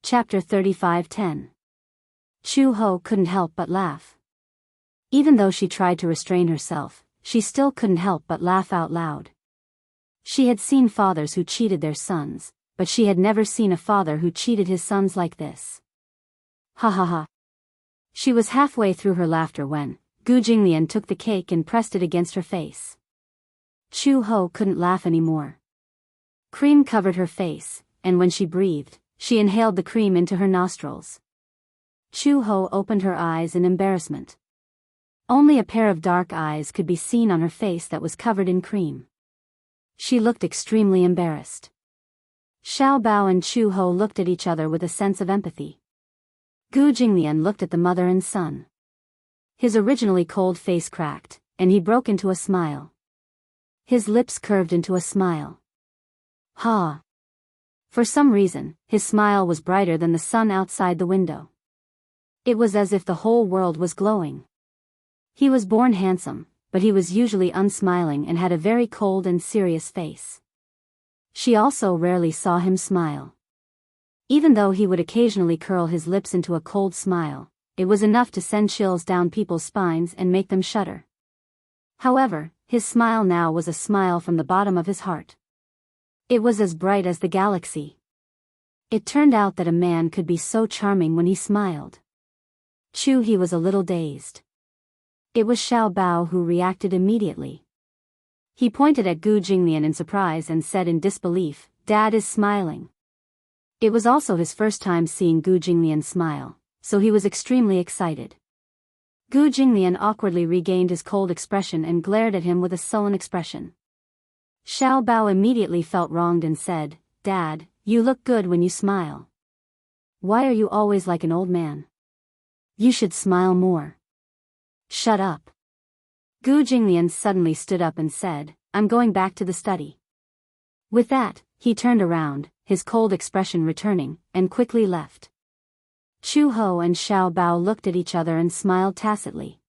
Chapter 35:10. Chu Ho couldn't help but laugh. Even though she tried to restrain herself, she still couldn't help but laugh out loud. She had seen fathers who cheated their sons, but she had never seen a father who cheated his sons like this. Ha ha ha. She was halfway through her laughter when Gu Jinglian took the cake and pressed it against her face. Chu Ho couldn't laugh anymore. Cream covered her face, and when she breathed, she inhaled the cream into her nostrils. Chu Ho opened her eyes in embarrassment. Only a pair of dark eyes could be seen on her face that was covered in cream. She looked extremely embarrassed. Xiao Bao and Chu Ho looked at each other with a sense of empathy. Gu Jinglian looked at the mother and son. His originally cold face cracked, and he broke into a smile. His lips curved into a smile. Ha! For some reason, his smile was brighter than the sun outside the window. It was as if the whole world was glowing. He was born handsome, but he was usually unsmiling and had a very cold and serious face. She also rarely saw him smile. Even though he would occasionally curl his lips into a cold smile, it was enough to send chills down people's spines and make them shudder. However, his smile now was a smile from the bottom of his heart. It was as bright as the galaxy. It turned out that a man could be so charming when he smiled. He was a little dazed. It was Xiao Bao who reacted immediately. He pointed at Gu Jinglian in surprise and said in disbelief, "Dad is smiling." It was also his first time seeing Gu Jinglian smile, so he was extremely excited. Gu Jinglian awkwardly regained his cold expression and glared at him with a sullen expression. Xiao Bao immediately felt wronged and said, "Dad, you look good when you smile. Why are you always like an old man? You should smile more." "Shut up." Gu Jinglian suddenly stood up and said, "I'm going back to the study." With that, he turned around, his cold expression returning, and quickly left. Chu Ho and Xiao Bao looked at each other and smiled tacitly.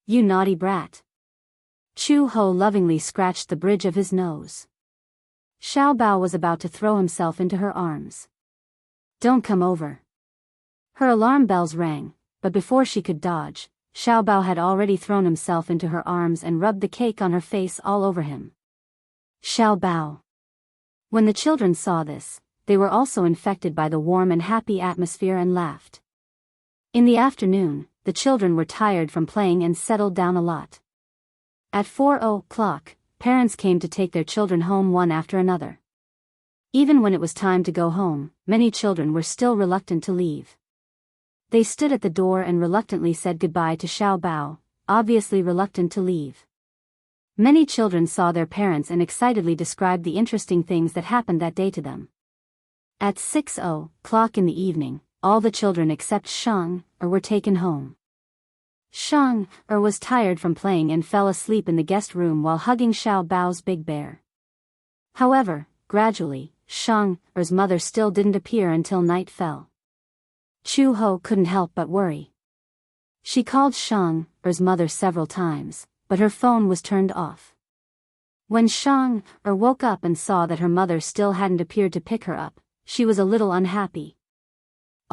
"You naughty brat." Chu Ho lovingly scratched the bridge of his nose. Xiao Bao was about to throw himself into her arms. "Don't come over." Her alarm bells rang, but before she could dodge, Xiao Bao had already thrown himself into her arms and rubbed the cake on her face all over him. Xiao Bao. When the children saw this, they were also infected by the warm and happy atmosphere and laughed. In the afternoon, the children were tired from playing and settled down a lot. At 4:00, parents came to take their children home one after another. Even when it was time to go home, many children were still reluctant to leave. They stood at the door and reluctantly said goodbye to Xiao Bao, obviously reluctant to leave. Many children saw their parents and excitedly described the interesting things that happened that day to them. At 6:00 in the evening, all the children except Shang were taken home. Shang was tired from playing and fell asleep in the guest room while hugging Xiao Bao's big bear. However, gradually, Shang's mother still didn't appear until night fell. Chu Ho couldn't help but worry. She called Shang's mother several times, but her phone was turned off. When Shang woke up and saw that her mother still hadn't appeared to pick her up, she was a little unhappy.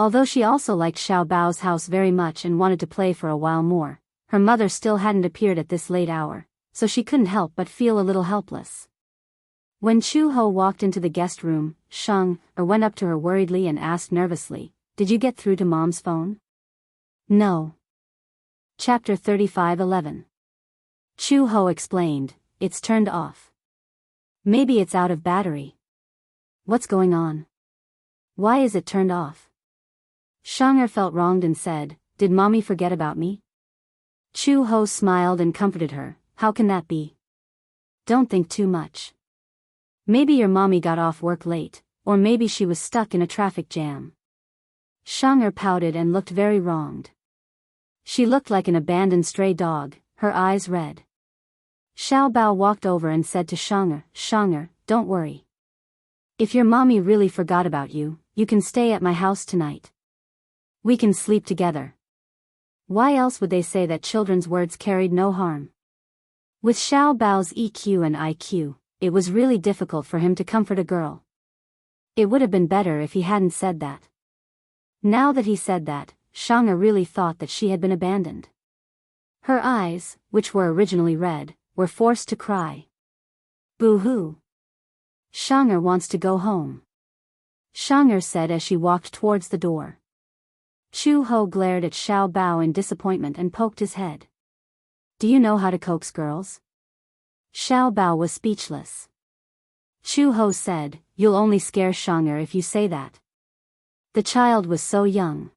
Although she also liked Xiao Bao's house very much and wanted to play for a while more, her mother still hadn't appeared at this late hour, so she couldn't help but feel a little helpless. When Chu Ho walked into the guest room, Shang went up to her worriedly and asked nervously, "Did you get through to Mom's phone?" "No." Chapter 35:11. Chu Ho explained, "It's turned off. Maybe it's out of battery." "What's going on? Why is it turned off?" Shang felt wronged and said, "Did Mommy forget about me?" Chu Ho smiled and comforted her, "How can that be? Don't think too much. Maybe your mommy got off work late, or maybe she was stuck in a traffic jam." Shang pouted and looked very wronged. She looked like an abandoned stray dog, her eyes red. Xiao Bao walked over and said to Shang, "Don't worry. If your mommy really forgot about you, you can stay at my house tonight. We can sleep together." Why else would they say that children's words carried no harm? With Xiao Bao's EQ and IQ, it was really difficult for him to comfort a girl. It would have been better if he hadn't said that. Now that he said that, Xianxia really thought that she had been abandoned. Her eyes, which were originally red, were forced to cry. Boo-hoo. Xianxia wants to go home. Xianxia said as she walked towards the door. Chu Ho glared at Xiao Bao in disappointment and poked his head. Do you know how to coax girls? Xiao Bao was speechless. Chu Ho said, you'll only scare Xianxia if you say that. The child was so young.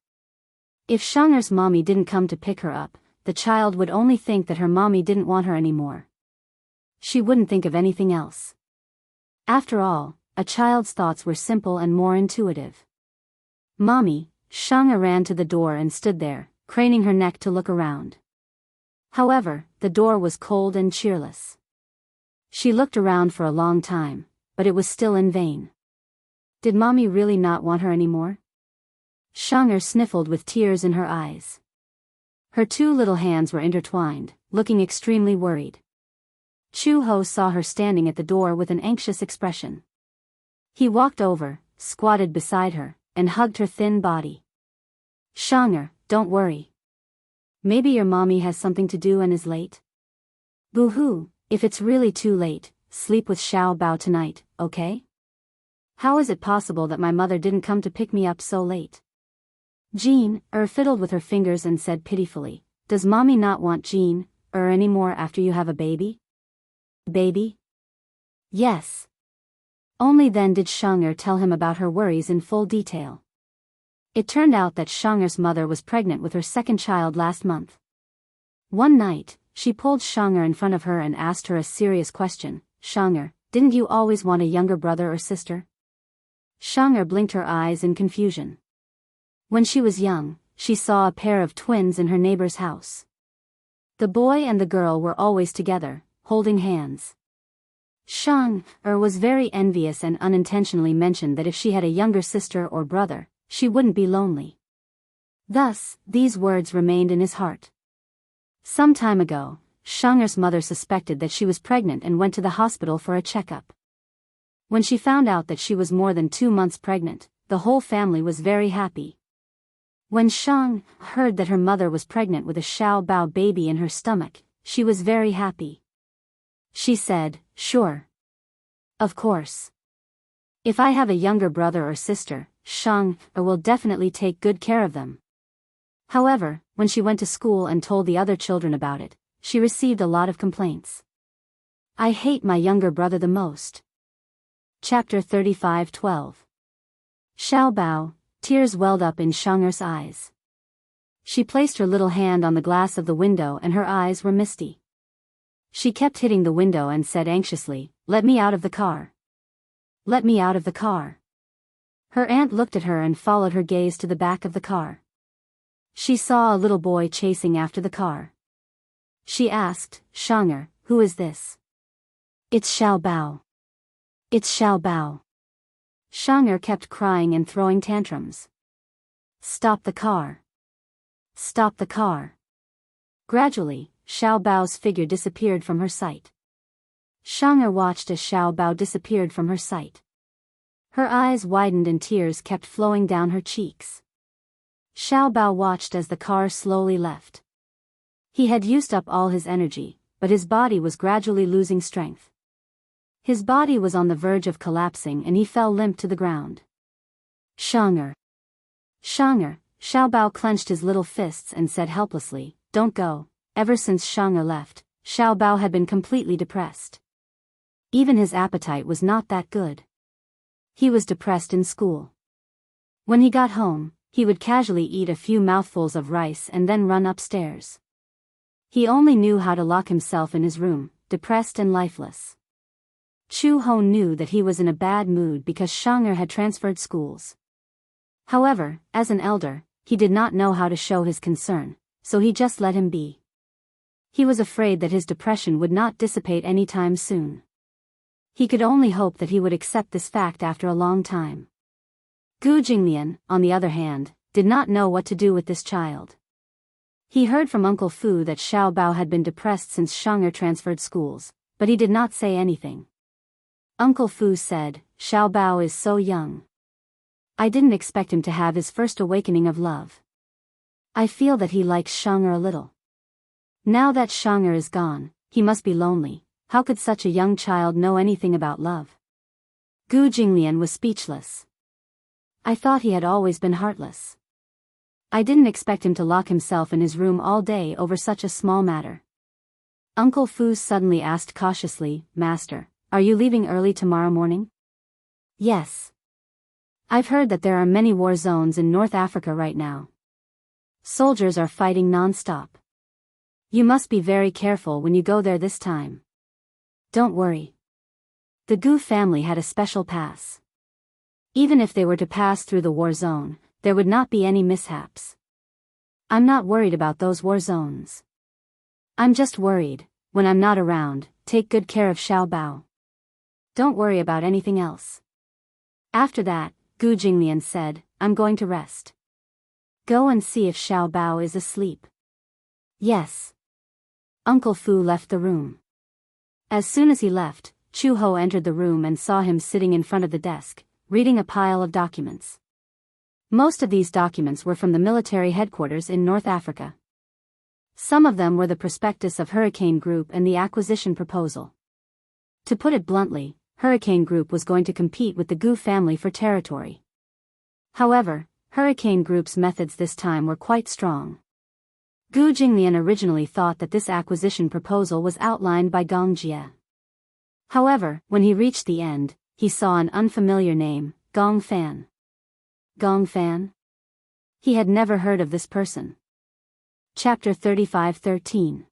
If Xianxia's mommy didn't come to pick her up, the child would only think that her mommy didn't want her anymore. She wouldn't think of anything else. After all, a child's thoughts were simple and more intuitive. Mommy, Xianxia ran to the door and stood there, craning her neck to look around. However, the door was cold and cheerless. She looked around for a long time, but it was still in vain. Did mommy really not want her anymore? Xianxia sniffled with tears in her eyes. Her two little hands were intertwined, looking extremely worried. Chu Ho saw her standing at the door with an anxious expression. He walked over, squatted beside her, and hugged her thin body. Xianxia, don't worry. Maybe your mommy has something to do and is late. Boo-hoo, if it's really too late, sleep with Xiao Bao tonight, okay? How is it possible that my mother didn't come to pick me up so late? Jean fiddled with her fingers and said pitifully, does mommy not want Jean anymore after you have a baby? Baby? Yes. Only then did Xianxia tell him about her worries in full detail. It turned out that Xianxia's mother was pregnant with her second child last month. One night, she pulled Xianxia in front of her and asked her a serious question. Xianxia, didn't you always want a younger brother or sister? Xianxia blinked her eyes in confusion. When she was young, she saw a pair of twins in her neighbor's house. The boy and the girl were always together, holding hands. Xianxia was very envious and unintentionally mentioned that if she had a younger sister or brother, she wouldn't be lonely. Thus, these words remained in his heart. Some time ago, Xianxia's mother suspected that she was pregnant and went to the hospital for a checkup. When she found out that she was more than 2 months pregnant, the whole family was very happy. When Xianxia heard that her mother was pregnant with a Xiao Bao baby in her stomach, she was very happy. She said, sure. Of course. If I have a younger brother or sister, Xianxia will definitely take good care of them. However, when she went to school and told the other children about it, she received a lot of complaints. I hate my younger brother the most. Chapter 35:12. Xiao Bao, tears welled up in Xianxia's eyes. She placed her little hand on the glass of the window and her eyes were misty. She kept hitting the window and said anxiously, let me out of the car. Let me out of the car. Her aunt looked at her and followed her gaze to the back of the car. She saw a little boy chasing after the car. She asked, Xianxia, who is this? It's Xiao Bao. It's Xiao Bao. Xianxia kept crying and throwing tantrums. Stop the car. Stop the car. Gradually, Xiao Bao's figure disappeared from her sight. Xianxia watched as Xiao Bao disappeared from her sight. Her eyes widened and tears kept flowing down her cheeks. Xiao Bao watched as the car slowly left. He had used up all his energy, but his body was gradually losing strength. His body was on the verge of collapsing and he fell limp to the ground. Xianxia. Xianxia, Xiao Bao clenched his little fists and said helplessly, don't go. Ever since Xianxia left, Xiao Bao had been completely depressed. Even his appetite was not that good. He was depressed in school. When he got home, he would casually eat a few mouthfuls of rice and then run upstairs. He only knew how to lock himself in his room, depressed and lifeless. Chu Ho knew that he was in a bad mood because Xianxia had transferred schools. However, as an elder, he did not know how to show his concern, so he just let him be. He was afraid that his depression would not dissipate anytime soon. He could only hope that he would accept this fact after a long time. Gu Jinglian, on the other hand, did not know what to do with this child. He heard from Uncle Fu that Xiao Bao had been depressed since Xianxia transferred schools, but he did not say anything. Uncle Fu said, Xiao Bao is so young. I didn't expect him to have his first awakening of love. I feel that he likes Xianxia a little. Now that Xianxia is gone, he must be lonely. How could such a young child know anything about love? Gu Jinglian was speechless. I thought he had always been heartless. I didn't expect him to lock himself in his room all day over such a small matter. Uncle Fu suddenly asked cautiously, Master, are you leaving early tomorrow morning? Yes. I've heard that there are many war zones in North Africa right now. Soldiers are fighting non-stop. You must be very careful when you go there this time. Don't worry. The Gu family had a special pass. Even if they were to pass through the war zone, there would not be any mishaps. I'm not worried about those war zones. I'm just worried, when I'm not around, take good care of Xiao Bao. Don't worry about anything else. After that, Gu Jinglian said, I'm going to rest. Go and see if Xiao Bao is asleep. Yes. Uncle Fu left the room. As soon as he left, Chu Ho entered the room and saw him sitting in front of the desk, reading a pile of documents. Most of these documents were from the military headquarters in North Africa. Some of them were the prospectus of Hurricane Group and the acquisition proposal. To put it bluntly, Hurricane Group was going to compete with the Gu family for territory. However, Hurricane Group's methods this time were quite strong. Gu Jinglian originally thought that this acquisition proposal was outlined by Gong Jie. However, when he reached the end, he saw an unfamiliar name, Gong Fan. Gong Fan? He had never heard of this person. Chapter 35:13.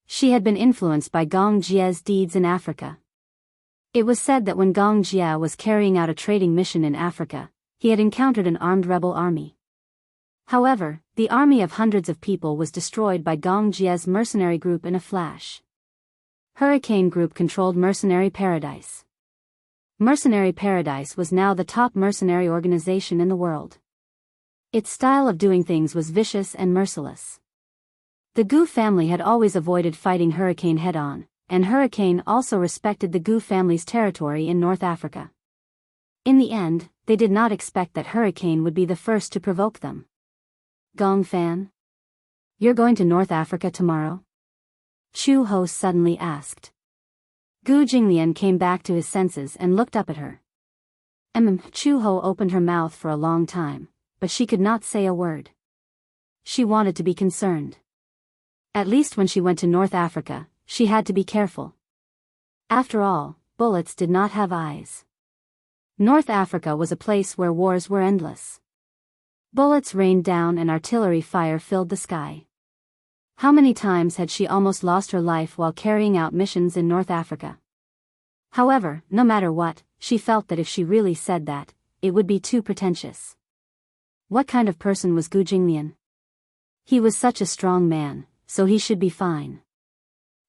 She had been influenced by Gong Jie's deeds in Africa. It was said that when Gong Jie was carrying out a trading mission in Africa, he had encountered an armed rebel army. However, the army of hundreds of people was destroyed by Gong Jie's mercenary group in a flash. Hurricane Group controlled Mercenary Paradise. Mercenary Paradise was now the top mercenary organization in the world. Its style of doing things was vicious and merciless. The Gu family had always avoided fighting Hurricane head-on, and Hurricane also respected the Gu family's territory in North Africa. In the end, they did not expect that Hurricane would be the first to provoke them. Gong Fan? You're going to North Africa tomorrow? Chu Ho suddenly asked. Gu Jinglian came back to his senses and looked up at her. Chu Ho opened her mouth for a long time, but she could not say a word. She wanted to be concerned. At least when she went to North Africa, she had to be careful. After all, bullets did not have eyes. North Africa was a place where wars were endless. Bullets rained down and artillery fire filled the sky. How many times had she almost lost her life while carrying out missions in North Africa? However, no matter what, she felt that if she really said that, it would be too pretentious. What kind of person was Gu Jinglian? He was such a strong man, so he should be fine.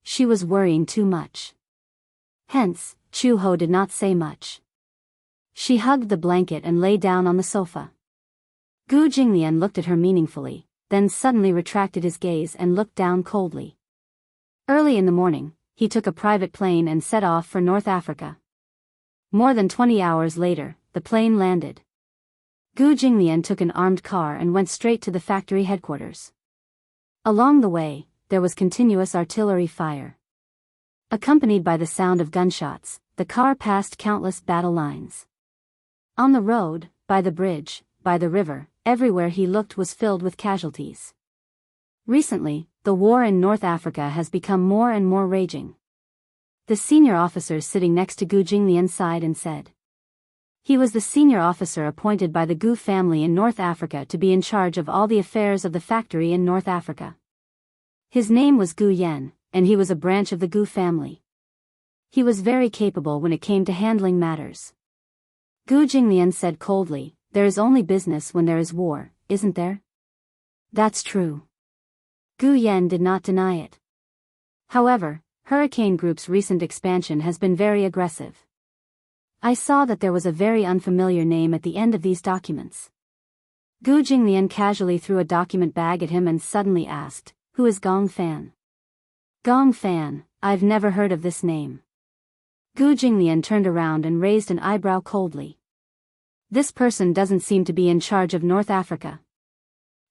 She was worrying too much. Hence, Chu Ho did not say much. She hugged the blanket and lay down on the sofa. Gu Jinglian looked at her meaningfully, then suddenly retracted his gaze and looked down coldly. Early in the morning, he took a private plane and set off for North Africa. More than 20 hours later, the plane landed. Gu Jinglian took an armed car and went straight to the factory headquarters. Along the way, there was continuous artillery fire. Accompanied by the sound of gunshots, the car passed countless battle lines. On the road, by the bridge, by the river, everywhere he looked was filled with casualties. Recently, the war in North Africa has become more and more raging. The senior officer sitting next to Gu Jinglian sighed and said. He was the senior officer appointed by the Gu family in North Africa to be in charge of all the affairs of the factory in North Africa. His name was Gu Yan, and he was a branch of the Gu family. He was very capable when it came to handling matters. Gu Jinglian said coldly, "There is only business when there is war, isn't there?" "That's true." Gu Yan did not deny it. However, Hurricane Group's recent expansion has been very aggressive. I saw that there was a very unfamiliar name at the end of these documents. Gu Jinglian casually threw a document bag at him and suddenly asked, "Who is Gong Fan?" "Gong Fan, I've never heard of this name." Gu Jinglian turned around and raised an eyebrow coldly. This person doesn't seem to be in charge of North Africa.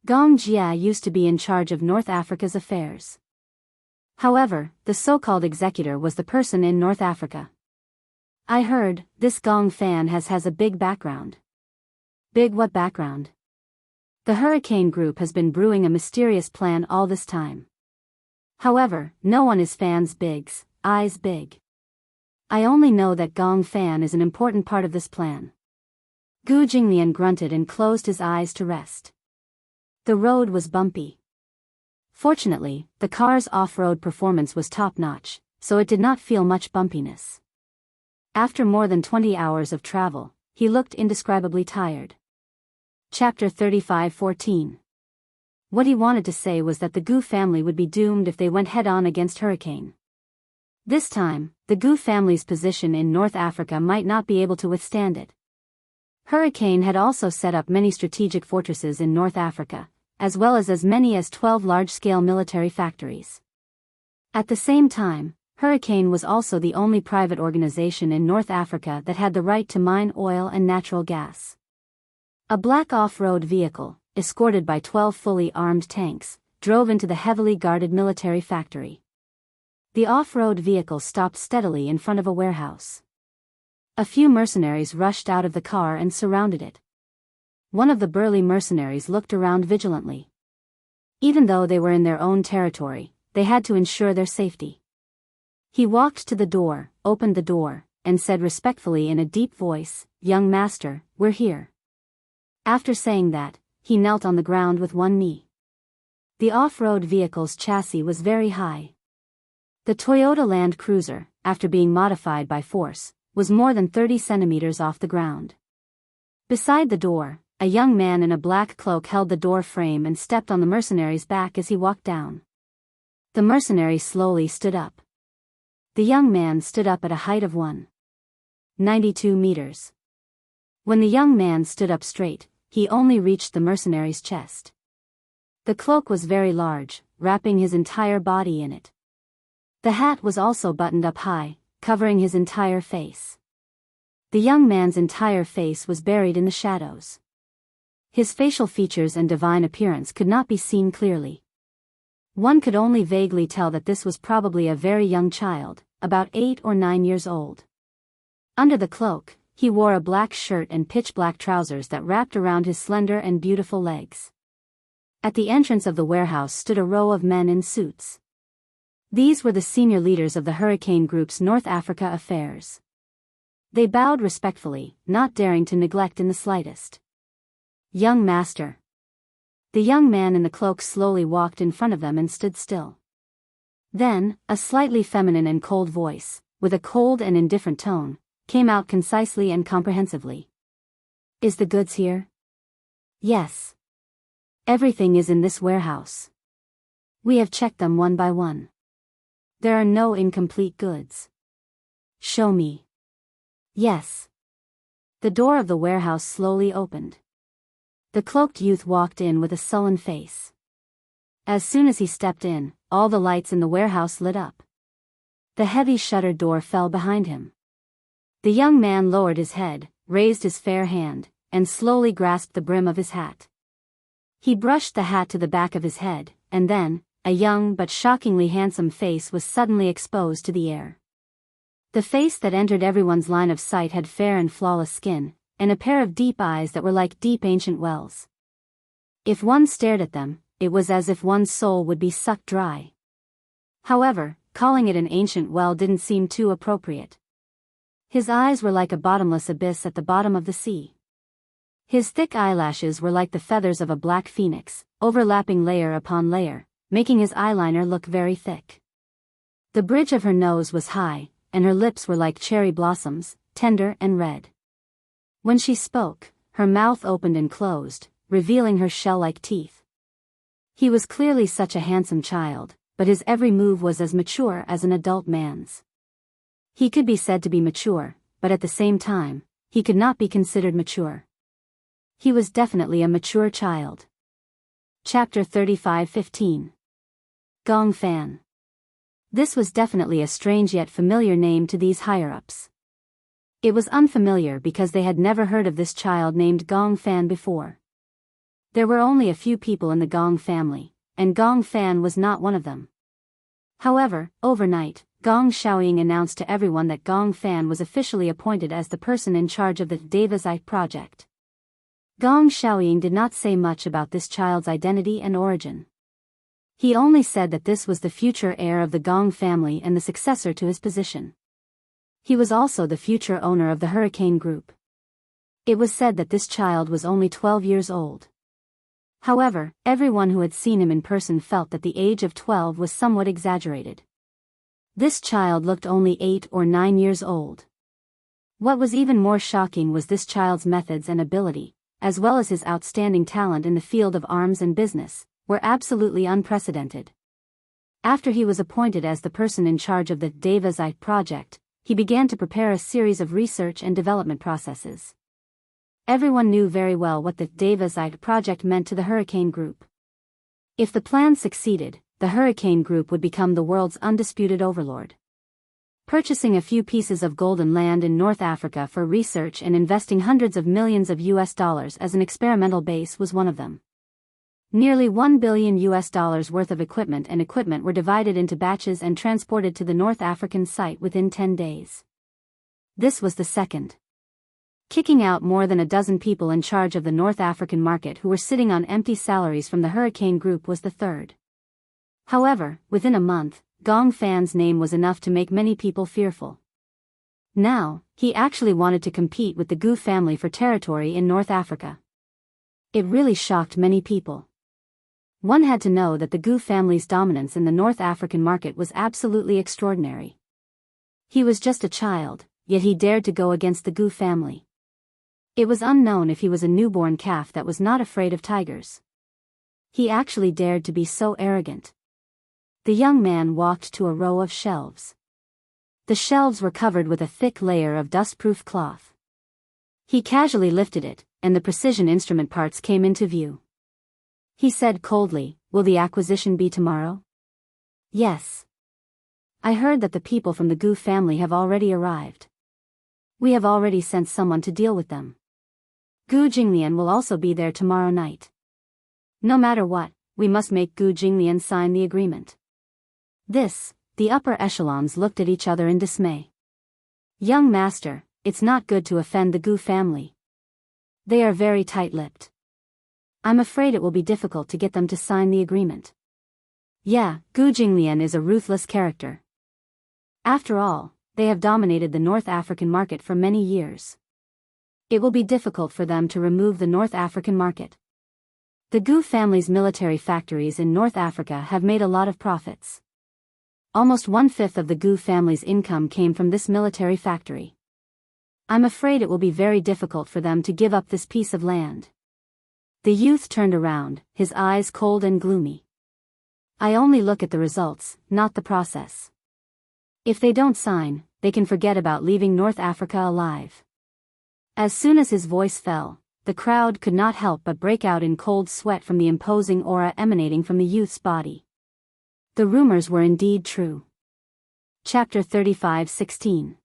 Gong Jia used to be in charge of North Africa's affairs. However, the so-called executor was the person in North Africa. I heard, this Gong Fan has a big background. Big what background? The Hurricane Group has been brewing a mysterious plan all this time. However, no one is Fan's eyes big. I only know that Gong Fan is an important part of this plan. Gu Jingnian grunted and closed his eyes to rest. The road was bumpy. Fortunately, the car's off-road performance was top-notch, so it did not feel much bumpiness. After more than 20 hours of travel, he looked indescribably tired. Chapter 35:14. What he wanted to say was that the Gu family would be doomed if they went head-on against Hurricane. This time, the Gu family's position in North Africa might not be able to withstand it. Hurricane had also set up many strategic fortresses in North Africa, as well as many as 12 large-scale military factories. At the same time, Hurricane was also the only private organization in North Africa that had the right to mine oil and natural gas. A black off-road vehicle, escorted by 12 fully armed tanks, drove into the heavily guarded military factory. The off-road vehicle stopped steadily in front of a warehouse. A few mercenaries rushed out of the car and surrounded it. One of the burly mercenaries looked around vigilantly. Even though they were in their own territory, they had to ensure their safety. He walked to the door, opened the door, and said respectfully in a deep voice, "Young master, we're here." After saying that, he knelt on the ground with one knee. The off-road vehicle's chassis was very high. The Toyota Land Cruiser, after being modified by force, was more than 30 centimeters off the ground. Beside the door, a young man in a black cloak held the door frame and stepped on the mercenary's back as he walked down. The mercenary slowly stood up. The young man stood up at a height of 192 meters. When the young man stood up straight, he only reached the mercenary's chest. The cloak was very large, wrapping his entire body in it. The hat was also buttoned up high, covering his entire face. The young man's entire face was buried in the shadows. His facial features and divine appearance could not be seen clearly. One could only vaguely tell that this was probably a very young child, about 8 or 9 years old. Under the cloak, he wore a black shirt and pitch-black trousers that wrapped around his slender and beautiful legs. At the entrance of the warehouse stood a row of men in suits. These were the senior leaders of the Hurricane Group's North Africa affairs. They bowed respectfully, not daring to neglect in the slightest. "Young master." The young man in the cloak slowly walked in front of them and stood still. Then, a slightly feminine and cold voice, with a cold and indifferent tone, came out concisely and comprehensively. "Is the goods here?" "Yes. Everything is in this warehouse. We have checked them one by one. There are no incomplete goods." "Show me." "Yes." The door of the warehouse slowly opened. The cloaked youth walked in with a sullen face. As soon as he stepped in, all the lights in the warehouse lit up. The heavy shuttered door fell behind him. The young man lowered his head, raised his fair hand, and slowly grasped the brim of his hat. He brushed the hat to the back of his head, and then, a young but shockingly handsome face was suddenly exposed to the air. The face that entered everyone's line of sight had fair and flawless skin, and a pair of deep eyes that were like deep ancient wells. If one stared at them, it was as if one's soul would be sucked dry. However, calling it an ancient well didn't seem too appropriate. His eyes were like a bottomless abyss at the bottom of the sea. His thick eyelashes were like the feathers of a black phoenix, overlapping layer upon layer, making his eyeliner look very thick. The bridge of her nose was high, and her lips were like cherry blossoms, tender and red. When she spoke, her mouth opened and closed, revealing her shell-like teeth. He was clearly such a handsome child, but his every move was as mature as an adult man's. He could be said to be mature, but at the same time, he could not be considered mature. He was definitely a mature child. Chapter 35:15. Gong Fan. This was definitely a strange yet familiar name to these higher-ups. It was unfamiliar because they had never heard of this child named Gong Fan before. There were only a few people in the Gong family, and Gong Fan was not one of them. However, overnight, Gong Xiaoying announced to everyone that Gong Fan was officially appointed as the person in charge of the Daoist project. Gong Xiaoying did not say much about this child's identity and origin. He only said that this was the future heir of the Gong family and the successor to his position. He was also the future owner of the Hurricane Group. It was said that this child was only 12 years old. However, everyone who had seen him in person felt that the age of 12 was somewhat exaggerated. This child looked only 8 or 9 years old. What was even more shocking was this child's methods and ability, as well as his outstanding talent in the field of arms and business, were absolutely unprecedented. After he was appointed as the person in charge of the Daoist project, he began to prepare a series of research and development processes. Everyone knew very well what the Daoist project meant to the Hurricane Group. If the plan succeeded, the Hurricane Group would become the world's undisputed overlord. Purchasing a few pieces of golden land in North Africa for research and investing hundreds of millions of US dollars as an experimental base was one of them. Nearly $1 billion worth of equipment were divided into batches and transported to the North African site within 10 days. This was the second. Kicking out more than a dozen people in charge of the North African market who were sitting on empty salaries from the Hurricane Group was the third. However, within a month, Gong Fan's name was enough to make many people fearful. Now, he actually wanted to compete with the Gu family for territory in North Africa. It really shocked many people. One had to know that the Gu family's dominance in the North African market was absolutely extraordinary. He was just a child, yet he dared to go against the Gu family. It was unknown if he was a newborn calf that was not afraid of tigers. He actually dared to be so arrogant. The young man walked to a row of shelves. The shelves were covered with a thick layer of dust-proof cloth. He casually lifted it, and the precision instrument parts came into view. He said coldly, "Will the acquisition be tomorrow?" "Yes. I heard that the people from the Gu family have already arrived. We have already sent someone to deal with them. Gu Jinglian will also be there tomorrow night. No matter what, we must make Gu Jinglian sign the agreement." The upper echelons looked at each other in dismay. "Young master, it's not good to offend the Gu family. They are very tight-lipped. I'm afraid it will be difficult to get them to sign the agreement." "Yeah, Gu Jinglian is a ruthless character. After all, they have dominated the North African market for many years. It will be difficult for them to remove the North African market. The Gu family's military factories in North Africa have made a lot of profits. Almost 1/5 of the Gu family's income came from this military factory. I'm afraid it will be very difficult for them to give up this piece of land." The youth turned around, his eyes cold and gloomy. "I only look at the results, not the process. If they don't sign, they can forget about leaving North Africa alive." As soon as his voice fell, the crowd could not help but break out in cold sweat from the imposing aura emanating from the youth's body. The rumors were indeed true. Chapter 35:16.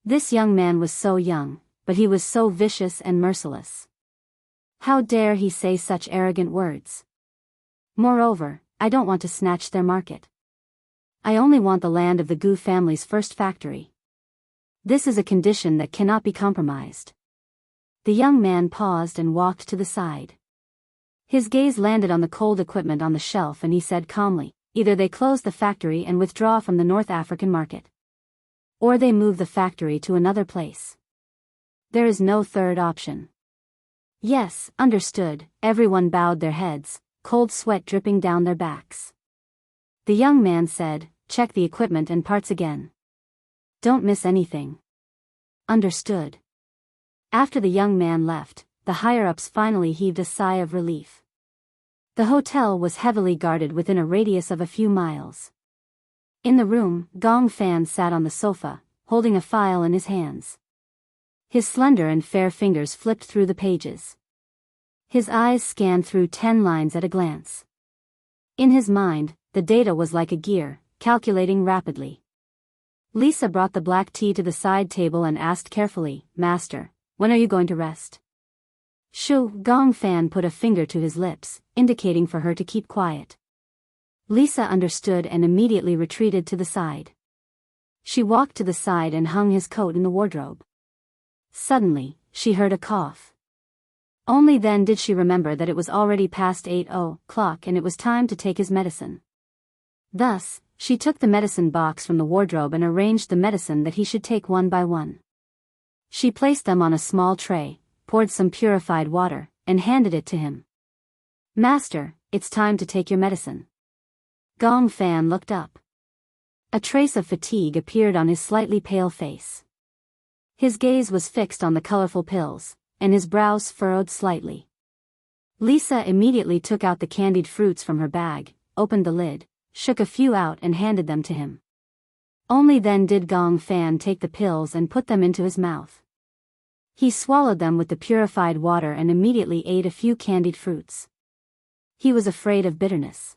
This young man was so young, but he was so vicious and merciless. How dare he say such arrogant words? Moreover, I don't want to snatch their market. I only want the land of the Gu family's first factory. This is a condition that cannot be compromised. The young man paused and walked to the side. His gaze landed on the cold equipment on the shelf and he said calmly, "Either they close the factory and withdraw from the North African market. Or they move the factory to another place. There is no third option." "Yes, understood," everyone bowed their heads, cold sweat dripping down their backs. The young man said, "Check the equipment and parts again. Don't miss anything." "Understood." After the young man left, the higher-ups finally heaved a sigh of relief. The hotel was heavily guarded within a radius of a few miles. In the room, Gong Fan sat on the sofa, holding a file in his hands. His slender and fair fingers flipped through the pages. His eyes scanned through 10 lines at a glance. In his mind, the data was like a gear, calculating rapidly. Lisa brought the black tea to the side table and asked carefully, "Master, when are you going to rest?" Shu Gongfan put a finger to his lips, indicating for her to keep quiet. Lisa understood and immediately retreated to the side. She walked to the side and hung his coat in the wardrobe. Suddenly, she heard a cough. Only then did she remember that it was already past 8 o'clock and it was time to take his medicine. Thus, she took the medicine box from the wardrobe and arranged the medicine that he should take one by one. She placed them on a small tray, poured some purified water, and handed it to him. "Master, it's time to take your medicine." Gong Fan looked up. A trace of fatigue appeared on his slightly pale face. His gaze was fixed on the colorful pills, and his brows furrowed slightly. Lisa immediately took out the candied fruits from her bag, opened the lid, shook a few out and handed them to him. Only then did Gong Fan take the pills and put them into his mouth. He swallowed them with the purified water and immediately ate a few candied fruits. He was afraid of bitterness.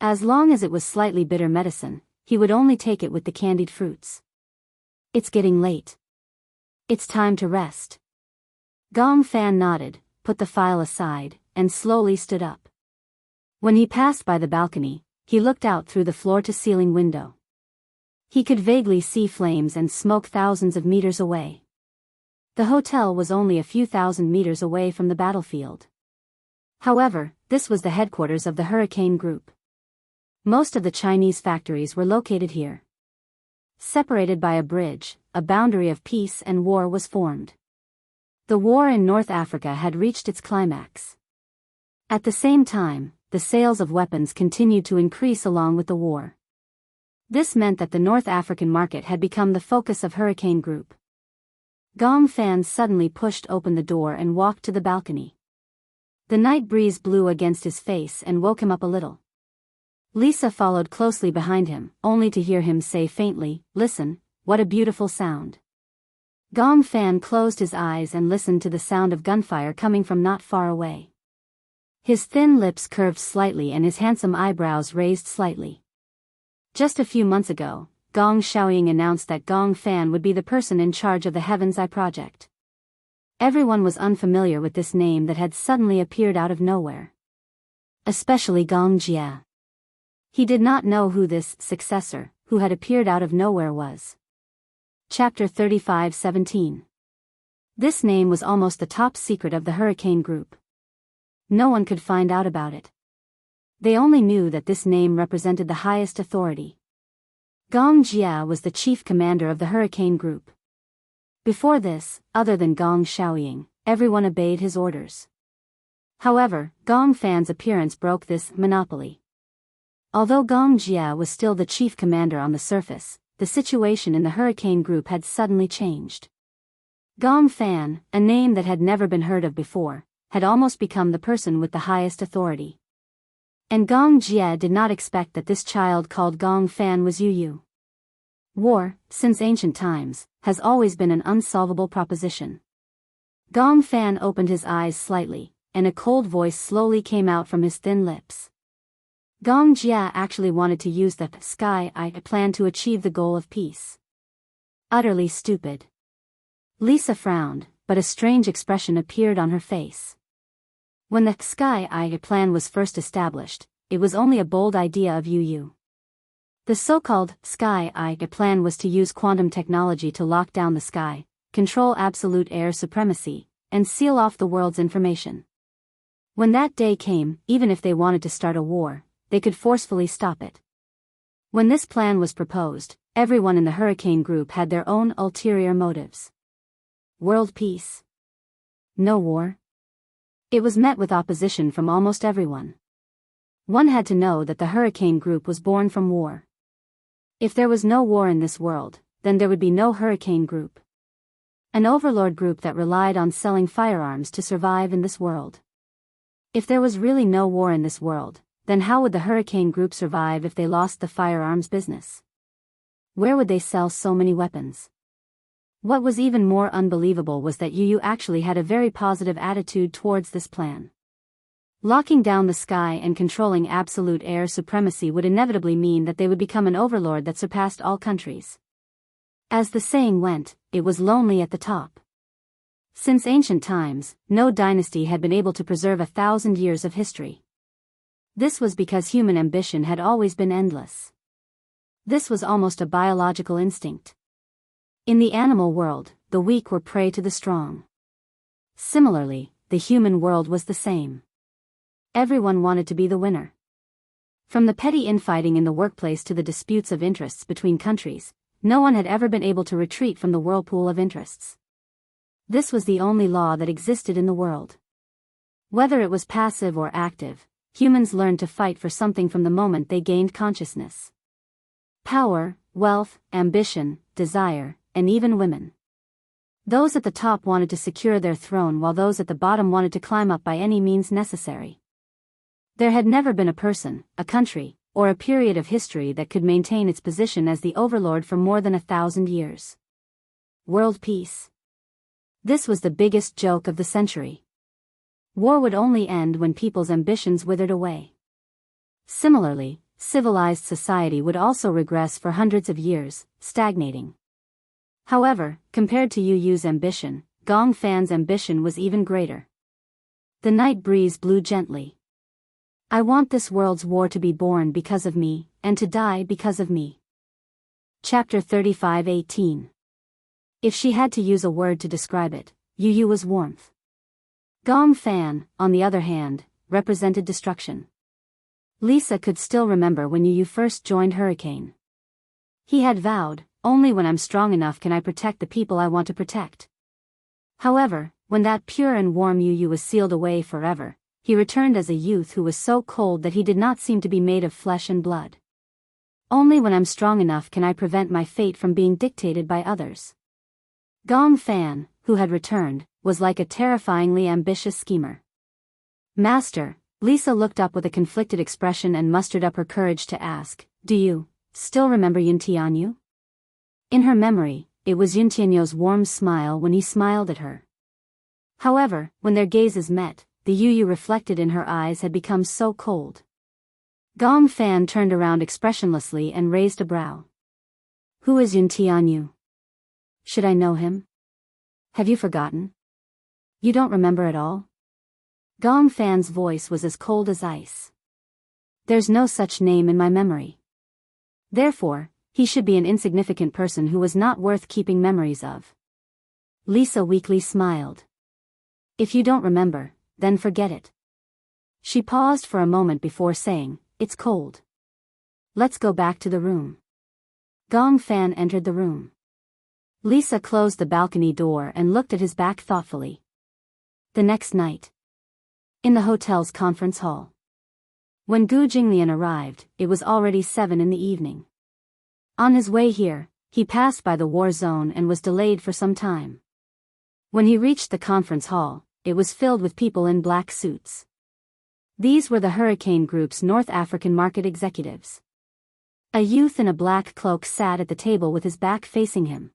As long as it was slightly bitter medicine, he would only take it with the candied fruits. "It's getting late. It's time to rest." Gong Fan nodded, put the file aside, and slowly stood up. When he passed by the balcony, he looked out through the floor-to-ceiling window. He could vaguely see flames and smoke thousands of meters away. The hotel was only a few thousand meters away from the battlefield. However, this was the headquarters of the Hurricane Group. Most of the Chinese factories were located here. Separated by a bridge, a boundary of peace and war was formed. The war in North Africa had reached its climax. At the same time, the sales of weapons continued to increase along with the war. This meant that the North African market had become the focus of Hurricane Group. Gong Fan suddenly pushed open the door and walked to the balcony. The night breeze blew against his face and woke him up a little. Lisa followed closely behind him, only to hear him say faintly, "Listen, what a beautiful sound." Gong Fan closed his eyes and listened to the sound of gunfire coming from not far away. His thin lips curved slightly and his handsome eyebrows raised slightly. Just a few months ago, Gong Xiaoying announced that Gong Fan would be the person in charge of the Heaven's Eye project. Everyone was unfamiliar with this name that had suddenly appeared out of nowhere. Especially Gong Jia. He did not know who this successor, who had appeared out of nowhere, was. Chapter 35:17. This name was almost the top secret of the Hurricane Group. No one could find out about it. They only knew that this name represented the highest authority. Gong Jia was the chief commander of the Hurricane Group. Before this, other than Gong Xiaoying, everyone obeyed his orders. However, Gong Fan's appearance broke this monopoly. Although Gong Jia was still the chief commander on the surface, the situation in the Hurricane Group had suddenly changed. Gong Fan, a name that had never been heard of before, had almost become the person with the highest authority. And Gong Jia did not expect that this child called Gong Fan was Yu. War, since ancient times, has always been an unsolvable proposition. Gong Fan opened his eyes slightly, and a cold voice slowly came out from his thin lips. Gong Jia actually wanted to use the Sky Eye plan to achieve the goal of peace. Utterly stupid. Lisa frowned, but a strange expression appeared on her face. When the Sky Eye plan was first established, it was only a bold idea of Yu. The so-called Sky Eye plan was to use quantum technology to lock down the sky, control absolute air supremacy, and seal off the world's information. When that day came, even if they wanted to start a war, they could forcefully stop it. When this plan was proposed, everyone in the Hurricane Group had their own ulterior motives. World peace. No war. It was met with opposition from almost everyone. One had to know that the Hurricane Group was born from war. If there was no war in this world, then there would be no Hurricane Group. An overlord group that relied on selling firearms to survive in this world. If there was really no war in this world, then how would the Hurricane Group survive if they lost the firearms business? Where would they sell so many weapons? What was even more unbelievable was that Yu actually had a very positive attitude towards this plan. Locking down the sky and controlling absolute air supremacy would inevitably mean that they would become an overlord that surpassed all countries. As the saying went, it was lonely at the top. Since ancient times, no dynasty had been able to preserve 1,000 years of history. This was because human ambition had always been endless. This was almost a biological instinct. In the animal world, the weak were prey to the strong. Similarly, the human world was the same. Everyone wanted to be the winner. From the petty infighting in the workplace to the disputes of interests between countries, no one had ever been able to retreat from the whirlpool of interests. This was the only law that existed in the world. Whether it was passive or active, humans learned to fight for something from the moment they gained consciousness. Power, wealth, ambition, desire, and even women. Those at the top wanted to secure their throne while those at the bottom wanted to climb up by any means necessary. There had never been a person, a country, or a period of history that could maintain its position as the overlord for more than 1,000 years. World peace. This was the biggest joke of the century. War would only end when people's ambitions withered away. Similarly, civilized society would also regress for hundreds of years, stagnating. However, compared to Yu Yu's ambition, Gong Fan's ambition was even greater. The night breeze blew gently. I want this world's war to be born because of me, and to die because of me. Chapter 35:18. If she had to use a word to describe it, Yu Yu was warmth. Gong Fan, on the other hand, represented destruction. Lisa could still remember when Yu Yu first joined Hurricane. He had vowed, only when I'm strong enough can I protect the people I want to protect. However, when that pure and warm Yu Yu was sealed away forever, he returned as a youth who was so cold that he did not seem to be made of flesh and blood. Only when I'm strong enough can I prevent my fate from being dictated by others. Gong Fan, who had returned, was like a terrifyingly ambitious schemer. Master, Lisa looked up with a conflicted expression and mustered up her courage to ask, do you still remember Yun Tianyu? In her memory, it was Yun Tianyu's warm smile when he smiled at her. However, when their gazes met, the Yu Yu reflected in her eyes had become so cold. Gong Fan turned around expressionlessly and raised a brow. Who is Yun Tianyu? Should I know him? Have you forgotten? You don't remember at all? Gong Fan's voice was as cold as ice. There's no such name in my memory. Therefore, he should be an insignificant person who was not worth keeping memories of. Lisa weakly smiled. If you don't remember, then forget it. She paused for a moment before saying, it's cold. Let's go back to the room. Gong Fan entered the room. Lisa closed the balcony door and looked at his back thoughtfully. The next night. In the hotel's conference hall. When Gu Jinglian arrived, it was already 7 in the evening. On his way here, he passed by the war zone and was delayed for some time. When he reached the conference hall, it was filled with people in black suits. These were the Hurricane Group's North African market executives. A youth in a black cloak sat at the table with his back facing him.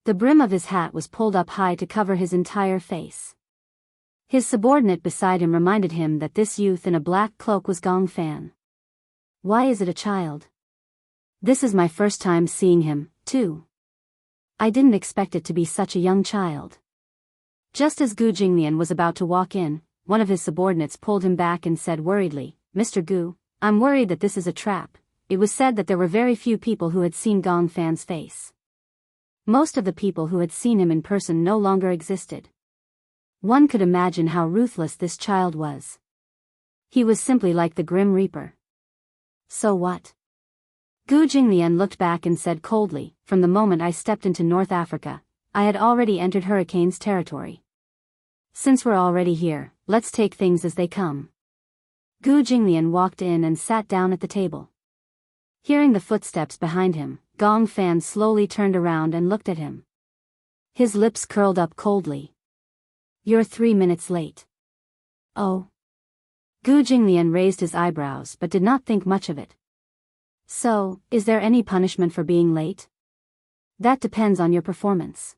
The brim of his hat was pulled up high to cover his entire face. His subordinate beside him reminded him that this youth in a black cloak was Gong Fan. Why is it a child? This is my first time seeing him, too. I didn't expect it to be such a young child. Just as Gu Jinglian was about to walk in, one of his subordinates pulled him back and said worriedly, Mr. Gu, I'm worried that this is a trap. It was said that there were very few people who had seen Gong Fan's face. Most of the people who had seen him in person no longer existed. One could imagine how ruthless this child was. He was simply like the Grim Reaper. So what? Gu Jinglian looked back and said coldly, from the moment I stepped into North Africa, I had already entered Hurricane's territory. Since we're already here, let's take things as they come. Gu Jinglian walked in and sat down at the table. Hearing the footsteps behind him, Gong Fan slowly turned around and looked at him. His lips curled up coldly. You're 3 minutes late. Oh. Gu Jinglian raised his eyebrows but did not think much of it. So, is there any punishment for being late? That depends on your performance.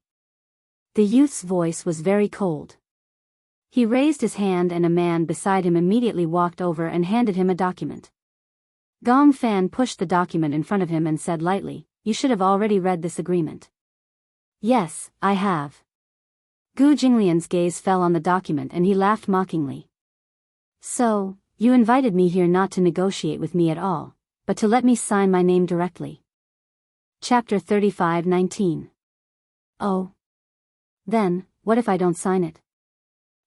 The youth's voice was very cold. He raised his hand and a man beside him immediately walked over and handed him a document. Gong Fan pushed the document in front of him and said lightly, you should have already read this agreement. Yes, I have. Gu Jinglian's gaze fell on the document and he laughed mockingly. So, you invited me here not to negotiate with me at all, but to let me sign my name directly. Chapter 35:19. Oh. Then, what if I don't sign it?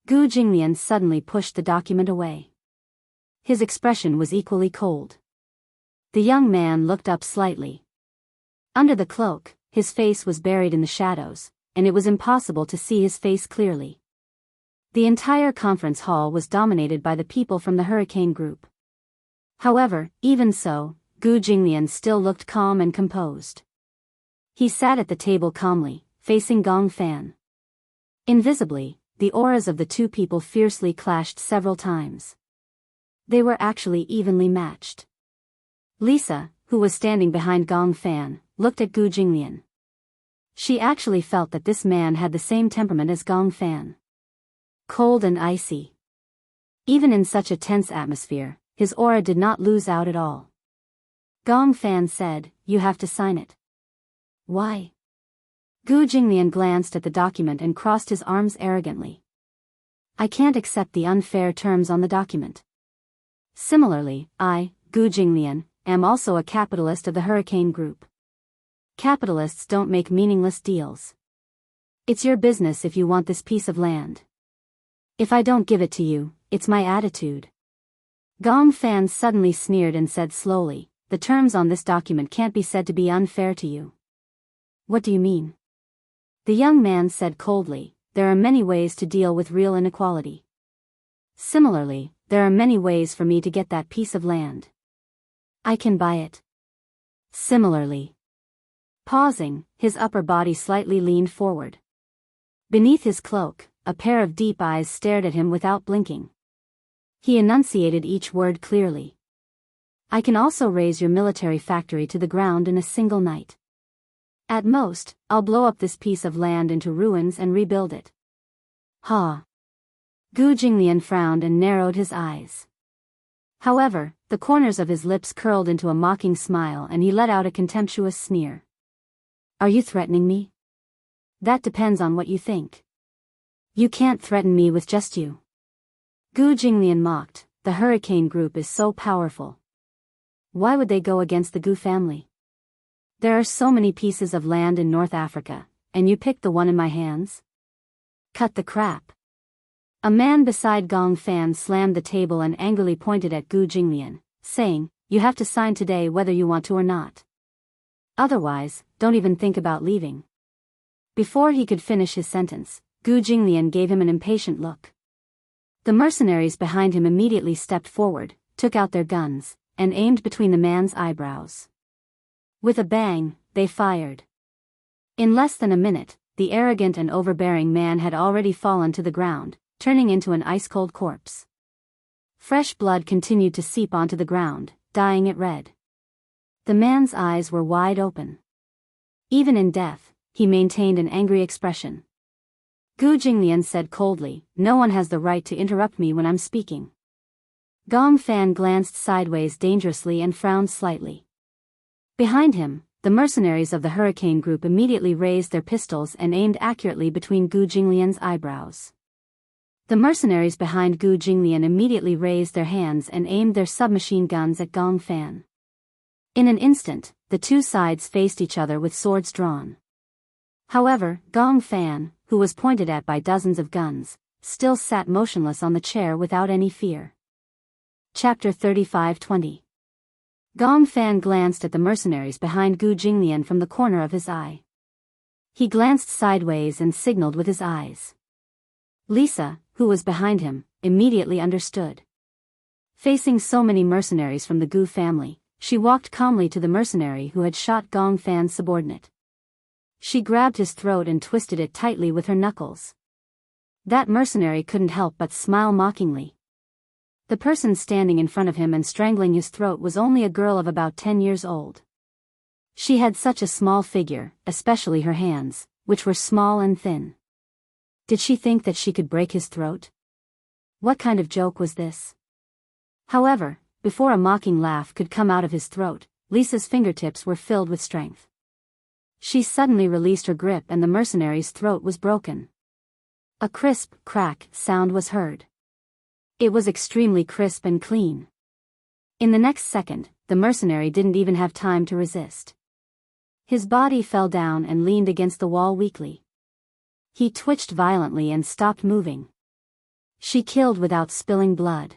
Gu Jinglian suddenly pushed the document away. His expression was equally cold. The young man looked up slightly. Under the cloak, his face was buried in the shadows, and it was impossible to see his face clearly. The entire conference hall was dominated by the people from the Hurricane Group. However, even so, Gu Jinglian still looked calm and composed. He sat at the table calmly, facing Gong Fan. Invisibly, the auras of the two people fiercely clashed several times. They were actually evenly matched. Lisa, who was standing behind Gong Fan, looked at Gu Jinglian. She actually felt that this man had the same temperament as Gong Fan. Cold and icy. Even in such a tense atmosphere, his aura did not lose out at all. Gong Fan said, "You have to sign it." Why? Gu Jinglian glanced at the document and crossed his arms arrogantly. I can't accept the unfair terms on the document. Similarly, I, Gu Jinglian, am also a capitalist of the Hurricane Group. Capitalists don't make meaningless deals. It's your business if you want this piece of land. If I don't give it to you, it's my attitude. Gong Fan suddenly sneered and said slowly, the terms on this document can't be said to be unfair to you. What do you mean? The young man said coldly, there are many ways to deal with real inequality. Similarly, there are many ways for me to get that piece of land. I can buy it. Similarly. Pausing, his upper body slightly leaned forward. Beneath his cloak, a pair of deep eyes stared at him without blinking. He enunciated each word clearly. I can also raise your military factory to the ground in a single night. At most, I'll blow up this piece of land into ruins and rebuild it. Ha! Gu Jinglian frowned and narrowed his eyes. However, the corners of his lips curled into a mocking smile and he let out a contemptuous sneer. Are you threatening me? That depends on what you think. You can't threaten me with just you. Gu Jinglian mocked, the Hurricane Group is so powerful. Why would they go against the Gu family? There are so many pieces of land in North Africa, and you picked the one in my hands? Cut the crap. A man beside Gong Fan slammed the table and angrily pointed at Gu Jinglian, saying, you have to sign today whether you want to or not. Otherwise, don't even think about leaving. Before he could finish his sentence, Gu Jinglian gave him an impatient look. The mercenaries behind him immediately stepped forward, took out their guns, and aimed between the man's eyebrows. With a bang, they fired. In less than a minute, the arrogant and overbearing man had already fallen to the ground, turning into an ice-cold corpse. Fresh blood continued to seep onto the ground, dyeing it red. The man's eyes were wide open. Even in death, he maintained an angry expression. Gu Jinglian said coldly, no one has the right to interrupt me when I'm speaking. Gong Fan glanced sideways dangerously and frowned slightly. Behind him, the mercenaries of the Hurricane Group immediately raised their pistols and aimed accurately between Gu Jinglian's eyebrows. The mercenaries behind Gu Jinglian immediately raised their hands and aimed their submachine guns at Gong Fan. In an instant, the two sides faced each other with swords drawn. However, Gong Fan, who was pointed at by dozens of guns, still sat motionless on the chair without any fear. Chapter 35:20. Gong Fan glanced at the mercenaries behind Gu Jinglian from the corner of his eye. He glanced sideways and signaled with his eyes. Lisa, who was behind him, immediately understood. Facing so many mercenaries from the Gu family, she walked calmly to the mercenary who had shot Gong Fan's subordinate. She grabbed his throat and twisted it tightly with her knuckles. That mercenary couldn't help but smile mockingly. The person standing in front of him and strangling his throat was only a girl of about 10 years old. She had such a small figure, especially her hands, which were small and thin. Did she think that she could break his throat? What kind of joke was this? However, before a mocking laugh could come out of his throat, Lisa's fingertips were filled with strength. She suddenly released her grip and the mercenary's throat was broken. A crisp, crack sound was heard. It was extremely crisp and clean. In the next second, the mercenary didn't even have time to resist. His body fell down and leaned against the wall weakly. He twitched violently and stopped moving. She killed without spilling blood.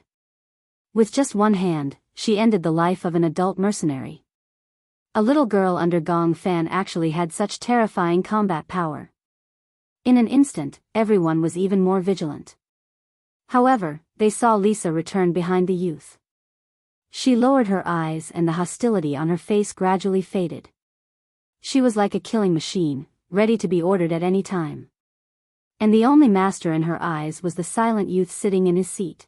With just one hand, she ended the life of an adult mercenary. A little girl under Gong Fan actually had such terrifying combat power. In an instant, everyone was even more vigilant. However, they saw Lisa return behind the youth. She lowered her eyes and the hostility on her face gradually faded. She was like a killing machine, ready to be ordered at any time. And the only master in her eyes was the silent youth sitting in his seat.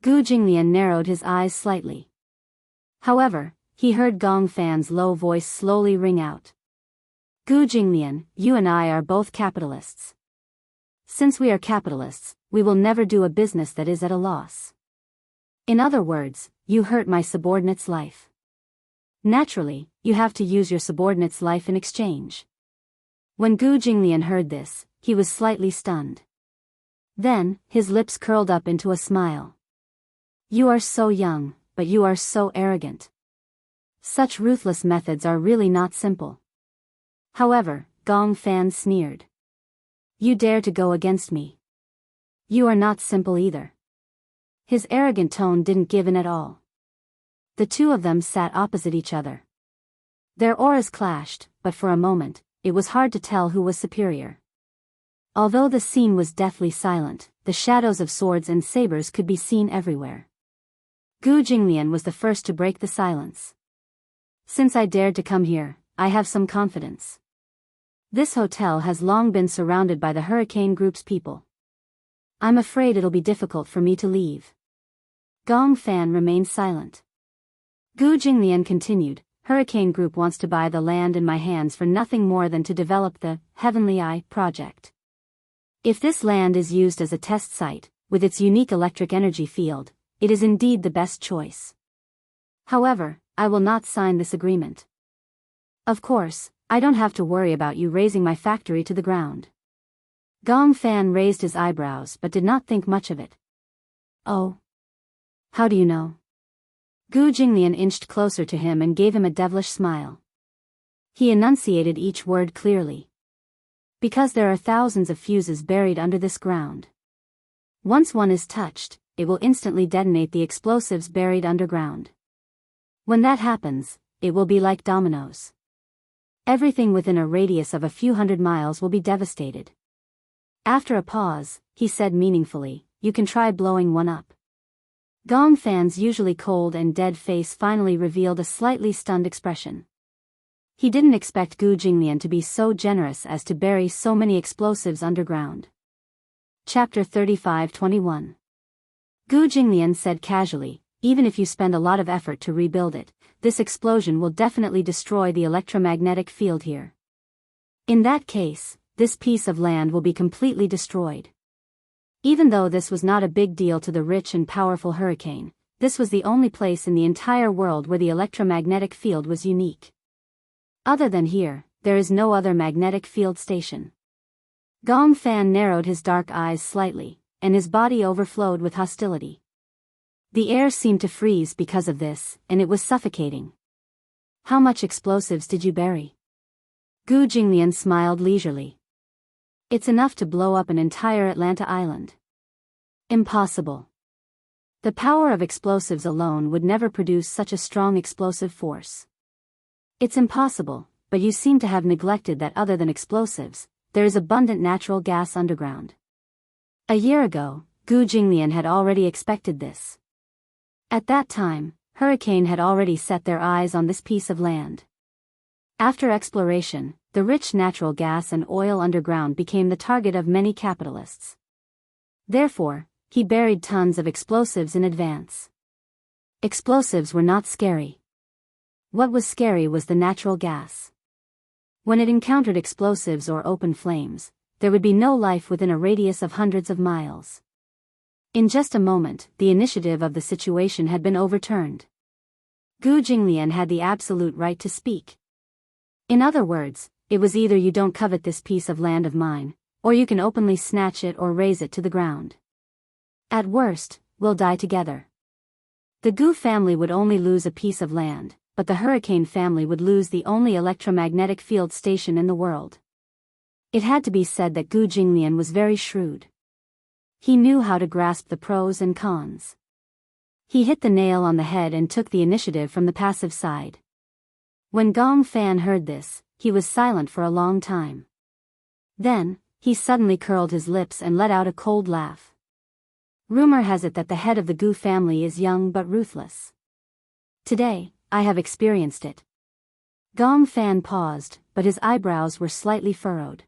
Gu Jinglian narrowed his eyes slightly. However, he heard Gong Fan's low voice slowly ring out. Gu Jinglian, you and I are both capitalists. Since we are capitalists, we will never do a business that is at a loss. In other words, you hurt my subordinate's life. Naturally, you have to use your subordinate's life in exchange. When Gu Jinglian heard this, he was slightly stunned. Then, his lips curled up into a smile. You are so young, but you are so arrogant. Such ruthless methods are really not simple. However, Gong Fan sneered. You dare to go against me. You are not simple either. His arrogant tone didn't give in at all. The two of them sat opposite each other. Their auras clashed, but for a moment, it was hard to tell who was superior. Although the scene was deathly silent, the shadows of swords and sabers could be seen everywhere. Gu Jinglian was the first to break the silence. Since I dared to come here, I have some confidence. This hotel has long been surrounded by the Hurricane Group's people. I'm afraid it'll be difficult for me to leave. Gong Fan remained silent. Gu Jinglian continued, Hurricane Group wants to buy the land in my hands for nothing more than to develop the Heavenly Eye project. If this land is used as a test site, with its unique electric energy field, it is indeed the best choice. However, I will not sign this agreement. Of course, I don't have to worry about you raising my factory to the ground. Gong Fan raised his eyebrows but did not think much of it. Oh. How do you know? Gu Jinglian inched closer to him and gave him a devilish smile. He enunciated each word clearly. Because there are thousands of fuses buried under this ground. Once one is touched, it will instantly detonate the explosives buried underground. When that happens, it will be like dominoes. Everything within a radius of a few hundred miles will be devastated. After a pause, he said meaningfully, you can try blowing one up. Gong Fan's usually cold and dead face finally revealed a slightly stunned expression. He didn't expect Gu Jinglian to be so generous as to bury so many explosives underground. Chapter 35-21. Gu Jinglian said casually, even if you spend a lot of effort to rebuild it, this explosion will definitely destroy the electromagnetic field here. In that case, this piece of land will be completely destroyed. Even though this was not a big deal to the rich and powerful Hurricane, this was the only place in the entire world where the electromagnetic field was unique. Other than here, there is no other magnetic field station. Gong Fan narrowed his dark eyes slightly, and his body overflowed with hostility. The air seemed to freeze because of this, and it was suffocating. How much explosives did you bury? Gu Jinglian smiled leisurely. It's enough to blow up an entire Atlanta island. Impossible. The power of explosives alone would never produce such a strong explosive force. It's impossible, but you seem to have neglected that other than explosives, there is abundant natural gas underground. A year ago, Gu Jinglian had already expected this. At that time, Hurricane had already set their eyes on this piece of land. After exploration, the rich natural gas and oil underground became the target of many capitalists. Therefore, he buried tons of explosives in advance. Explosives were not scary. What was scary was the natural gas. When it encountered explosives or open flames, there would be no life within a radius of hundreds of miles. In just a moment, the initiative of the situation had been overturned. Gu Jinglian had the absolute right to speak. In other words, It was either you don't covet this piece of land of mine, or you can openly snatch it or raze it to the ground. At worst, we'll die together. The Gu family would only lose a piece of land, but the Hurricane family would lose the only electromagnetic field station in the world. It had to be said that Gu Jinglian was very shrewd. He knew how to grasp the pros and cons. He hit the nail on the head and took the initiative from the passive side. When Gong Fan heard this, he was silent for a long time. Then, he suddenly curled his lips and let out a cold laugh. Rumor has it that the head of the Gu family is young but ruthless. Today, I have experienced it. Gong Fan paused, but his eyebrows were slightly furrowed.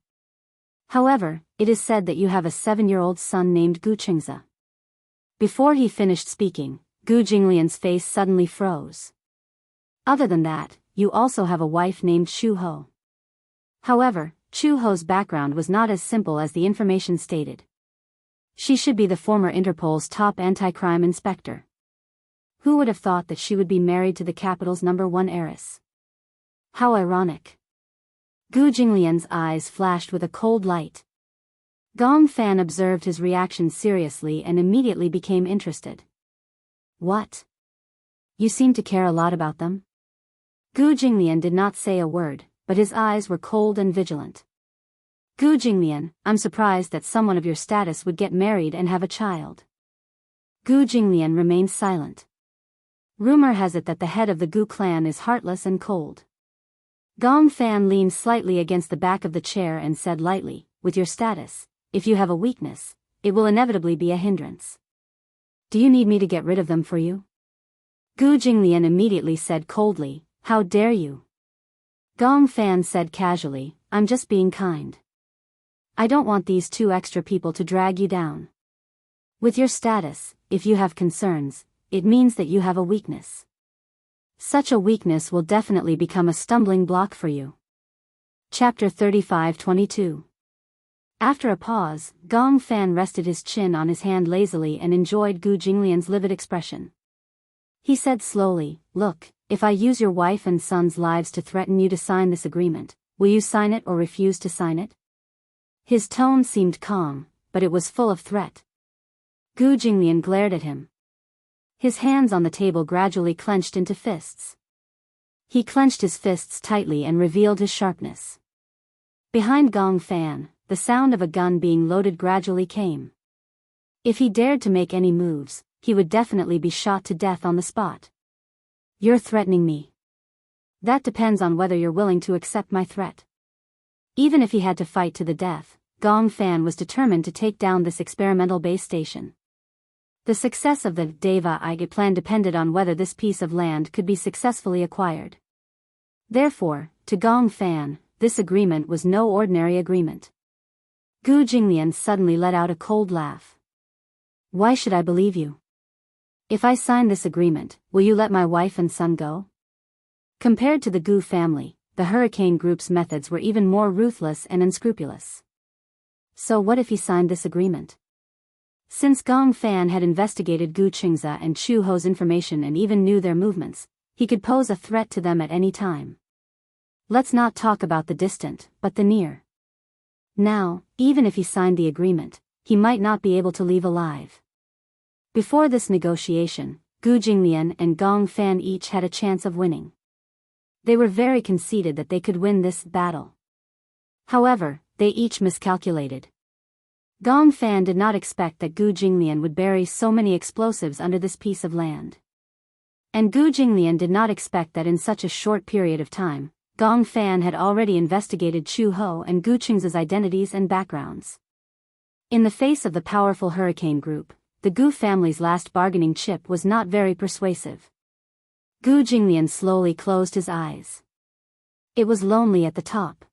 However, it is said that you have a 7-year-old son named Gu Qingzi. Before he finished speaking, Gu Jinglian's face suddenly froze. Other than that, you also have a wife named Shu Ho. However, Shu Ho's background was not as simple as the information stated. She should be the former Interpol's top anti-crime inspector. Who would have thought that she would be married to the capital's #1 heiress? How ironic. Gu Jinglian's eyes flashed with a cold light. Gong Fan observed his reaction seriously and immediately became interested. What? You seem to care a lot about them? Gu Jinglian did not say a word, but his eyes were cold and vigilant. Gu Jinglian, I'm surprised that someone of your status would get married and have a child. Gu Jinglian remained silent. Rumor has it that the head of the Gu clan is heartless and cold. Gong Fan leaned slightly against the back of the chair and said lightly, with your status, if you have a weakness, it will inevitably be a hindrance. Do you need me to get rid of them for you? Gu Jinglian immediately said coldly, how dare you? Gong Fan said casually, I'm just being kind. I don't want these 2 extra people to drag you down. With your status, if you have concerns, it means that you have a weakness. Such a weakness will definitely become a stumbling block for you. Chapter 35-22. After a pause, Gong Fan rested his chin on his hand lazily and enjoyed Gu Jinglian's livid expression. He said slowly, look, if I use your wife and son's lives to threaten you to sign this agreement, will you sign it or refuse to sign it? His tone seemed calm, but it was full of threat. Gu Jinglian glared at him. His hands on the table gradually clenched into fists. He clenched his fists tightly and revealed his sharpness. Behind Gong Fan, the sound of a gun being loaded gradually came. If he dared to make any moves, he would definitely be shot to death on the spot. You're threatening me. That depends on whether you're willing to accept my threat. Even if he had to fight to the death, Gong Fan was determined to take down this experimental base station. The success of the Deva Ige plan depended on whether this piece of land could be successfully acquired. Therefore, to Gong Fan, this agreement was no ordinary agreement. Gu Jinglian suddenly let out a cold laugh. Why should I believe you? If I sign this agreement, will you let my wife and son go? Compared to the Gu family, the Hurricane Group's methods were even more ruthless and unscrupulous. So what if he signed this agreement? Since Gong Fan had investigated Gu Qingzi and Chu Ho's information and even knew their movements, he could pose a threat to them at any time. Let's not talk about the distant, but the near. Now, even if he signed the agreement, he might not be able to leave alive. Before this negotiation, Gu Jinglian and Gong Fan each had a chance of winning. They were very conceited that they could win this battle. However, they each miscalculated. Gong Fan did not expect that Gu Jinglian would bury so many explosives under this piece of land. And Gu Jinglian did not expect that in such a short period of time, Gong Fan had already investigated Chu Ho and Gu Qingzi's identities and backgrounds. In the face of the powerful Hurricane Group, the Gu family's last bargaining chip was not very persuasive. Gu Jinglian slowly closed his eyes. It was lonely at the top.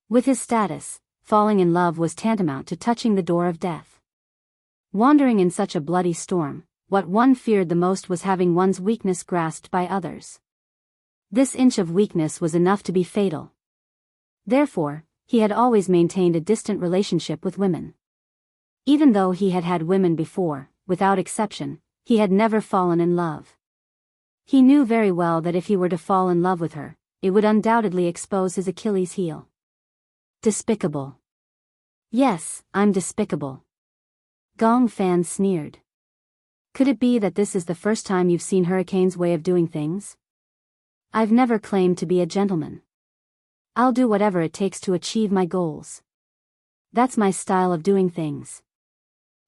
With his status, falling in love was tantamount to touching the door of death. Wandering in such a bloody storm, what one feared the most was having one's weakness grasped by others. This inch of weakness was enough to be fatal. Therefore, he had always maintained a distant relationship with women. Even though he had had women before, without exception, he had never fallen in love. He knew very well that if he were to fall in love with her, it would undoubtedly expose his Achilles heel. Despicable. Yes, I'm despicable. Gong Fan sneered. Could it be that this is the first time you've seen Hurricane's way of doing things? I've never claimed to be a gentleman. I'll do whatever it takes to achieve my goals. That's my style of doing things.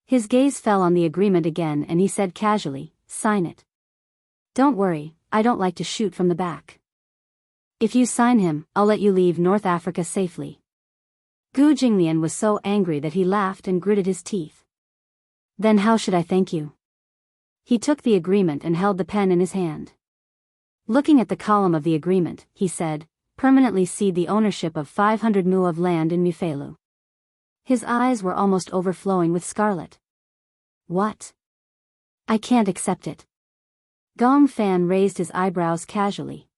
His gaze fell on the agreement again and he said casually, sign it. Don't worry, I don't like to shoot from the back. If you sign him, I'll let you leave North Africa safely. Gu Jinglian was so angry that he laughed and gritted his teeth. Then how should I thank you? He took the agreement and held the pen in his hand. Looking at the column of the agreement, he said, permanently cede the ownership of 500 mu of land in Mufelu. His eyes were almost overflowing with scarlet. What? I can't accept it. Gong Fan raised his eyebrows casually.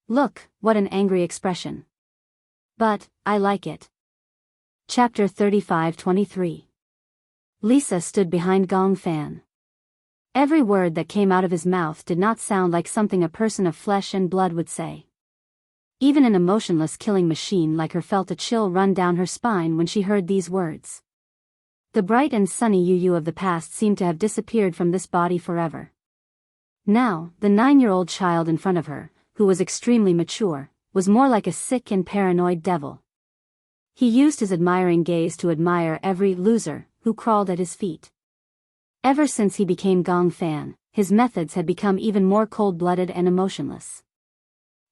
Look, what an angry expression. But, I like it. Chapter 35-23. Lisa stood behind Gong Fan. Every word that came out of his mouth did not sound like something a person of flesh and blood would say. Even an emotionless killing machine like her felt a chill run down her spine when she heard these words. The bright and sunny Yu of the past seemed to have disappeared from this body forever. Now, the 9-year-old child in front of her, who was extremely mature, was more like a sick and paranoid devil. He used his admiring gaze to admire every loser who crawled at his feet. Ever since he became Gong Fan, his methods had become even more cold-blooded and emotionless.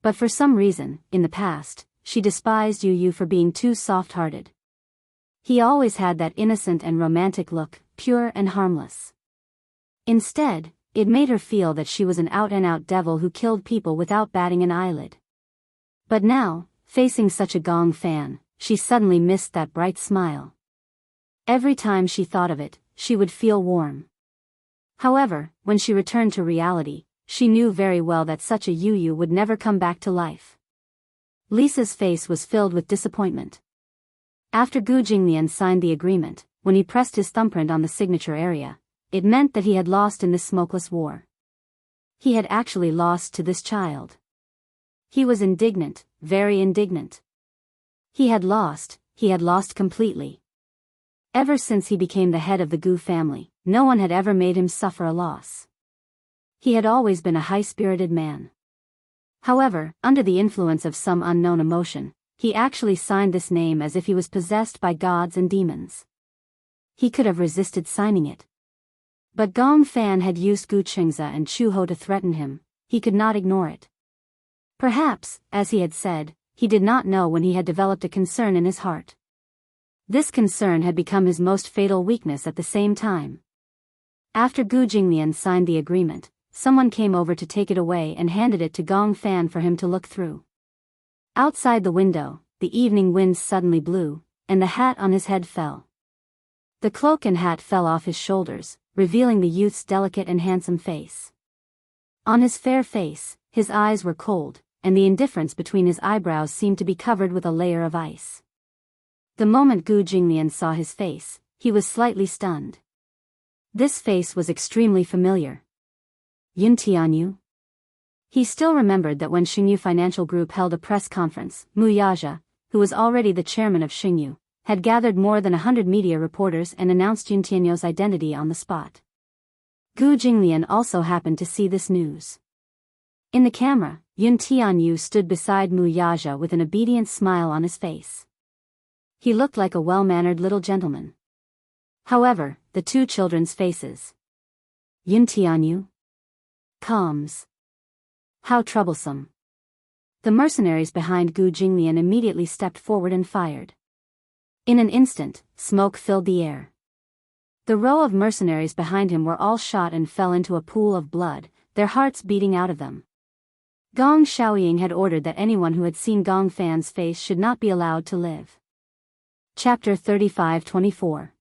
But for some reason, in the past, she despised Yu for being too soft-hearted. He always had that innocent and romantic look, pure and harmless. Instead, it made her feel that she was an out-and-out devil who killed people without batting an eyelid. But now, facing such a Gong Fan, she suddenly missed that bright smile. Every time she thought of it, she would feel warm. However, when she returned to reality, she knew very well that such a Yu would never come back to life. Lisa's face was filled with disappointment. After Gu Jinglian signed the agreement, when he pressed his thumbprint on the signature area, it meant that he had lost in this smokeless war. He had actually lost to this child. He was indignant, very indignant. He had lost completely. Ever since he became the head of the Gu family, no one had ever made him suffer a loss. He had always been a high-spirited man. However, under the influence of some unknown emotion, he actually signed this name as if he was possessed by gods and demons. He could have resisted signing it. But Gong Fan had used Gu Xianxia and Chu Ho to threaten him. He could not ignore it. Perhaps, as he had said, he did not know when he had developed a concern in his heart. This concern had become his most fatal weakness at the same time. After Gu Jinglian signed the agreement, someone came over to take it away and handed it to Gong Fan for him to look through. Outside the window, the evening wind suddenly blew, and the hat on his head fell. The cloak and hat fell off his shoulders, revealing the youth's delicate and handsome face. On his fair face, his eyes were cold, and the indifference between his eyebrows seemed to be covered with a layer of ice. The moment Gu Jinglian saw his face, he was slightly stunned. This face was extremely familiar. Yun Tianyu? He still remembered that when Xingyu Financial Group held a press conference, Mu Yaja, who was already the chairman of Xingyu, had gathered more than 100 media reporters and announced Yun Tianyu's identity on the spot. Gu Jinglian also happened to see this news. In the camera, Yun Tianyu stood beside Mu Yaja with an obedient smile on his face. He looked like a well-mannered little gentleman. However, the two children's faces. Yun Tianyu? Comes. How troublesome. The mercenaries behind Gu Jinglian immediately stepped forward and fired. In an instant, smoke filled the air. The row of mercenaries behind him were all shot and fell into a pool of blood, their hearts beating out of them. Gong Xiaoying had ordered that anyone who had seen Gong Fan's face should not be allowed to live. Chapter 35-24.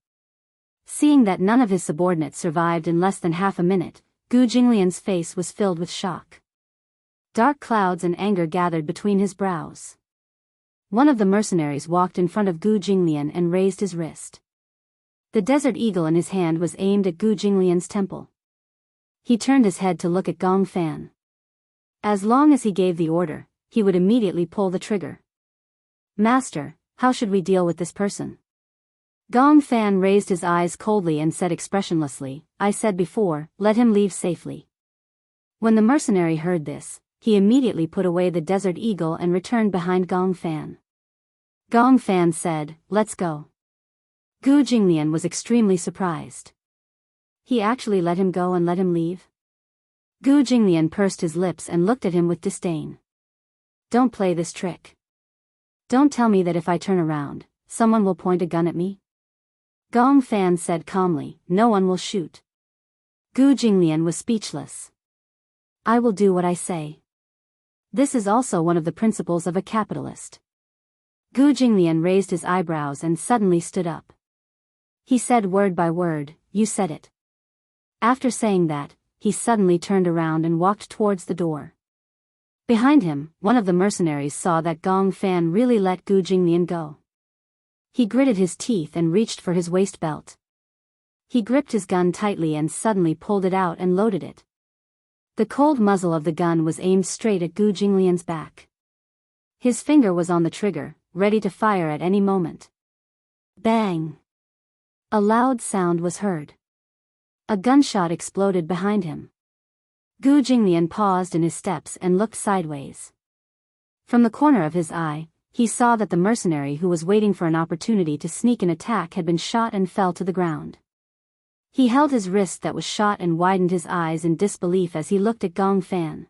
Seeing that none of his subordinates survived in less than half a minute, Gu Jinglian's face was filled with shock. Dark clouds and anger gathered between his brows. One of the mercenaries walked in front of Gu Jinglian and raised his wrist. The desert eagle in his hand was aimed at Gu Jinglian's temple. He turned his head to look at Gong Fan. As long as he gave the order, he would immediately pull the trigger. Master, how should we deal with this person? Gong Fan raised his eyes coldly and said expressionlessly, I said before, let him leave safely. When the mercenary heard this, he immediately put away the desert eagle and returned behind Gong Fan. Gong Fan said, let's go. Gu Jinglian was extremely surprised. He actually let him go and let him leave? Gu Jinglian pursed his lips and looked at him with disdain. Don't play this trick. Don't tell me that if I turn around, someone will point a gun at me? Gong Fan said calmly, no one will shoot. Gu Jinglian was speechless. I will do what I say. This is also one of the principles of a capitalist. Gu Jinglian raised his eyebrows and suddenly stood up. He said word by word, you said it. After saying that, he suddenly turned around and walked towards the door. Behind him, one of the mercenaries saw that Gong Fan really let Gu Jinglian go. He gritted his teeth and reached for his waist belt. He gripped his gun tightly and suddenly pulled it out and loaded it. The cold muzzle of the gun was aimed straight at Gu Jinglian's back. His finger was on the trigger, ready to fire at any moment. Bang! A loud sound was heard. A gunshot exploded behind him. Gu Jinglian paused in his steps and looked sideways. From the corner of his eye, he saw that the mercenary who was waiting for an opportunity to sneak an attack had been shot and fell to the ground. He held his wrist that was shot and widened his eyes in disbelief as he looked at Gong Fan.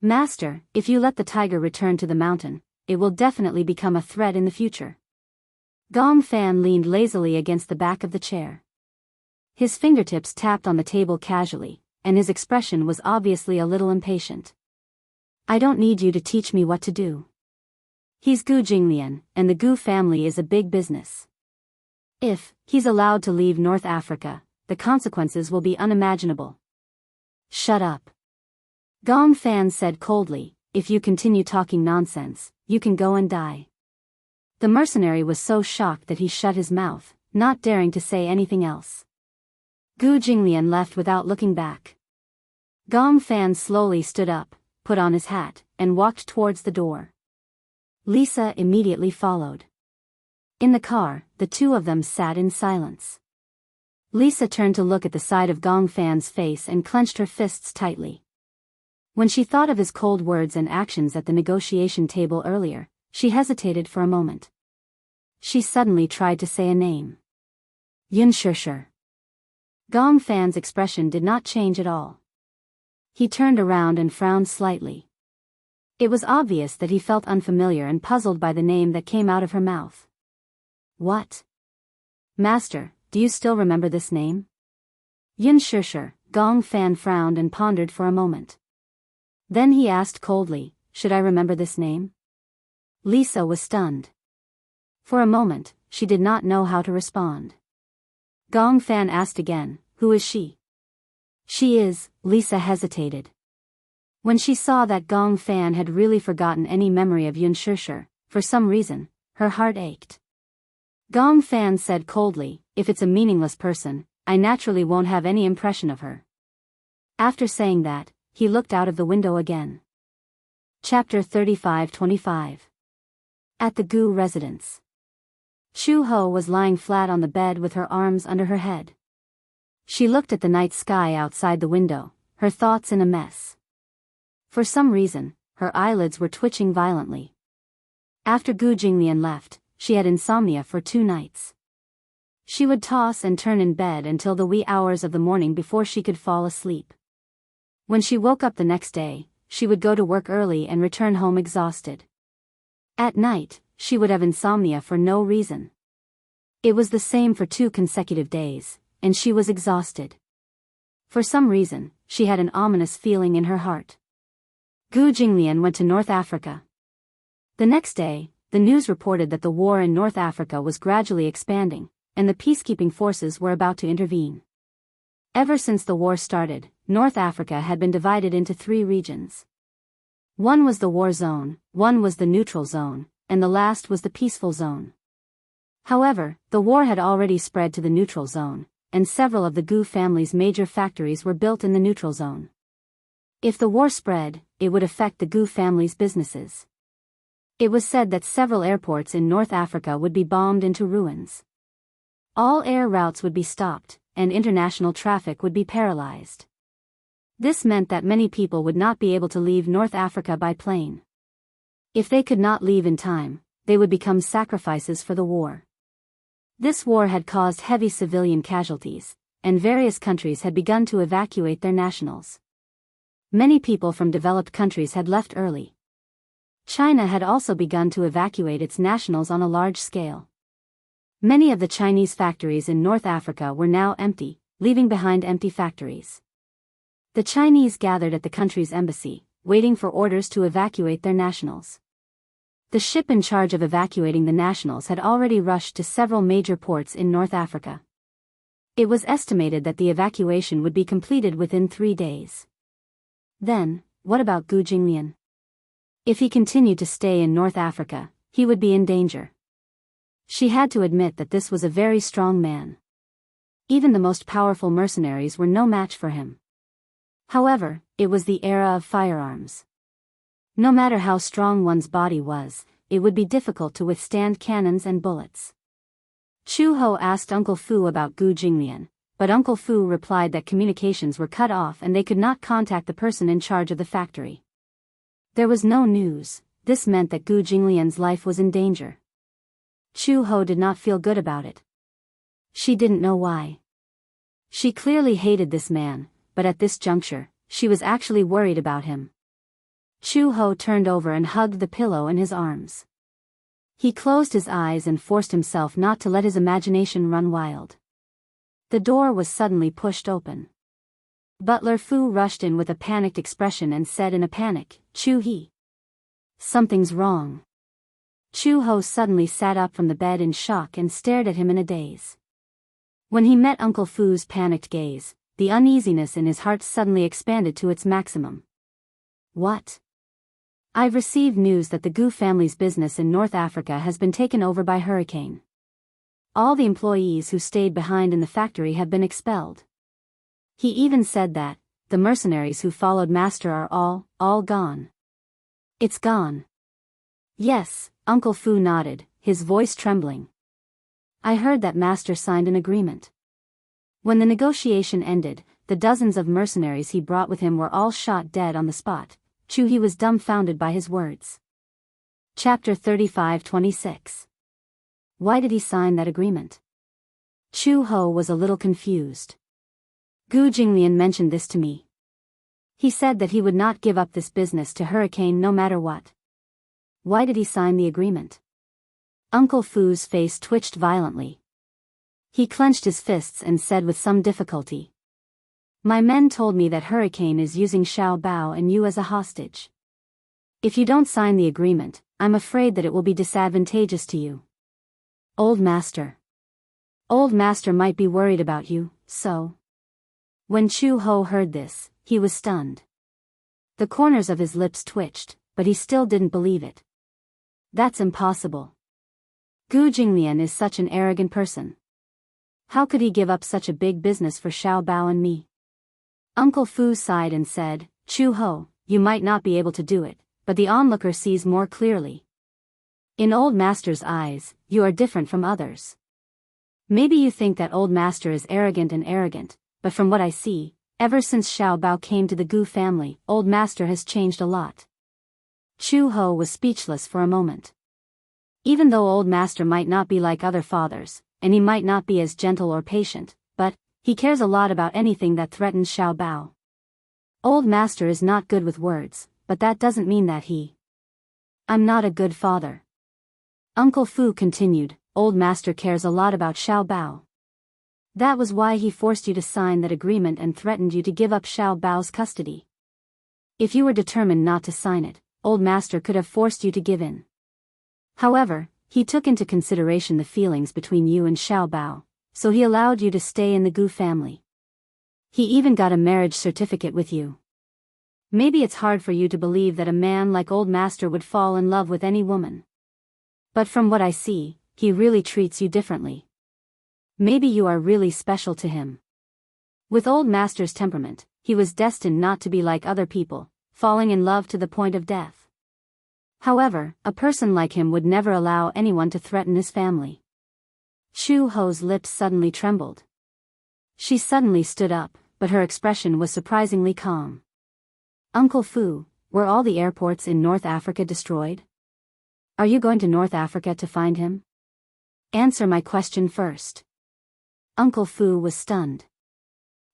Master, if you let the tiger return to the mountain, it will definitely become a threat in the future. Gong Fan leaned lazily against the back of the chair. His fingertips tapped on the table casually, and his expression was obviously a little impatient. I don't need you to teach me what to do. He's Gu Jinglian, and the Gu family is a big business. If he's allowed to leave North Africa, the consequences will be unimaginable. Shut up. Gong Fan said coldly, if you continue talking nonsense, you can go and die. The mercenary was so shocked that he shut his mouth, not daring to say anything else. Gu Jinglian left without looking back. Gong Fan slowly stood up, put on his hat, and walked towards the door. Lisa immediately followed. In the car, the two of them sat in silence. Lisa turned to look at the side of Gong Fan's face and clenched her fists tightly. When she thought of his cold words and actions at the negotiation table earlier, she hesitated for a moment. She suddenly tried to say a name. Xianxia. Gong Fan's expression did not change at all. He turned around and frowned slightly. It was obvious that he felt unfamiliar and puzzled by the name that came out of her mouth. What? Master, do you still remember this name? Xianxia. Gong Fan frowned and pondered for a moment. Then he asked coldly, should I remember this name? Lisa was stunned. For a moment, she did not know how to respond. Gong Fan asked again, who is she? She is, Lisa hesitated. When she saw that Gong Fan had really forgotten any memory of Xianxia, for some reason, her heart ached. Gong Fan said coldly, if it's a meaningless person, I naturally won't have any impression of her. After saying that, he looked out of the window again. Chapter 35-25. At the Gu residence. Shu Ho was lying flat on the bed with her arms under her head. She looked at the night sky outside the window, her thoughts in a mess. For some reason, her eyelids were twitching violently. After Gu Jinglian left, she had insomnia for 2 nights. She would toss and turn in bed until the wee hours of the morning before she could fall asleep. When she woke up the next day, she would go to work early and return home exhausted. At night, she would have insomnia for no reason. It was the same for 2 consecutive days, and she was exhausted. For some reason, she had an ominous feeling in her heart. Gu Jinglian went to North Africa. The next day, the news reported that the war in North Africa was gradually expanding, and the peacekeeping forces were about to intervene. Ever since the war started, North Africa had been divided into 3 regions. One was the war zone, one was the neutral zone, and the last was the peaceful zone. However, the war had already spread to the neutral zone, and several of the Gu family's major factories were built in the neutral zone. If the war spread, it would affect the Gu family's businesses. It was said that several airports in North Africa would be bombed into ruins. All air routes would be stopped, and international traffic would be paralyzed. This meant that many people would not be able to leave North Africa by plane. If they could not leave in time, they would become sacrifices for the war. This war had caused heavy civilian casualties, and various countries had begun to evacuate their nationals. Many people from developed countries had left early. China had also begun to evacuate its nationals on a large scale. Many of the Chinese factories in North Africa were now empty, leaving behind empty factories. The Chinese gathered at the country's embassy, waiting for orders to evacuate their nationals. The ship in charge of evacuating the nationals had already rushed to several major ports in North Africa. It was estimated that the evacuation would be completed within 3 days. Then, what about Gu Jinglian? If he continued to stay in North Africa, he would be in danger. She had to admit that this was a very strong man. Even the most powerful mercenaries were no match for him. However, it was the era of firearms. No matter how strong one's body was, it would be difficult to withstand cannons and bullets. Chu Ho asked Uncle Fu about Gu Jinglian, but Uncle Fu replied that communications were cut off and they could not contact the person in charge of the factory. There was no news. This meant that Gu Jinglian's life was in danger. Chu Ho did not feel good about it. She didn't know why. She clearly hated this man, but at this juncture, she was actually worried about him. Chu Ho turned over and hugged the pillow in his arms. He closed his eyes and forced himself not to let his imagination run wild. The door was suddenly pushed open. Butler Fu rushed in with a panicked expression and said in a panic, "Chu He. Something's wrong." Chu Ho suddenly sat up from the bed in shock and stared at him in a daze. When he met Uncle Fu's panicked gaze, the uneasiness in his heart suddenly expanded to its maximum. "What?" "I've received news that the Gu family's business in North Africa has been taken over by hurricane. All the employees who stayed behind in the factory have been expelled. He even said that the mercenaries who followed Master are all gone." "It's gone?" "Yes," Uncle Fu nodded, his voice trembling. "I heard that Master signed an agreement. When the negotiation ended, the dozens of mercenaries he brought with him were all shot dead on the spot." Chu He was dumbfounded by his words. Chapter 35-26. Why did he sign that agreement? Chu Ho was a little confused. "Gu Jinglian mentioned this to me. He said that he would not give up this business to Hurricane no matter what." "Why did he sign the agreement?" Uncle Fu's face twitched violently. He clenched his fists and said with some difficulty, "My men told me that Hurricane is using Xiao Bao and you as a hostage. If you don't sign the agreement, I'm afraid that it will be disadvantageous to you." "Old Master. Old Master might be worried about you, so." When Chu Ho heard this, he was stunned. The corners of his lips twitched, but he still didn't believe it. "That's impossible. Gu Jinglian is such an arrogant person. How could he give up such a big business for Xiao Bao and me?" Uncle Fu sighed and said, "Chu Ho, you might not be able to do it, but the onlooker sees more clearly. In Old Master's eyes, you are different from others. Maybe you think that Old Master is arrogant, but from what I see, ever since Xiao Bao came to the Gu family, Old Master has changed a lot." Chu Ho was speechless for a moment. Even though Old Master might not be like other fathers, and he might not be as gentle or patient, but he cares a lot about anything that threatens Xiao Bao. Old Master is not good with words, but that doesn't mean that I'm not a good father. Uncle Fu continued, "Old Master cares a lot about Xiao Bao. That was why he forced you to sign that agreement and threatened you to give up Xiao Bao's custody. If you were determined not to sign it, Old Master could have forced you to give in. However, he took into consideration the feelings between you and Xiao Bao, so he allowed you to stay in the Gu family. He even got a marriage certificate with you. Maybe it's hard for you to believe that a man like Old Master would fall in love with any woman. But from what I see, he really treats you differently. Maybe you are really special to him." With Old Master's temperament, he was destined not to be like other people, falling in love to the point of death. However, a person like him would never allow anyone to threaten his family. Chu Ho's lips suddenly trembled. She suddenly stood up, but her expression was surprisingly calm. Uncle Fu, were all the airports in North Africa destroyed? Are you going to North Africa to find him? Answer my question first. Uncle Fu was stunned.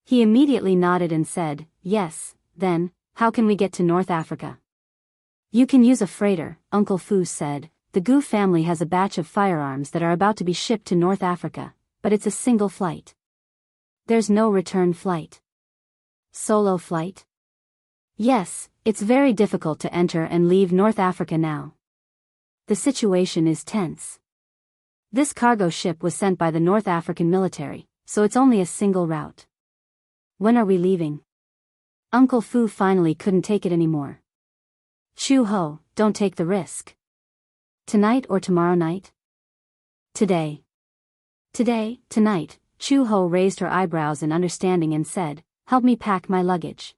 He immediately nodded and said, yes, then, how can we get to North Africa? You can use a freighter, Uncle Fu said. The Gu family has a batch of firearms that are about to be shipped to North Africa, but it's a single flight. There's no return flight. Solo flight? Yes, it's very difficult to enter and leave North Africa now. The situation is tense. This cargo ship was sent by the North African military, so it's only a single route. When are we leaving? Uncle Fu finally couldn't take it anymore. Chu Ho, don't take the risk. Tonight or tomorrow night? Today. Today, tonight, Chu Ho raised her eyebrows in understanding and said, help me pack my luggage.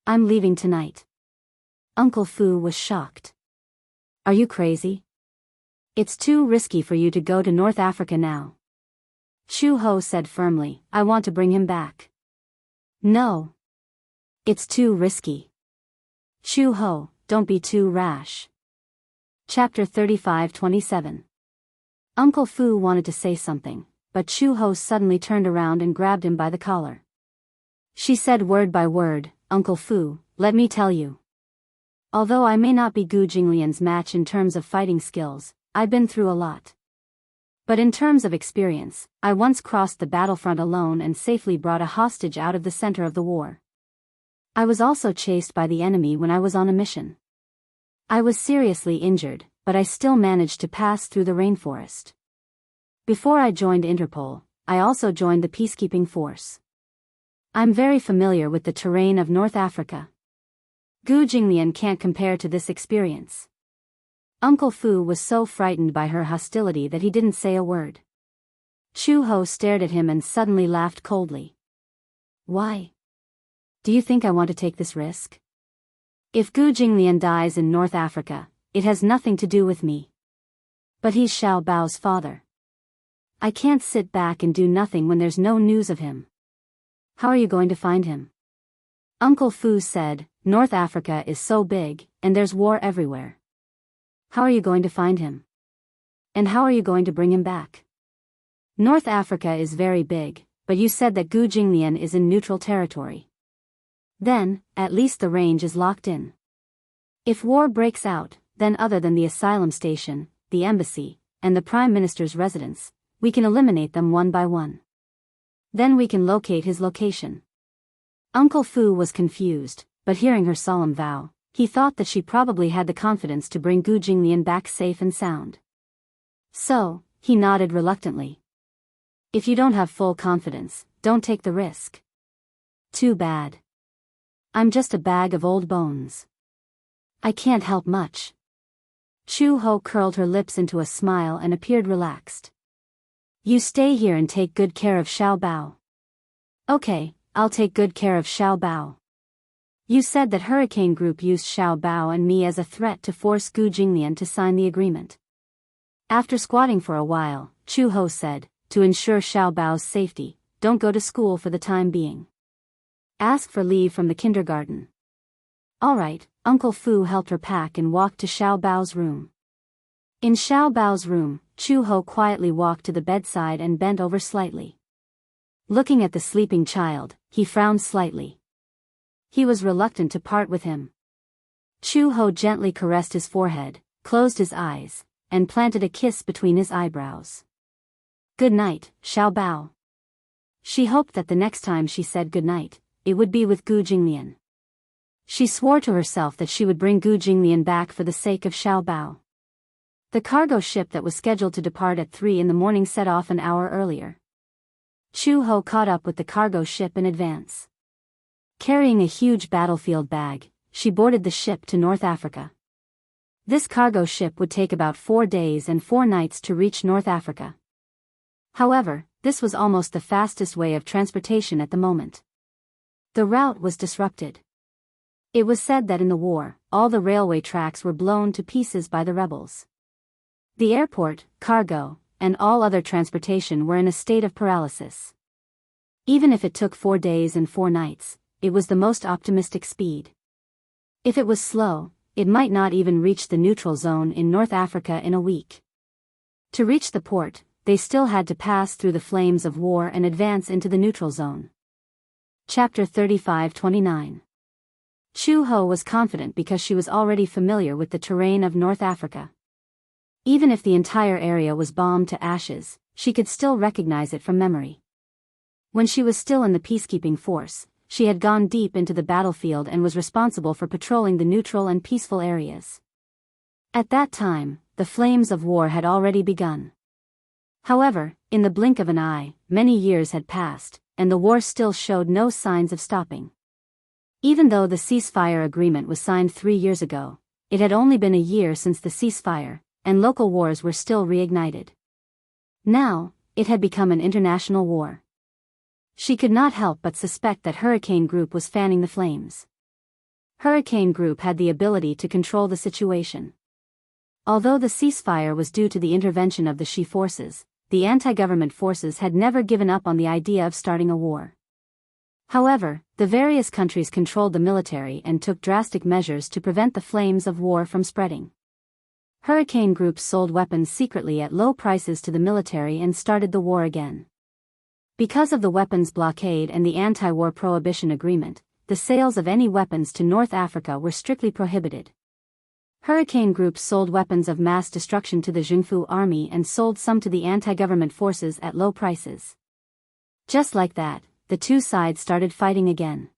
I'm leaving tonight. Uncle Fu was shocked. Are you crazy? It's too risky for you to go to North Africa now. Chu Ho said firmly, I want to bring him back. No. It's too risky. Chu Ho, don't be too rash. Chapter 35-27. Uncle Fu wanted to say something, but Chu Ho suddenly turned around and grabbed him by the collar. She said word by word, Uncle Fu, let me tell you. Although I may not be Gu Jinglian's match in terms of fighting skills, I've been through a lot. But in terms of experience, I once crossed the battlefront alone and safely brought a hostage out of the center of the war. I was also chased by the enemy when I was on a mission. I was seriously injured, but I still managed to pass through the rainforest. Before I joined Interpol, I also joined the peacekeeping force. I'm very familiar with the terrain of North Africa. Gu Jinglian can't compare to this experience. Uncle Fu was so frightened by her hostility that he didn't say a word. Chu Ho stared at him and suddenly laughed coldly. Why? Do you think I want to take this risk? If Gu Jinglian dies in North Africa, it has nothing to do with me. But he's Xiao Bao's father. I can't sit back and do nothing when there's no news of him. How are you going to find him? Uncle Fu said, North Africa is so big, and there's war everywhere. How are you going to find him? And how are you going to bring him back? North Africa is very big, but you said that Gu Jinglian is in neutral territory. Then, at least the range is locked in. If war breaks out, then other than the asylum station, the embassy, and the Prime Minister's residence, we can eliminate them one by one. Then we can locate his location. Uncle Fu was confused, but hearing her solemn vow, he thought that she probably had the confidence to bring Gu Jinglian back safe and sound. So, he nodded reluctantly. If you don't have full confidence, don't take the risk. Too bad. I'm just a bag of old bones. I can't help much. Chu Ho curled her lips into a smile and appeared relaxed. You stay here and take good care of Xiao Bao. Okay, I'll take good care of Xiao Bao. You said that Hurricane Group used Xiao Bao and me as a threat to force Gu Jinglian to sign the agreement. After squatting for a while, Chu Ho said, to ensure Xiao Bao's safety, don't go to school for the time being. Ask for leave from the kindergarten. Alright, Uncle Fu helped her pack and walked to Xiao Bao's room. In Xiao Bao's room, Chu Ho quietly walked to the bedside and bent over slightly. Looking at the sleeping child, he frowned slightly. He was reluctant to part with him. Chu Ho gently caressed his forehead, closed his eyes, and planted a kiss between his eyebrows. Good night, Xiao Bao. She hoped that the next time she said good night, it would be with Gu Jinglian. She swore to herself that she would bring Gu Jinglian back for the sake of Xiao Bao. The cargo ship that was scheduled to depart at 3 in the morning set off an hour earlier. Chu Ho caught up with the cargo ship in advance. Carrying a huge battlefield bag, she boarded the ship to North Africa. This cargo ship would take about 4 days and 4 nights to reach North Africa. However, this was almost the fastest way of transportation at the moment. The route was disrupted. It was said that in the war, all the railway tracks were blown to pieces by the rebels. The airport, cargo, and all other transportation were in a state of paralysis. Even if it took 4 days and 4 nights, it was the most optimistic speed. If it was slow, it might not even reach the neutral zone in North Africa in a week. To reach the port, they still had to pass through the flames of war and advance into the neutral zone. Chapter 35-29. Chu Ho was confident because she was already familiar with the terrain of North Africa. Even if the entire area was bombed to ashes, she could still recognize it from memory. When she was still in the peacekeeping force, she had gone deep into the battlefield and was responsible for patrolling the neutral and peaceful areas. At that time, the flames of war had already begun. However, in the blink of an eye, many years had passed, and the war still showed no signs of stopping. Even though the ceasefire agreement was signed 3 years ago, it had only been a year since the ceasefire, and local wars were still reignited. Now, it had become an international war. She could not help but suspect that Hurricane Group was fanning the flames. Hurricane Group had the ability to control the situation. Although the ceasefire was due to the intervention of the Xi forces, the anti-government forces had never given up on the idea of starting a war. However, the various countries controlled the military and took drastic measures to prevent the flames of war from spreading. Hurricane Group sold weapons secretly at low prices to the military and started the war again. Because of the weapons blockade and the anti-war prohibition agreement, the sales of any weapons to North Africa were strictly prohibited. Hurricane Group sold weapons of mass destruction to the Jianghu army and sold some to the anti-government forces at low prices. Just like that, the two sides started fighting again.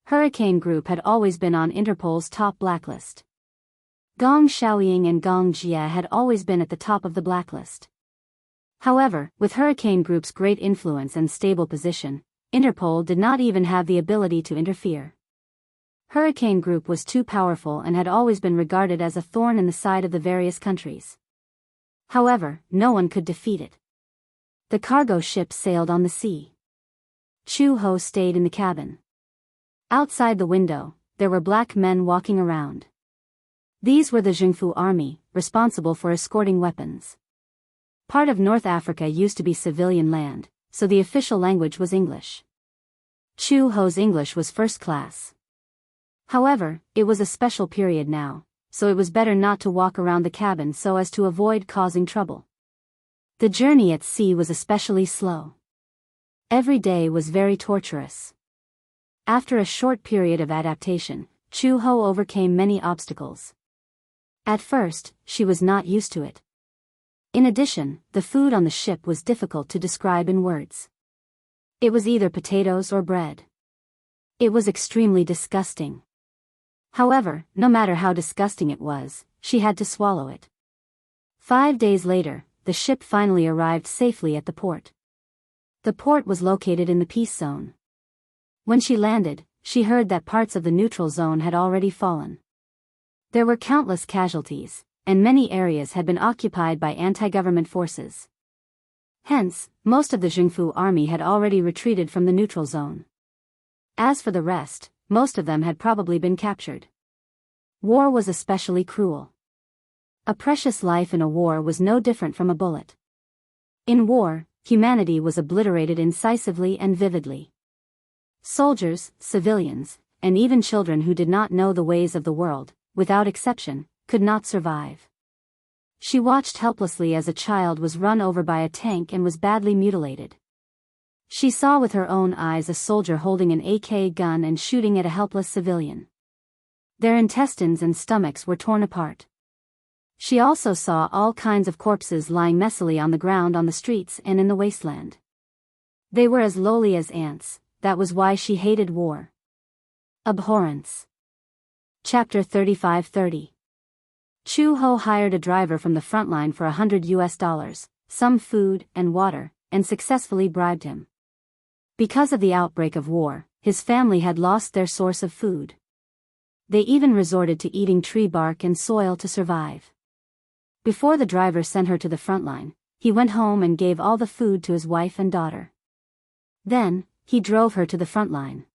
Hurricane Group had always been on Interpol's top blacklist. Gong Xiaoying and Gong Jia had always been at the top of the blacklist. However, with Hurricane Group's great influence and stable position, Interpol did not even have the ability to interfere. Hurricane Group was too powerful and had always been regarded as a thorn in the side of the various countries. However, no one could defeat it. The cargo ship sailed on the sea. Chu Ho stayed in the cabin. Outside the window, there were black men walking around. These were the Jianghu army, responsible for escorting weapons. Part of North Africa used to be civilian land, so the official language was English. Chu Ho's English was first class. However, it was a special period now, so it was better not to walk around the cabin so as to avoid causing trouble. The journey at sea was especially slow. Every day was very torturous. After a short period of adaptation, Chu Ho overcame many obstacles. At first, she was not used to it. In addition, the food on the ship was difficult to describe in words. It was either potatoes or bread. It was extremely disgusting. However, no matter how disgusting it was, she had to swallow it. 5 days later, the ship finally arrived safely at the port. The port was located in the peace zone. When she landed, she heard that parts of the neutral zone had already fallen. There were countless casualties, and many areas had been occupied by anti-government forces. Hence, most of the Jianghu army had already retreated from the neutral zone. As for the rest, most of them had probably been captured. War was especially cruel. A precious life in a war was no different from a bullet. In war, humanity was obliterated incisively and vividly. Soldiers, civilians, and even children who did not know the ways of the world, without exception, could not survive. She watched helplessly as a child was run over by a tank and was badly mutilated. She saw with her own eyes a soldier holding an AK gun and shooting at a helpless civilian. Their intestines and stomachs were torn apart. She also saw all kinds of corpses lying messily on the ground on the streets and in the wasteland. They were as lowly as ants. That was why she hated war. Abhorrence. Chapter 35-30. Chu Ho hired a driver from the front line for $100, some food and water, and successfully bribed him. Because of the outbreak of war, his family had lost their source of food. They even resorted to eating tree bark and soil to survive. Before the driver sent her to the front line, he went home and gave all the food to his wife and daughter. Then, he drove her to the front line.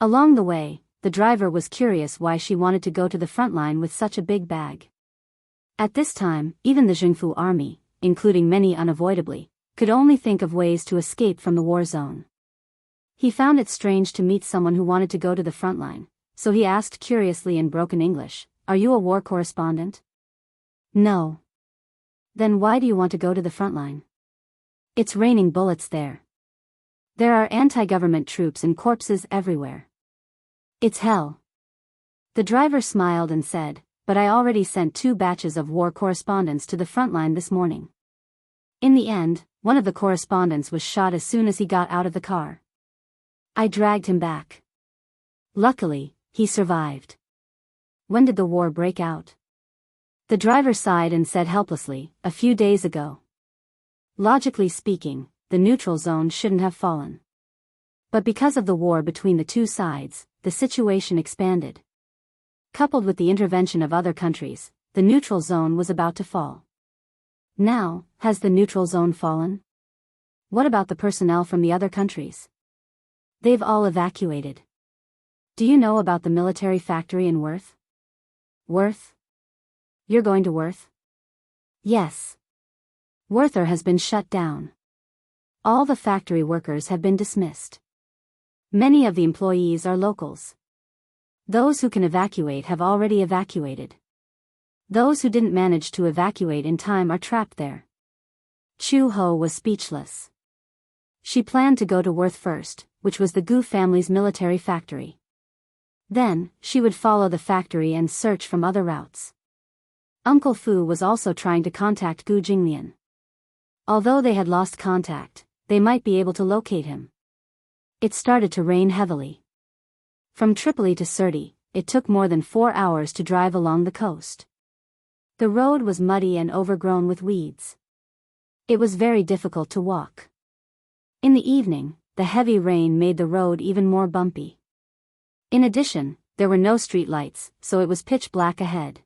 Along the way, the driver was curious why she wanted to go to the front line with such a big bag. At this time, even the Jianghu army, including many unavoidably, could only think of ways to escape from the war zone. He found it strange to meet someone who wanted to go to the front line, so he asked curiously in broken English, "Are you a war correspondent?" "No." "Then why do you want to go to the front line?" "It's raining bullets there. There are anti-government troops and corpses everywhere. It's hell." The driver smiled and said, "But I already sent 2 batches of war correspondents to the front line this morning." In the end, one of the correspondents was shot as soon as he got out of the car. I dragged him back. Luckily, he survived. When did the war break out? The driver sighed and said helplessly, "A few days ago." Logically speaking, the neutral zone shouldn't have fallen. But because of the war between the two sides, the situation expanded. Coupled with the intervention of other countries, the neutral zone was about to fall. Now, has the neutral zone fallen? What about the personnel from the other countries? They've all evacuated. Do you know about the military factory in Worth? Worth? You're going to Worth? Yes. Worther has been shut down. All the factory workers have been dismissed. Many of the employees are locals. Those who can evacuate have already evacuated. Those who didn't manage to evacuate in time are trapped there. Chu Ho was speechless. She planned to go to Worth first, which was the Gu family's military factory. Then, she would follow the factory and search from other routes. Uncle Fu was also trying to contact Gu Jinglian. Although they had lost contact, they might be able to locate him. It started to rain heavily. From Tripoli to Sirte, it took more than 4 hours to drive along the coast. The road was muddy and overgrown with weeds. It was very difficult to walk. In the evening, the heavy rain made the road even more bumpy. In addition, there were no street lights, so it was pitch black ahead.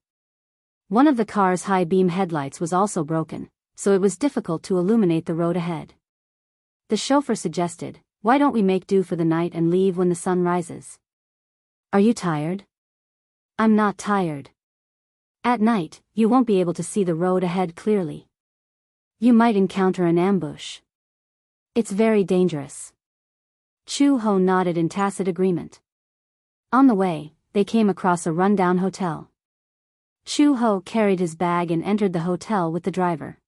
One of the car's high-beam headlights was also broken, so it was difficult to illuminate the road ahead. The chauffeur suggested, "Why don't we make do for the night and leave when the sun rises?" "Are you tired?" "I'm not tired. At night, you won't be able to see the road ahead clearly. You might encounter an ambush. It's very dangerous." Chu Ho nodded in tacit agreement. On the way, they came across a rundown hotel. Chu Ho carried his bag and entered the hotel with the driver.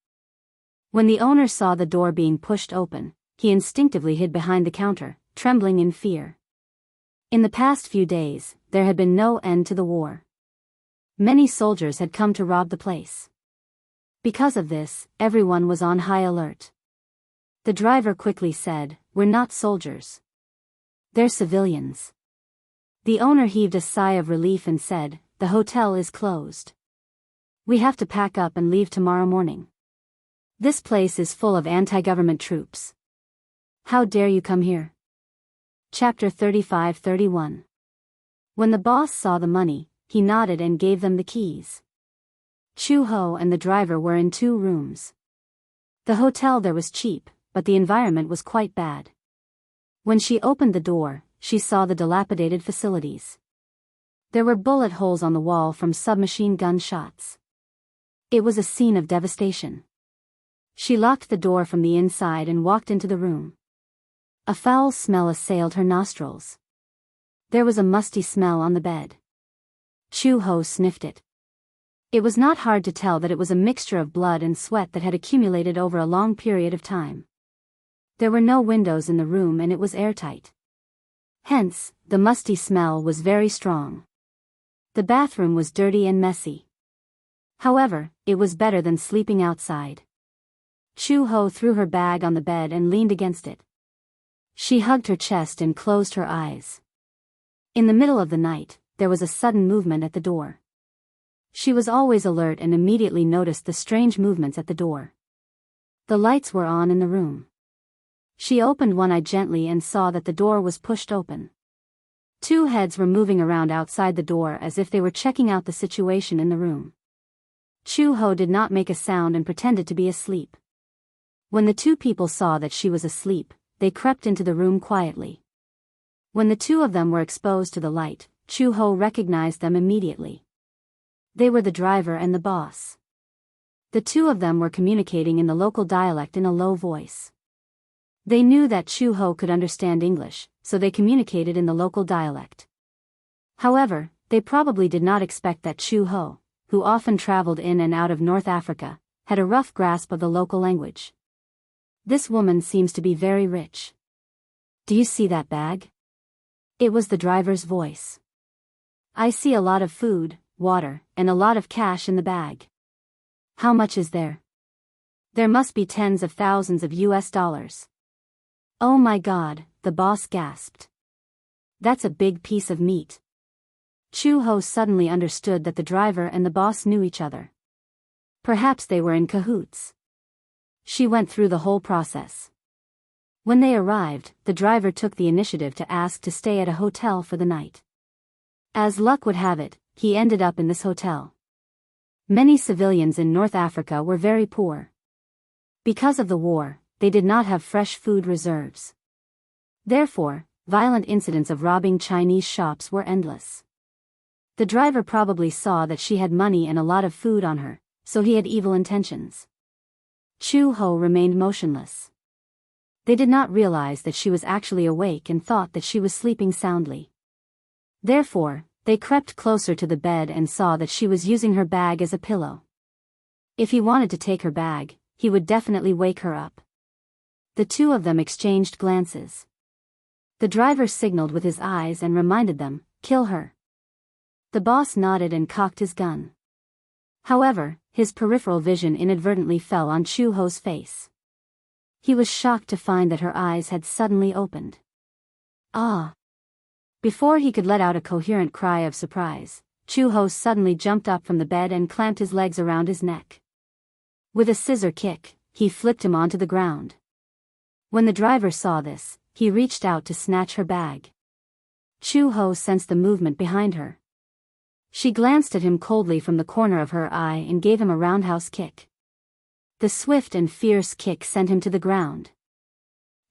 When the owner saw the door being pushed open, he instinctively hid behind the counter, trembling in fear. In the past few days, there had been no end to the war. Many soldiers had come to rob the place. Because of this, everyone was on high alert. The driver quickly said, "We're not soldiers. They're civilians." The owner heaved a sigh of relief and said, "The hotel is closed. We have to pack up and leave tomorrow morning. This place is full of anti-government troops. How dare you come here?" Chapter 35-31. When the boss saw the money, he nodded and gave them the keys. Chu Ho and the driver were in 2 rooms. The hotel there was cheap, but the environment was quite bad. When she opened the door, she saw the dilapidated facilities. There were bullet holes on the wall from submachine gun shots. It was a scene of devastation. She locked the door from the inside and walked into the room. A foul smell assailed her nostrils. There was a musty smell on the bed. Chu Ho sniffed it. It was not hard to tell that it was a mixture of blood and sweat that had accumulated over a long period of time. There were no windows in the room and it was airtight. Hence, the musty smell was very strong. The bathroom was dirty and messy. However, it was better than sleeping outside. Chu Ho threw her bag on the bed and leaned against it. She hugged her chest and closed her eyes. In the middle of the night, there was a sudden movement at the door. She was always alert and immediately noticed the strange movements at the door. The lights were on in the room. She opened one eye gently and saw that the door was pushed open. 2 heads were moving around outside the door as if they were checking out the situation in the room. Chu Ho did not make a sound and pretended to be asleep. When the 2 people saw that she was asleep, they crept into the room quietly. When the 2 of them were exposed to the light, Chu Ho recognized them immediately. They were the driver and the boss. The two of them were communicating in the local dialect in a low voice. They knew that Chu Ho could understand English, so they communicated in the local dialect. However, they probably did not expect that Chu Ho, who often traveled in and out of North Africa, had a rough grasp of the local language. This woman seems to be very rich. Do you see that bag? It was the driver's voice. I see a lot of food, water, and a lot of cash in the bag. How much is there? There must be tens of thousands of US dollars. Oh my God, the boss gasped. That's a big piece of meat. Chu Ho suddenly understood that the driver and the boss knew each other. Perhaps they were in cahoots. She went through the whole process. When they arrived, the driver took the initiative to ask to stay at a hotel for the night. As luck would have it, he ended up in this hotel. Many civilians in North Africa were very poor. Because of the war, they did not have fresh food reserves. Therefore, violent incidents of robbing Chinese shops were endless. The driver probably saw that she had money and a lot of food on her, so he had evil intentions. Chu Ho remained motionless. They did not realize that she was actually awake and thought that she was sleeping soundly. Therefore, they crept closer to the bed and saw that she was using her bag as a pillow. If he wanted to take her bag, he would definitely wake her up. The two of them exchanged glances. The driver signaled with his eyes and reminded them, "Kill her." The boss nodded and cocked his gun. However, his peripheral vision inadvertently fell on Chu Ho's face. He was shocked to find that her eyes had suddenly opened. Ah! Before he could let out a coherent cry of surprise, Chu Ho suddenly jumped up from the bed and clamped his legs around his neck. With a scissor kick, he flipped him onto the ground. When the driver saw this, he reached out to snatch her bag. Chu Ho sensed the movement behind her. She glanced at him coldly from the corner of her eye and gave him a roundhouse kick. The swift and fierce kick sent him to the ground.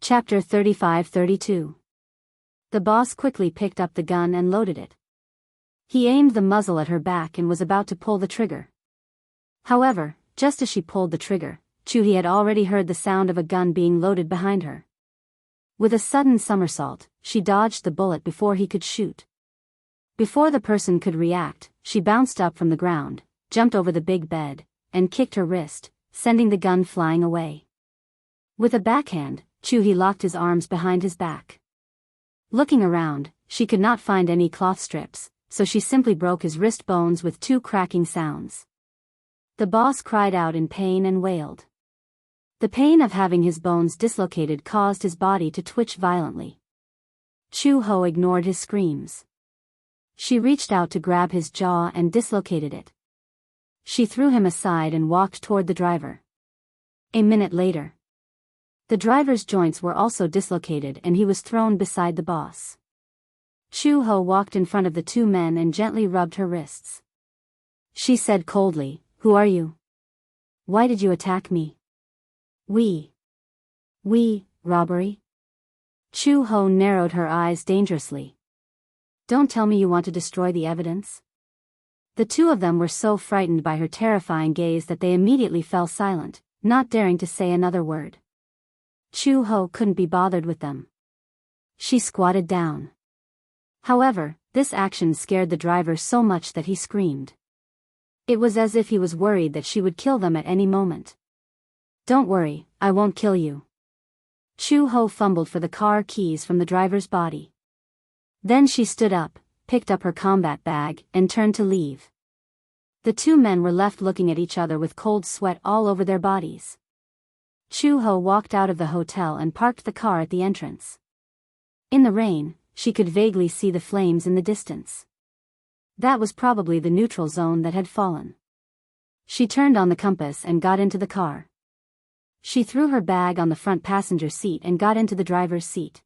Chapter 35-32. The boss quickly picked up the gun and loaded it. He aimed the muzzle at her back and was about to pull the trigger. However, just as she pulled the trigger, Chu had already heard the sound of a gun being loaded behind her. With a sudden somersault, she dodged the bullet before he could shoot. Before the person could react, she bounced up from the ground, jumped over the big bed, and kicked her wrist, sending the gun flying away. With a backhand, Chu locked his arms behind his back. Looking around, she could not find any cloth strips, so she simply broke his wrist bones with two cracking sounds. The boss cried out in pain and wailed. The pain of having his bones dislocated caused his body to twitch violently. Chu Ho ignored his screams. She reached out to grab his jaw and dislocated it. She threw him aside and walked toward the driver. A minute later, the driver's joints were also dislocated and he was thrown beside the boss. Chu Ho walked in front of the two men and gently rubbed her wrists. She said coldly, "Who are you? Why did you attack me?" We, robbery?" Chu Ho narrowed her eyes dangerously. "Don't tell me you want to destroy the evidence?" The two of them were so frightened by her terrifying gaze that they immediately fell silent, not daring to say another word. Chu Ho couldn't be bothered with them. She squatted down. However, this action scared the driver so much that he screamed. It was as if he was worried that she would kill them at any moment. "Don't worry, I won't kill you." Chu Ho fumbled for the car keys from the driver's body. Then she stood up, picked up her combat bag, and turned to leave. The two men were left looking at each other with cold sweat all over their bodies. Chu Ho walked out of the hotel and parked the car at the entrance. In the rain, she could vaguely see the flames in the distance. That was probably the neutral zone that had fallen. She turned on the compass and got into the car. She threw her bag on the front passenger seat and got into the driver's seat.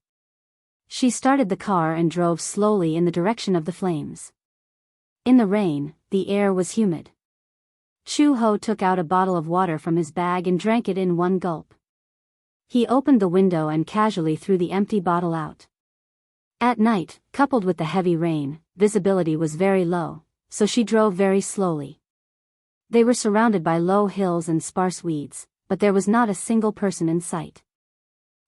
She started the car and drove slowly in the direction of the flames. In the rain, the air was humid. Chu Ho took out a bottle of water from his bag and drank it in one gulp. He opened the window and casually threw the empty bottle out. At night, coupled with the heavy rain, visibility was very low, so she drove very slowly. They were surrounded by low hills and sparse weeds, but there was not a single person in sight.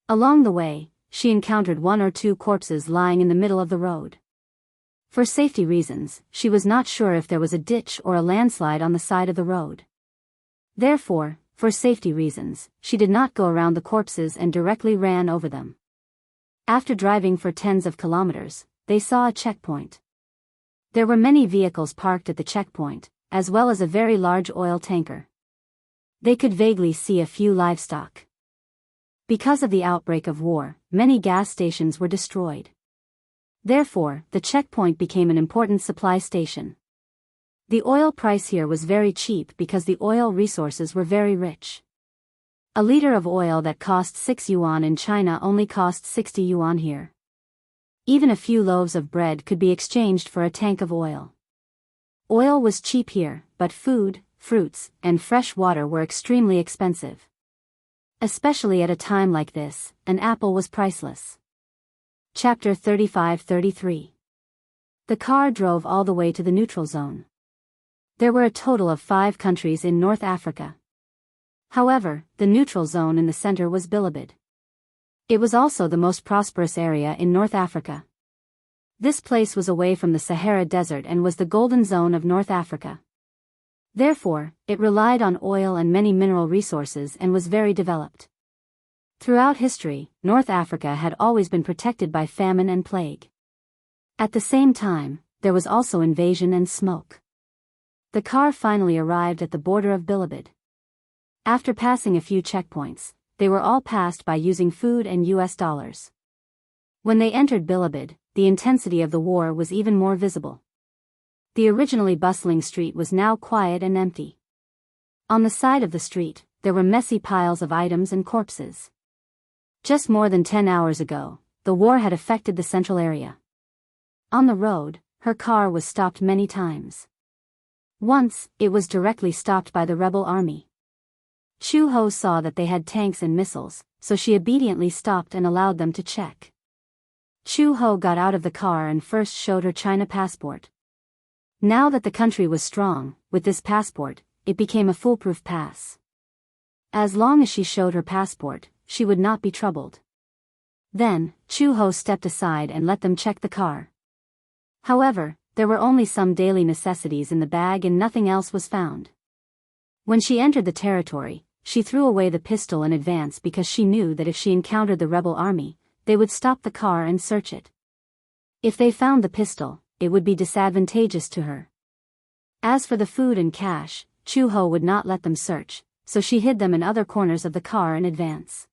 Along the way, she encountered 1 or 2 corpses lying in the middle of the road. For safety reasons, she was not sure if there was a ditch or a landslide on the side of the road. Therefore, for safety reasons, she did not go around the corpses and directly ran over them. After driving for tens of kilometers, they saw a checkpoint. There were many vehicles parked at the checkpoint, as well as a very large oil tanker. They could vaguely see a few livestock. Because of the outbreak of war, many gas stations were destroyed. Therefore, the checkpoint became an important supply station. The oil price here was very cheap because the oil resources were very rich. A liter of oil that cost 6 yuan in China only cost 60 yuan here. Even a few loaves of bread could be exchanged for a tank of oil. Oil was cheap here, but food, fruits, and fresh water were extremely expensive. Especially at a time like this, an apple was priceless. Chapter 35-33. The car drove all the way to the neutral zone. There were a total of 5 countries in North Africa. However, the neutral zone in the center was Bilibid. It was also the most prosperous area in North Africa. This place was away from the Sahara Desert and was the golden zone of North Africa. Therefore, it relied on oil and many mineral resources and was very developed. Throughout history, North Africa had always been protected by famine and plague. At the same time, there was also invasion and smoke. The car finally arrived at the border of Bilibid. After passing a few checkpoints, they were all passed by using food and US dollars. When they entered Bilibid, the intensity of the war was even more visible. The originally bustling street was now quiet and empty. On the side of the street, there were messy piles of items and corpses. Just more than 10 hours ago, the war had affected the central area. On the road, her car was stopped many times. Once, it was directly stopped by the rebel army. Chu Ho saw that they had tanks and missiles, so she obediently stopped and allowed them to check. Chu Ho got out of the car and first showed her China passport. Now that the country was strong, with this passport, it became a foolproof pass. As long as she showed her passport, she would not be troubled. Then, Chu Ho stepped aside and let them check the car. However, there were only some daily necessities in the bag and nothing else was found. When she entered the territory, she threw away the pistol in advance because she knew that if she encountered the rebel army, they would stop the car and search it. If they found the pistol, it would be disadvantageous to her. As for the food and cash, Chu Ho would not let them search, so she hid them in other corners of the car in advance.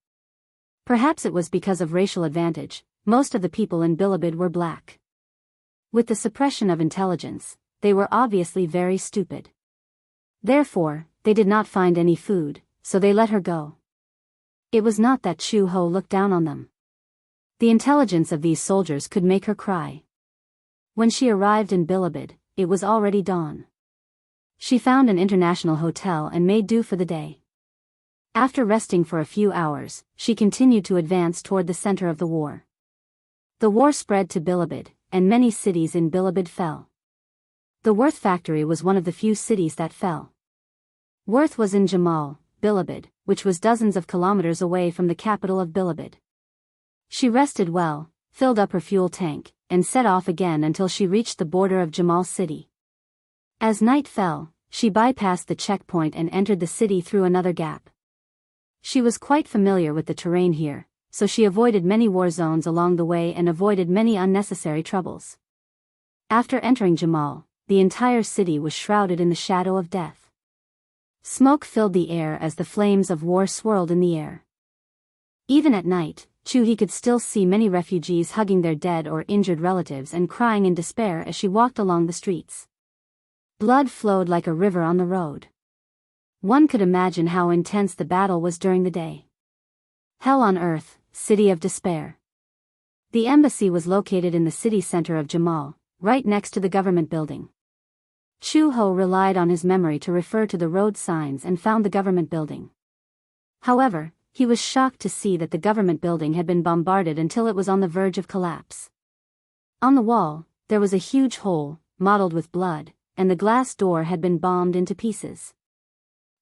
Perhaps it was because of racial advantage, most of the people in Bilibid were black. With the suppression of intelligence, they were obviously very stupid. Therefore, they did not find any food, so they let her go. It was not that Chu Ho looked down on them. The intelligence of these soldiers could make her cry. When she arrived in Bilibid, it was already dawn. She found an international hotel and made do for the day. After resting for a few hours, she continued to advance toward the center of the war. The war spread to Bilibid, and many cities in Bilibid fell. The Worth factory was one of the few cities that fell. Worth was in Jamal, Bilibid, which was dozens of kilometers away from the capital of Bilibid. She rested well, filled up her fuel tank, and set off again until she reached the border of Jamal city. As night fell, she bypassed the checkpoint and entered the city through another gap. She was quite familiar with the terrain here, so she avoided many war zones along the way and avoided many unnecessary troubles. After entering Jamal, the entire city was shrouded in the shadow of death. Smoke filled the air as the flames of war swirled in the air. Even at night, Chu He could still see many refugees hugging their dead or injured relatives and crying in despair as she walked along the streets. Blood flowed like a river on the road. One could imagine how intense the battle was during the day. Hell on earth, city of despair. The embassy was located in the city center of Jamal, right next to the government building. Chu Ho relied on his memory to refer to the road signs and found the government building. However, he was shocked to see that the government building had been bombarded until it was on the verge of collapse. On the wall, there was a huge hole, mottled with blood, and the glass door had been bombed into pieces.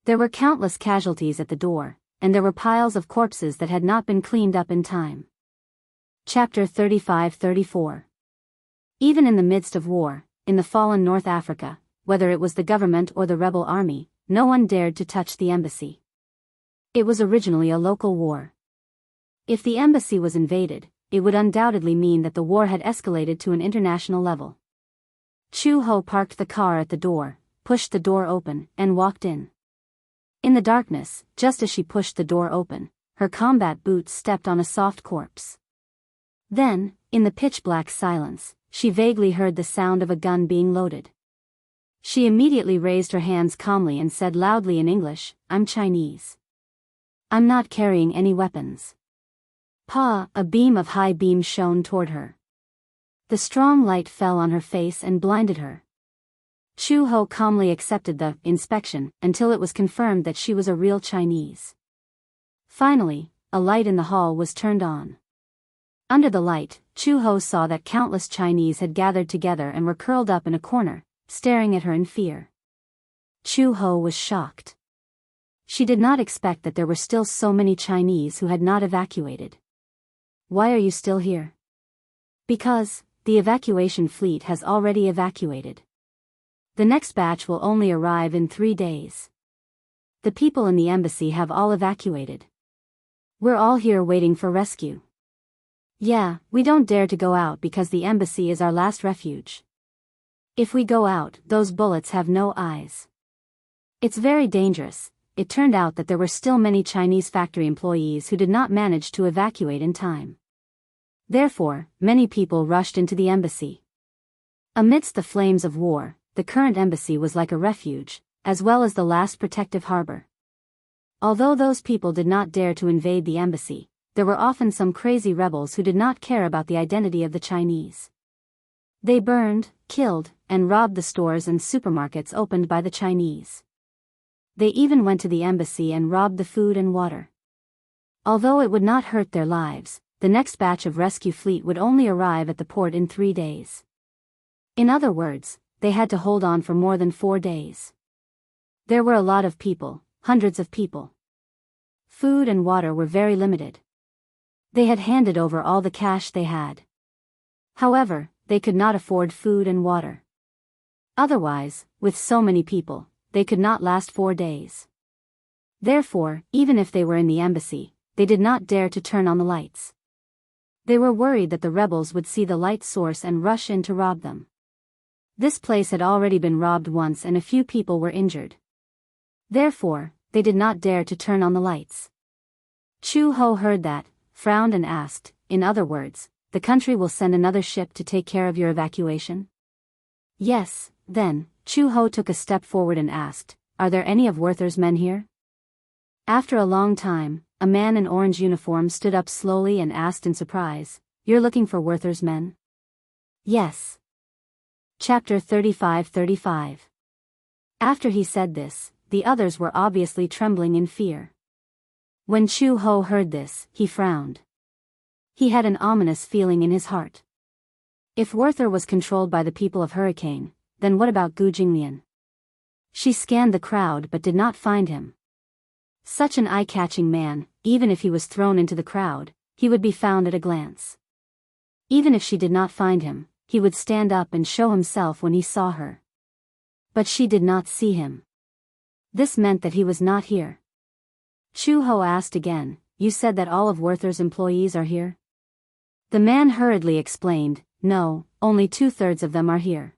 There were countless casualties at the door, and there were piles of corpses that had not been cleaned up in time. Chapter 35-34. Even in the midst of war, in the fallen North Africa, whether it was the government or the rebel army, no one dared to touch the embassy. It was originally a local war. If the embassy was invaded, it would undoubtedly mean that the war had escalated to an international level. Chu Ho parked the car at the door, pushed the door open, and walked in. In the darkness, just as she pushed the door open, her combat boots stepped on a soft corpse. Then, in the pitch-black silence, she vaguely heard the sound of a gun being loaded. She immediately raised her hands calmly and said loudly in English, "I'm Chinese. I'm not carrying any weapons." Pa, a beam of high beam shone toward her. The strong light fell on her face and blinded her. Chu Ho calmly accepted the inspection until it was confirmed that she was a real Chinese. Finally, a light in the hall was turned on. Under the light, Chu Ho saw that countless Chinese had gathered together and were curled up in a corner, staring at her in fear. Chu Ho was shocked. She did not expect that there were still so many Chinese who had not evacuated. "Why are you still here?" "Because the evacuation fleet has already evacuated. The next batch will only arrive in 3 days. The people in the embassy have all evacuated. We're all here waiting for rescue. Yeah, we don't dare to go out because the embassy is our last refuge. If we go out, those bullets have no eyes. It's very dangerous." It turned out that there were still many Chinese factory employees who did not manage to evacuate in time. Therefore, many people rushed into the embassy. Amidst the flames of war, the current embassy was like a refuge, as well as the last protective harbor. Although those people did not dare to invade the embassy, there were often some crazy rebels who did not care about the identity of the Chinese. They burned, killed, and robbed the stores and supermarkets opened by the Chinese. They even went to the embassy and robbed the food and water. Although it would not hurt their lives, the next batch of rescue fleet would only arrive at the port in 3 days. In other words, they had to hold on for more than 4 days. There were a lot of people, hundreds of people. Food and water were very limited. They had handed over all the cash they had. However, they could not afford food and water. Otherwise, with so many people, they could not last 4 days. Therefore, even if they were in the embassy, they did not dare to turn on the lights. They were worried that the rebels would see the light source and rush in to rob them. This place had already been robbed once and a few people were injured. Therefore, they did not dare to turn on the lights. Chu Ho heard that, frowned and asked, "In other words, the country will send another ship to take care of your evacuation?" "Yes." Then, Chu Ho took a step forward and asked, "Are there any of Werther's men here?" After a long time, a man in orange uniform stood up slowly and asked in surprise, "You're looking for Werther's men?" "Yes." Chapter 35-35. After he said this, the others were obviously trembling in fear. When Chu Ho heard this, he frowned. He had an ominous feeling in his heart. If Werther was controlled by the people of Hurricane, then what about Gu Jinglian? She scanned the crowd but did not find him. Such an eye-catching man, even if he was thrown into the crowd, he would be found at a glance. Even if she did not find him, he would stand up and show himself when he saw her. But she did not see him. This meant that he was not here. Chu Ho asked again, "You said that all of Werther's employees are here?" The man hurriedly explained, "No, only 2/3 of them are here.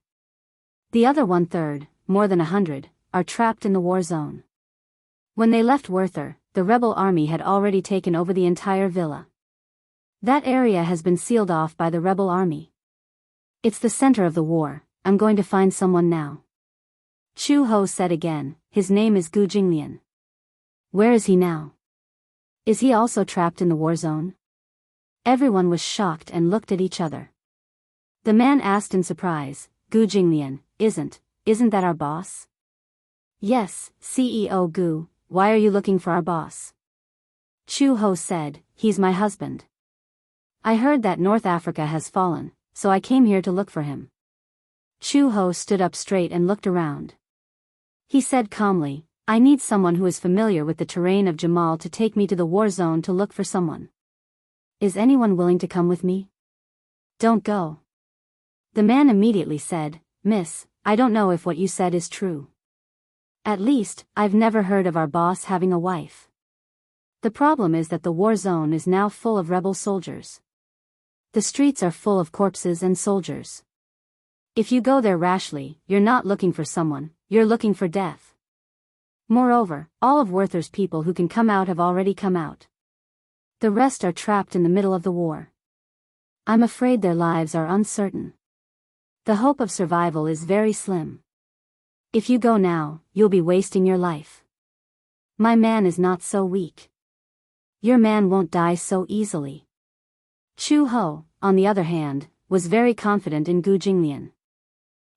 The other 1/3, more than 100, are trapped in the war zone. When they left Werther, the rebel army had already taken over the entire villa. That area has been sealed off by the rebel army. It's the center of the war. I'm going to find someone now." Chu Ho said again, "His name is Gu Jinglian. Where is he now? Is he also trapped in the war zone?" Everyone was shocked and looked at each other. The man asked in surprise, "Gu Jinglian, isn't that our boss?" "Yes, CEO Gu, why are you looking for our boss?" Chu Ho said, "He's my husband. I heard that North Africa has fallen, so I came here to look for him." Chu Ho stood up straight and looked around. He said calmly, I need someone who is familiar with the terrain of Jamal to take me to the war zone to look for someone. Is anyone willing to come with me? Don't go. The man immediately said, Miss, I don't know if what you said is true. At least, I've never heard of our boss having a wife. The problem is that the war zone is now full of rebel soldiers. The streets are full of corpses and soldiers. If you go there rashly, you're not looking for someone, you're looking for death. Moreover, all of Werther's people who can come out have already come out. The rest are trapped in the middle of the war. I'm afraid their lives are uncertain. The hope of survival is very slim. If you go now, you'll be wasting your life. My man is not so weak. Your man won't die so easily. Chu Ho, on the other hand, was very confident in Gu Jinglian.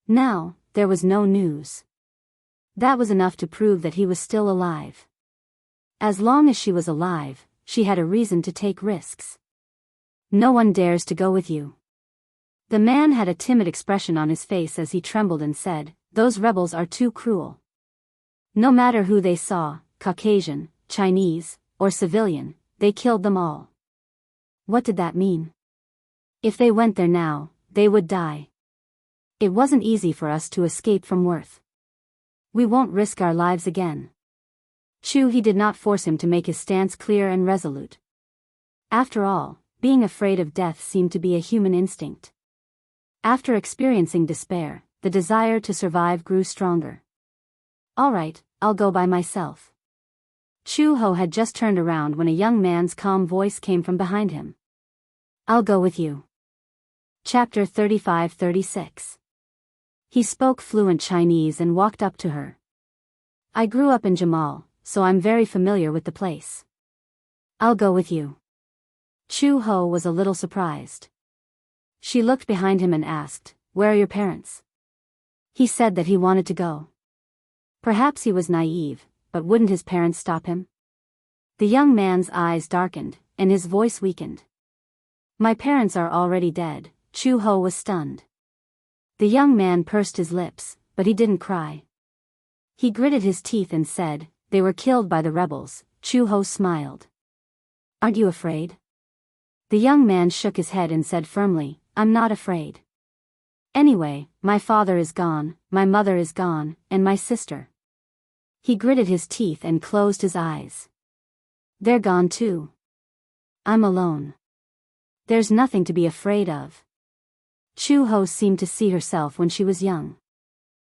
Now, there was no news. That was enough to prove that he was still alive. As long as she was alive, she had a reason to take risks. No one dares to go with you. The man had a timid expression on his face as he trembled and said, Those rebels are too cruel. No matter who they saw, Caucasian, Chinese, or civilian, they killed them all. What did that mean? If they went there now, they would die. It wasn't easy for us to escape from Worth. We won't risk our lives again. He did not force him to make his stance clear and resolute. After all, being afraid of death seemed to be a human instinct. After experiencing despair, the desire to survive grew stronger. All right, I'll go by myself. Chu Ho had just turned around when a young man's calm voice came from behind him. I'll go with you. Chapter 35-36. He spoke fluent Chinese and walked up to her. I grew up in Jamal, so I'm very familiar with the place. I'll go with you. Chu Ho was a little surprised. She looked behind him and asked, Where are your parents? He said that he wanted to go. Perhaps he was naive, but wouldn't his parents stop him? The young man's eyes darkened, and his voice weakened. My parents are already dead. Chu Ho was stunned. The young man pursed his lips, but he didn't cry. He gritted his teeth and said, They were killed by the rebels. Chu Ho smiled. Aren't you afraid? The young man shook his head and said firmly, I'm not afraid. Anyway, my father is gone, my mother is gone, and my sister. He gritted his teeth and closed his eyes. They're gone too. I'm alone. There's nothing to be afraid of. Chu Ho seemed to see herself when she was young.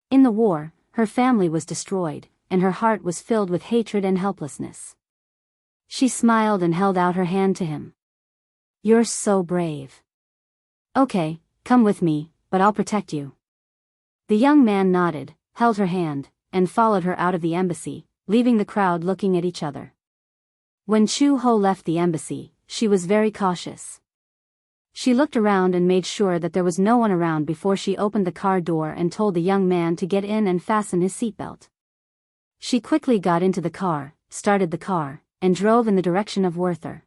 In the war, her family was destroyed, and her heart was filled with hatred and helplessness. She smiled and held out her hand to him. You're so brave. Okay, come with me, but I'll protect you. The young man nodded, held her hand, and followed her out of the embassy, leaving the crowd looking at each other. When Chu Ho left the embassy, she was very cautious. She looked around and made sure that there was no one around before she opened the car door and told the young man to get in and fasten his seatbelt. She quickly got into the car, started the car, and drove in the direction of Werther.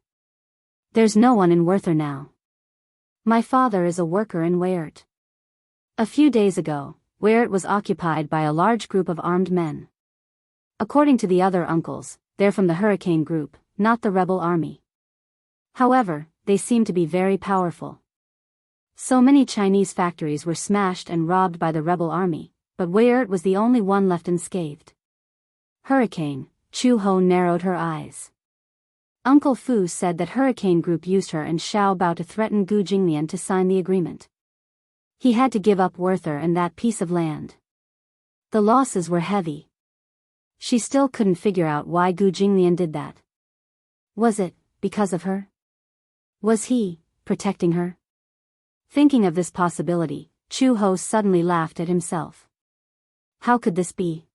There's no one in Werther now. My father is a worker in Weyert. A few days ago, Weyert was occupied by a large group of armed men. According to the other uncles, they're from the Hurricane Group, not the rebel army. However, they seem to be very powerful. So many Chinese factories were smashed and robbed by the rebel army, but Weyert was the only one left unscathed. Hurricane, Chu Ho narrowed her eyes. Uncle Fu said that Hurricane Group used her and Xiao Bao to threaten Gu Jinglian to sign the agreement. He had to give up Werther and that piece of land. The losses were heavy. She still couldn't figure out why Gu Jinglian did that. Was it because of her? Was he protecting her? Thinking of this possibility, Chu Ho suddenly laughed at himself. How could this be?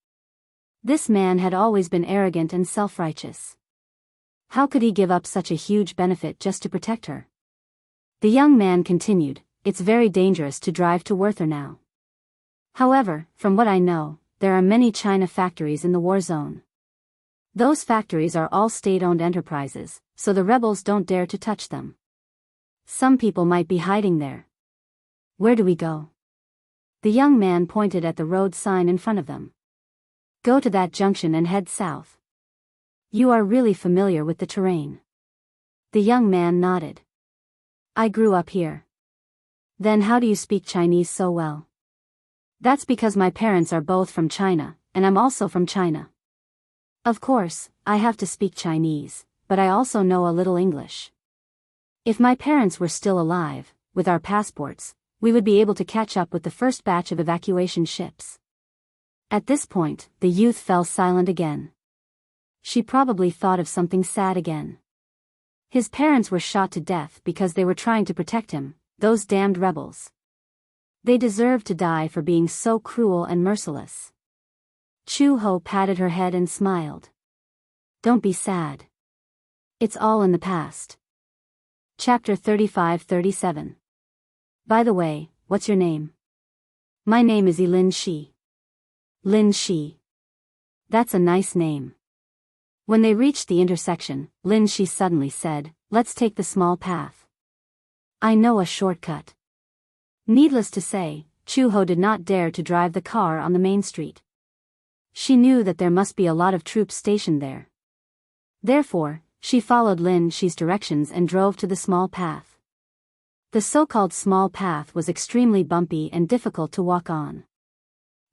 This man had always been arrogant and self-righteous. How could he give up such a huge benefit just to protect her? The young man continued, It's very dangerous to drive to Werther now. However, from what I know, there are many China factories in the war zone. Those factories are all state-owned enterprises, so the rebels don't dare to touch them. Some people might be hiding there. Where do we go? The young man pointed at the road sign in front of them. Go to that junction and head south. You are really familiar with the terrain. The young man nodded. I grew up here. Then how do you speak Chinese so well? That's because my parents are both from China, and I'm also from China. Of course, I have to speak Chinese, but I also know a little English. If my parents were still alive, with our passports, we would be able to catch up with the first batch of evacuation ships. At this point, the youth fell silent again. She probably thought of something sad again. His parents were shot to death because they were trying to protect him, those damned rebels. They deserved to die for being so cruel and merciless. Chu-ho patted her head and smiled. Don't be sad. It's all in the past. Chapter 35-37. By the way, what's your name? My name is Lin Shi. Lin Shi. That's a nice name. When they reached the intersection, Lin Shi suddenly said, let's take the small path. I know a shortcut. Needless to say, Chu-ho did not dare to drive the car on the main street. She knew that there must be a lot of troops stationed there. Therefore, she followed Lin Shi's directions and drove to the small path. The so-called small path was extremely bumpy and difficult to walk on.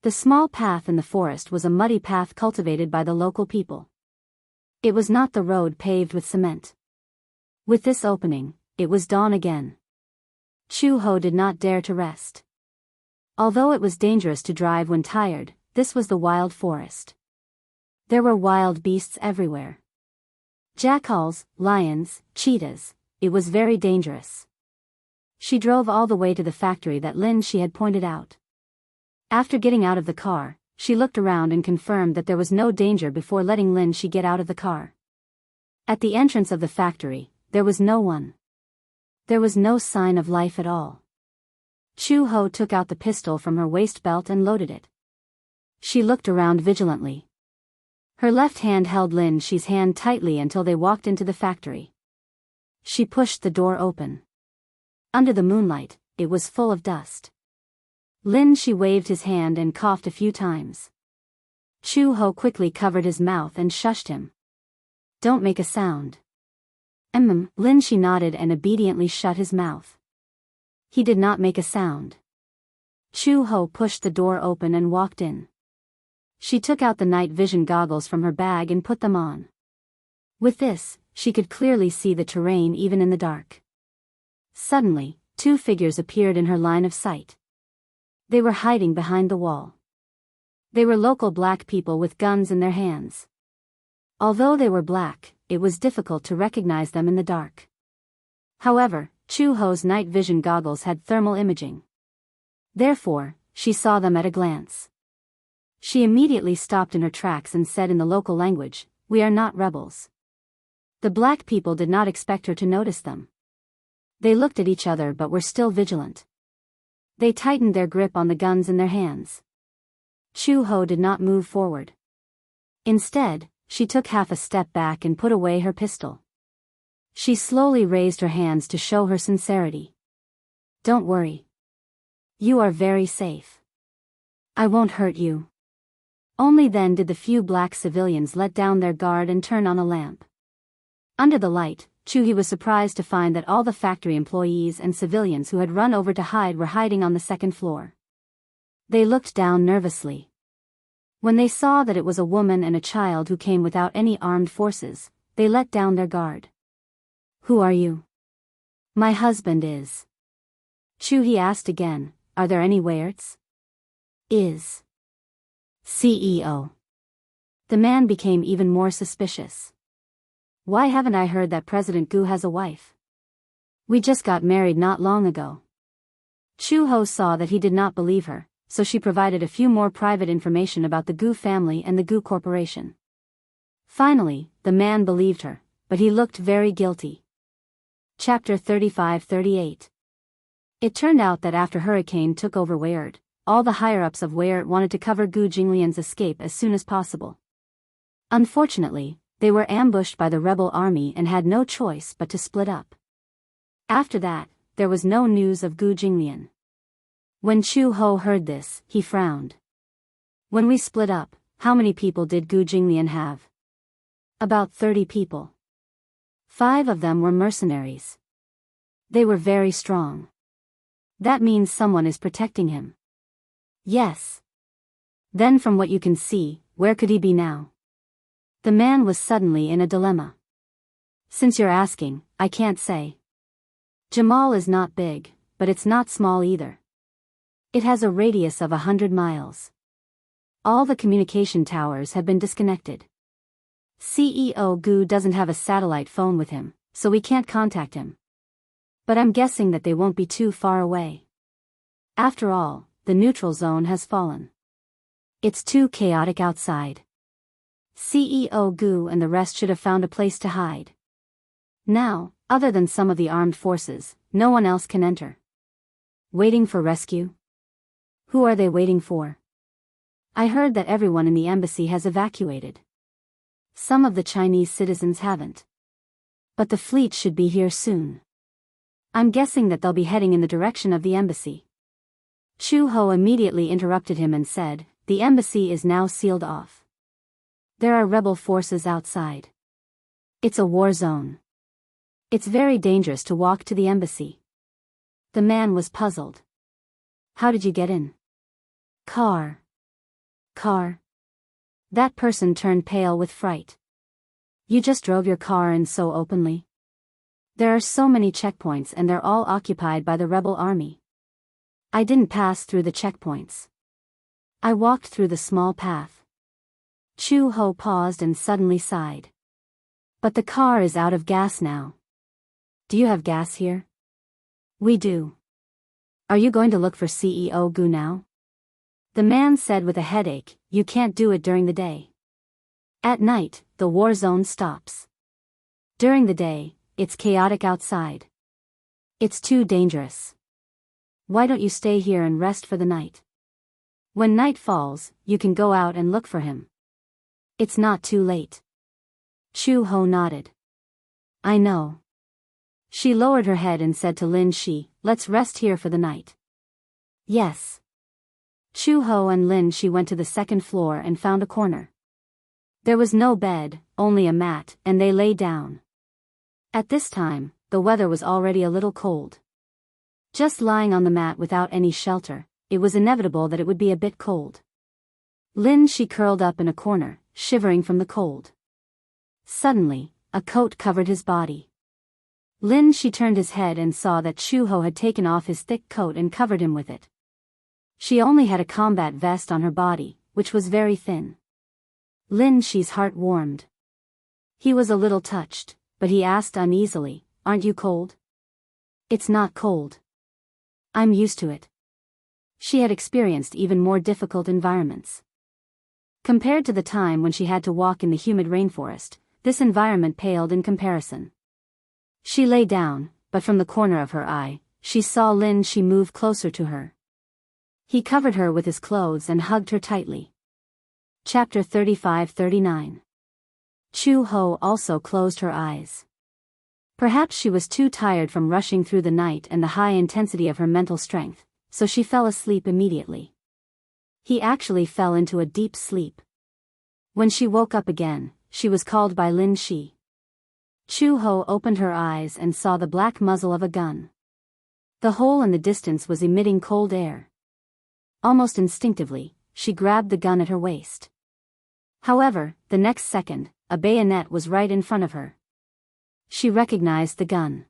The small path in the forest was a muddy path cultivated by the local people. It was not the road paved with cement. With this opening, it was dawn again. Chu-ho did not dare to rest. Although it was dangerous to drive when tired, this was the wild forest. There were wild beasts everywhere. Jackals, lions, cheetahs. It was very dangerous. She drove all the way to the factory that Lin Shi had pointed out. After getting out of the car, she looked around and confirmed that there was no danger before letting Lin Shi get out of the car. At the entrance of the factory, there was no one. There was no sign of life at all. Chu-ho took out the pistol from her waist belt and loaded it. She looked around vigilantly. Her left hand held Lin Shi's hand tightly until they walked into the factory. She pushed the door open. Under the moonlight, it was full of dust. Lin Shi waved his hand and coughed a few times. Chu-ho quickly covered his mouth and shushed him. Don't make a sound. Lin Shi nodded and obediently shut his mouth. He did not make a sound. Chu-ho pushed the door open and walked in. She took out the night vision goggles from her bag and put them on. With this, she could clearly see the terrain even in the dark. Suddenly, two figures appeared in her line of sight. They were hiding behind the wall. They were local black people with guns in their hands. Although they were black, it was difficult to recognize them in the dark. However, Chu-ho's night vision goggles had thermal imaging. Therefore, she saw them at a glance. She immediately stopped in her tracks and said in the local language, "We are not rebels." The black people did not expect her to notice them. They looked at each other but were still vigilant. They tightened their grip on the guns in their hands. Chu-ho did not move forward. Instead, she took half a step back and put away her pistol. She slowly raised her hands to show her sincerity. Don't worry. You are very safe. I won't hurt you. Only then did the few black civilians let down their guard and turn on a lamp. Under the light, Chu-he was surprised to find that all the factory employees and civilians who had run over to hide were hiding on the second floor. They looked down nervously. When they saw that it was a woman and a child who came without any armed forces, they let down their guard. Who are you? My husband is. Chu-he asked again, are there any Weirds? Is. CEO. The man became even more suspicious. Why haven't I heard that President Gu has a wife? We just got married not long ago. Chu-ho saw that he did not believe her, so she provided a few more private information about the Gu family and the Gu Corporation. Finally, the man believed her, but he looked very guilty. Chapter 35-38. It turned out that after Hurricane took over Weird, all the higher-ups of Weird wanted to cover Gu Jinglian's escape as soon as possible. Unfortunately, they were ambushed by the rebel army and had no choice but to split up. After that, there was no news of Gu Jinglian. When Chu Ho heard this, he frowned. When we split up, how many people did Gu Jinglian have? About 30 people. 5 of them were mercenaries. They were very strong. That means someone is protecting him. Yes. Then from what you can see, where could he be now? The man was suddenly in a dilemma. Since you're asking, I can't say. Jamal is not big, but it's not small either. It has a radius of 100 miles. All the communication towers have been disconnected. CEO Gu doesn't have a satellite phone with him, so we can't contact him. But I'm guessing that they won't be too far away. After all, the neutral zone has fallen. It's too chaotic outside. CEO Gu and the rest should have found a place to hide. Now, other than some of the armed forces, no one else can enter. Waiting for rescue? Who are they waiting for? I heard that everyone in the embassy has evacuated. Some of the Chinese citizens haven't. But the fleet should be here soon. I'm guessing that they'll be heading in the direction of the embassy. Chu Ho immediately interrupted him and said, the embassy is now sealed off. There are rebel forces outside. It's a war zone. It's very dangerous to walk to the embassy. The man was puzzled. How did you get in? Car. That person turned pale with fright. You just drove your car in so openly? There are so many checkpoints and they're all occupied by the rebel army. I didn't pass through the checkpoints. I walked through the small path. Chu Ho paused and suddenly sighed. But the car is out of gas now. Do you have gas here? We do. Are you going to look for CEO Gu now? The man said with a headache, you can't do it during the day. At night, the war zone stops. During the day, it's chaotic outside. It's too dangerous. Why don't you stay here and rest for the night? When night falls, you can go out and look for him. It's not too late. Chu Ho nodded. I know. She lowered her head and said to Lin Shi, let's rest here for the night. Yes. Chu Ho and Lin Shi went to the second floor and found a corner. There was no bed, only a mat, and they lay down. At this time, the weather was already a little cold. Just lying on the mat without any shelter, it was inevitable that it would be a bit cold. Lin Shi curled up in a corner, shivering from the cold. Suddenly, a coat covered his body. Lin Shi turned his head and saw that Chu Ho had taken off his thick coat and covered him with it. She only had a combat vest on her body, which was very thin. Lin Shi's heart warmed. He was a little touched, but he asked uneasily, aren't you cold? It's not cold. I'm used to it. She had experienced even more difficult environments. Compared to the time when she had to walk in the humid rainforest, this environment paled in comparison. She lay down, but from the corner of her eye, she saw Lin Shi move closer to her. He covered her with his clothes and hugged her tightly. Chapter 35-39. Chu Ho also closed her eyes. Perhaps she was too tired from rushing through the night and the high intensity of her mental strength, so she fell asleep immediately. He actually fell into a deep sleep. When she woke up again, she was called by Lin Shi. Chu Ho opened her eyes and saw the black muzzle of a gun. The hole in the distance was emitting cold air. Almost instinctively, she grabbed the gun at her waist. However, the next second, a bayonet was right in front of her. She recognized the gun.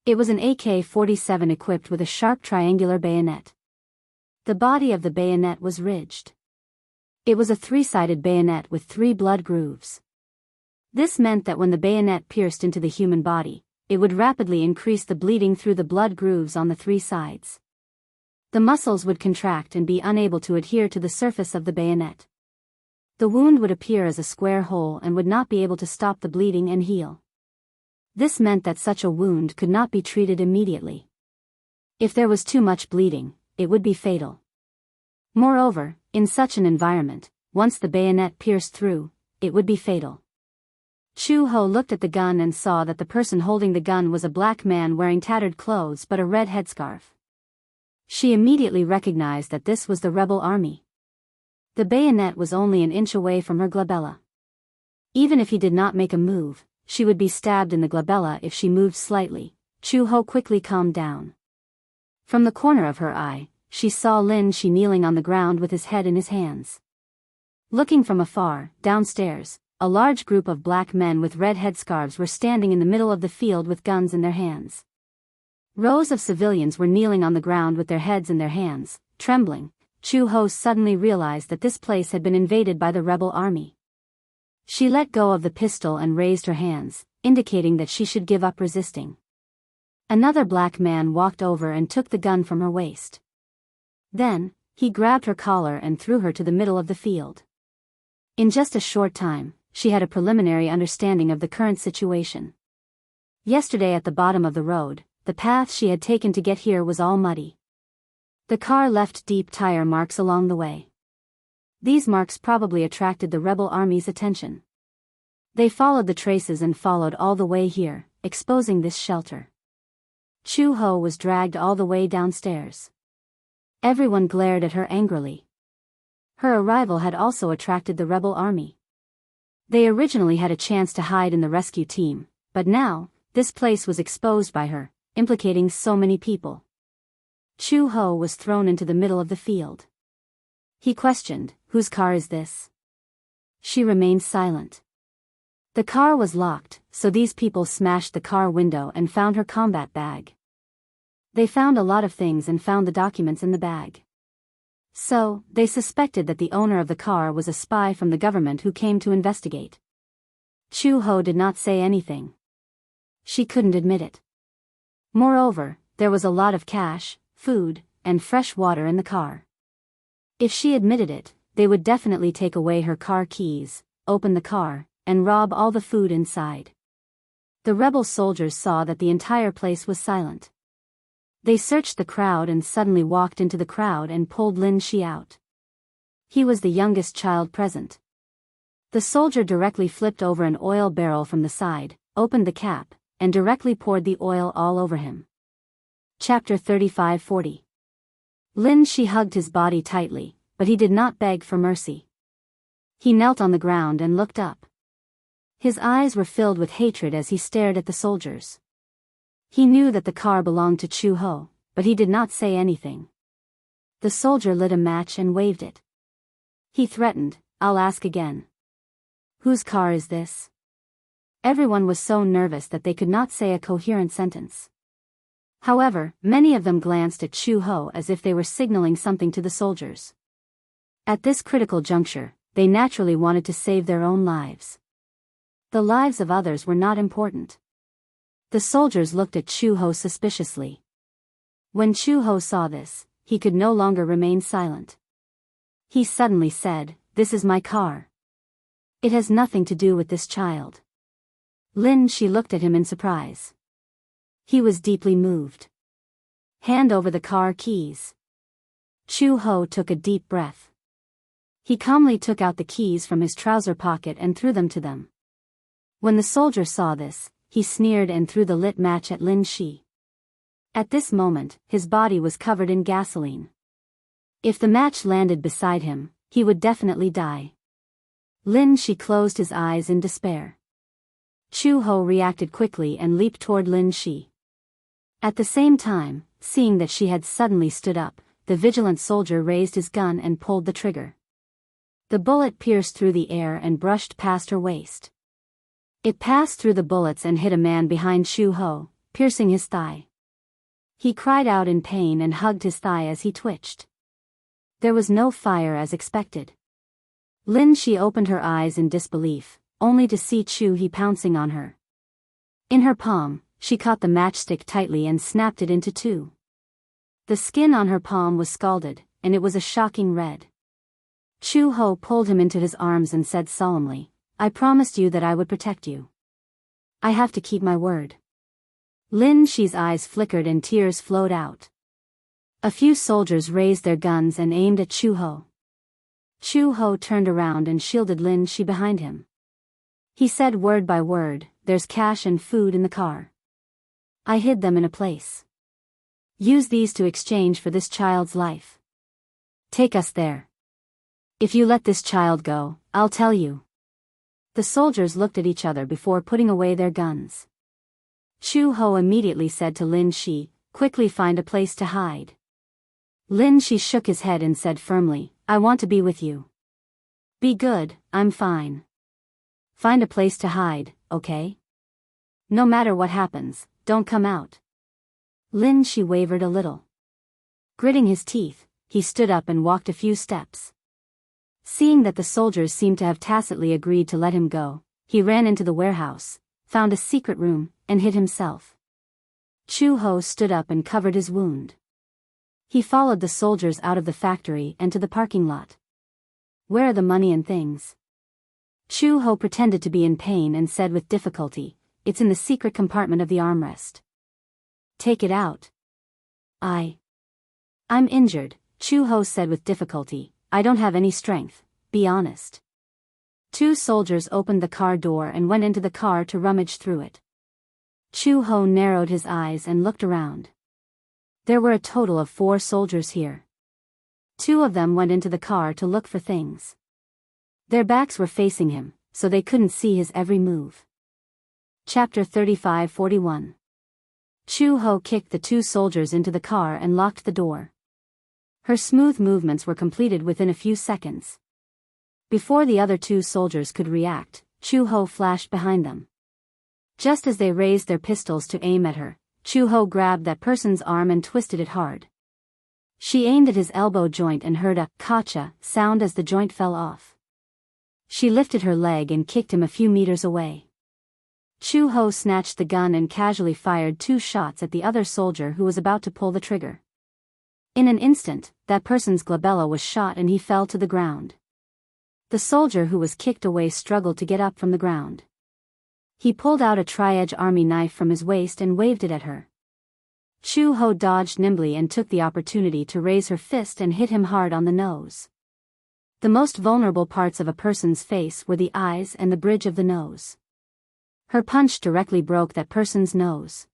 It was an AK-47 equipped with a sharp triangular bayonet. The body of the bayonet was ridged. It was a 3-sided bayonet with 3 blood grooves. This meant that when the bayonet pierced into the human body, it would rapidly increase the bleeding through the blood grooves on the 3 sides. The muscles would contract and be unable to adhere to the surface of the bayonet. The wound would appear as a square hole and would not be able to stop the bleeding and heal. This meant that such a wound could not be treated immediately. If there was too much bleeding, it would be fatal. Moreover, in such an environment, once the bayonet pierced through, it would be fatal. Chu Ho looked at the gun and saw that the person holding the gun was a black man wearing tattered clothes but a red headscarf. She immediately recognized that this was the rebel army. The bayonet was only an inch away from her glabella. Even if he did not make a move, she would be stabbed in the glabella if she moved slightly. Chu Ho quickly calmed down. From the corner of her eye, she saw Lin Shi kneeling on the ground with his head in his hands. Looking from afar, downstairs, a large group of black men with red headscarves were standing in the middle of the field with guns in their hands. Rows of civilians were kneeling on the ground with their heads in their hands, trembling. Chu Ho suddenly realized that this place had been invaded by the rebel army. She let go of the pistol and raised her hands, indicating that she should give up resisting. Another black man walked over and took the gun from her waist. Then, he grabbed her collar and threw her to the middle of the field. In just a short time, she had a preliminary understanding of the current situation. Yesterday at the bottom of the road, the path she had taken to get here was all muddy. The car left deep tire marks along the way. These marks probably attracted the rebel army's attention. They followed the traces and followed all the way here, exposing this shelter. Chu Ho was dragged all the way downstairs. Everyone glared at her angrily. Her arrival had also attracted the rebel army. They originally had a chance to hide in the rescue team, but now, this place was exposed by her, implicating so many people. Chu Ho was thrown into the middle of the field. He questioned, "Whose car is this?" She remained silent. The car was locked, so these people smashed the car window and found her combat bag. They found a lot of things and found the documents in the bag. So, they suspected that the owner of the car was a spy from the government who came to investigate. Chu Ho did not say anything. She couldn't admit it. Moreover, there was a lot of cash, food, and fresh water in the car. If she admitted it, they would definitely take away her car keys, open the car, and rob all the food inside. The rebel soldiers saw that the entire place was silent. They searched the crowd and suddenly walked into the crowd and pulled Lin Shi out. He was the youngest child present. The soldier directly flipped over an oil barrel from the side, opened the cap, and directly poured the oil all over him. Chapter 35-40. Lin Shi hugged his body tightly, but he did not beg for mercy. He knelt on the ground and looked up. His eyes were filled with hatred as he stared at the soldiers. He knew that the car belonged to Chu Ho, but he did not say anything. The soldier lit a match and waved it. He threatened, "I'll ask again. Whose car is this?" Everyone was so nervous that they could not say a coherent sentence. However, many of them glanced at Chu Ho as if they were signaling something to the soldiers. At this critical juncture, they naturally wanted to save their own lives. The lives of others were not important. The soldiers looked at Chu Ho suspiciously. When Chu Ho saw this, he could no longer remain silent. He suddenly said, "This is my car. It has nothing to do with this child." Lin Shi looked at him in surprise. He was deeply moved. "Hand over the car keys." Chu Ho took a deep breath. He calmly took out the keys from his trouser pocket and threw them to them. When the soldier saw this, he sneered and threw the lit match at Lin Shi. At this moment, his body was covered in gasoline. If the match landed beside him, he would definitely die. Lin Shi closed his eyes in despair. Chu Ho reacted quickly and leaped toward Lin Shi. At the same time, seeing that she had suddenly stood up, the vigilant soldier raised his gun and pulled the trigger. The bullet pierced through the air and brushed past her waist. It passed through the bullets and hit a man behind Chu Ho, piercing his thigh. He cried out in pain and hugged his thigh as he twitched. There was no fire as expected. Lin Shi opened her eyes in disbelief, only to see Chu He pouncing on her. In her palm, she caught the matchstick tightly and snapped it into two. The skin on her palm was scalded, and it was a shocking red. Chu Ho pulled him into his arms and said solemnly, "I promised you that I would protect you. I have to keep my word." Lin Shi's eyes flickered and tears flowed out. A few soldiers raised their guns and aimed at Chu Ho. Chu Ho turned around and shielded Lin Shi behind him. He said word by word, "There's cash and food in the car. I hid them in a place." Use these to exchange for this child's life. Take us there. If you let this child go, I'll tell you. The soldiers looked at each other before putting away their guns. Chu Ho immediately said to Lin Shi, quickly find a place to hide. Lin Shi shook his head and said firmly, I want to be with you. Be good, I'm fine. Find a place to hide, okay? No matter what happens, don't come out. Lin Shi wavered a little. Gritting his teeth, he stood up and walked a few steps. Seeing that the soldiers seemed to have tacitly agreed to let him go, he ran into the warehouse, found a secret room, and hid himself. Chu Ho stood up and covered his wound. He followed the soldiers out of the factory and to the parking lot. Where are the money and things? Chu Ho pretended to be in pain and said with difficulty, it's in the secret compartment of the armrest. Take it out. I'm injured, Chu Ho said with difficulty, I don't have any strength, be honest. Two soldiers opened the car door and went into the car to rummage through it. Chu Ho narrowed his eyes and looked around. There were a total of 4 soldiers here. 2 of them went into the car to look for things. Their backs were facing him, so they couldn't see his every move. Chapter 35-41. Chu Ho kicked the 2 soldiers into the car and locked the door. Her smooth movements were completed within a few seconds. Before the other 2 soldiers could react, Chu Ho flashed behind them. Just as they raised their pistols to aim at her, Chu Ho grabbed that person's arm and twisted it hard. She aimed at his elbow joint and heard a "kacha" sound as the joint fell off. She lifted her leg and kicked him a few meters away. Chu Ho snatched the gun and casually fired 2 shots at the other soldier who was about to pull the trigger. In an instant, that person's glabella was shot and he fell to the ground. The soldier who was kicked away struggled to get up from the ground. He pulled out a tri-edge army knife from his waist and waved it at her. Chu Ho dodged nimbly and took the opportunity to raise her fist and hit him hard on the nose. The most vulnerable parts of a person's face were the eyes and the bridge of the nose. Her punch directly broke that person's nose.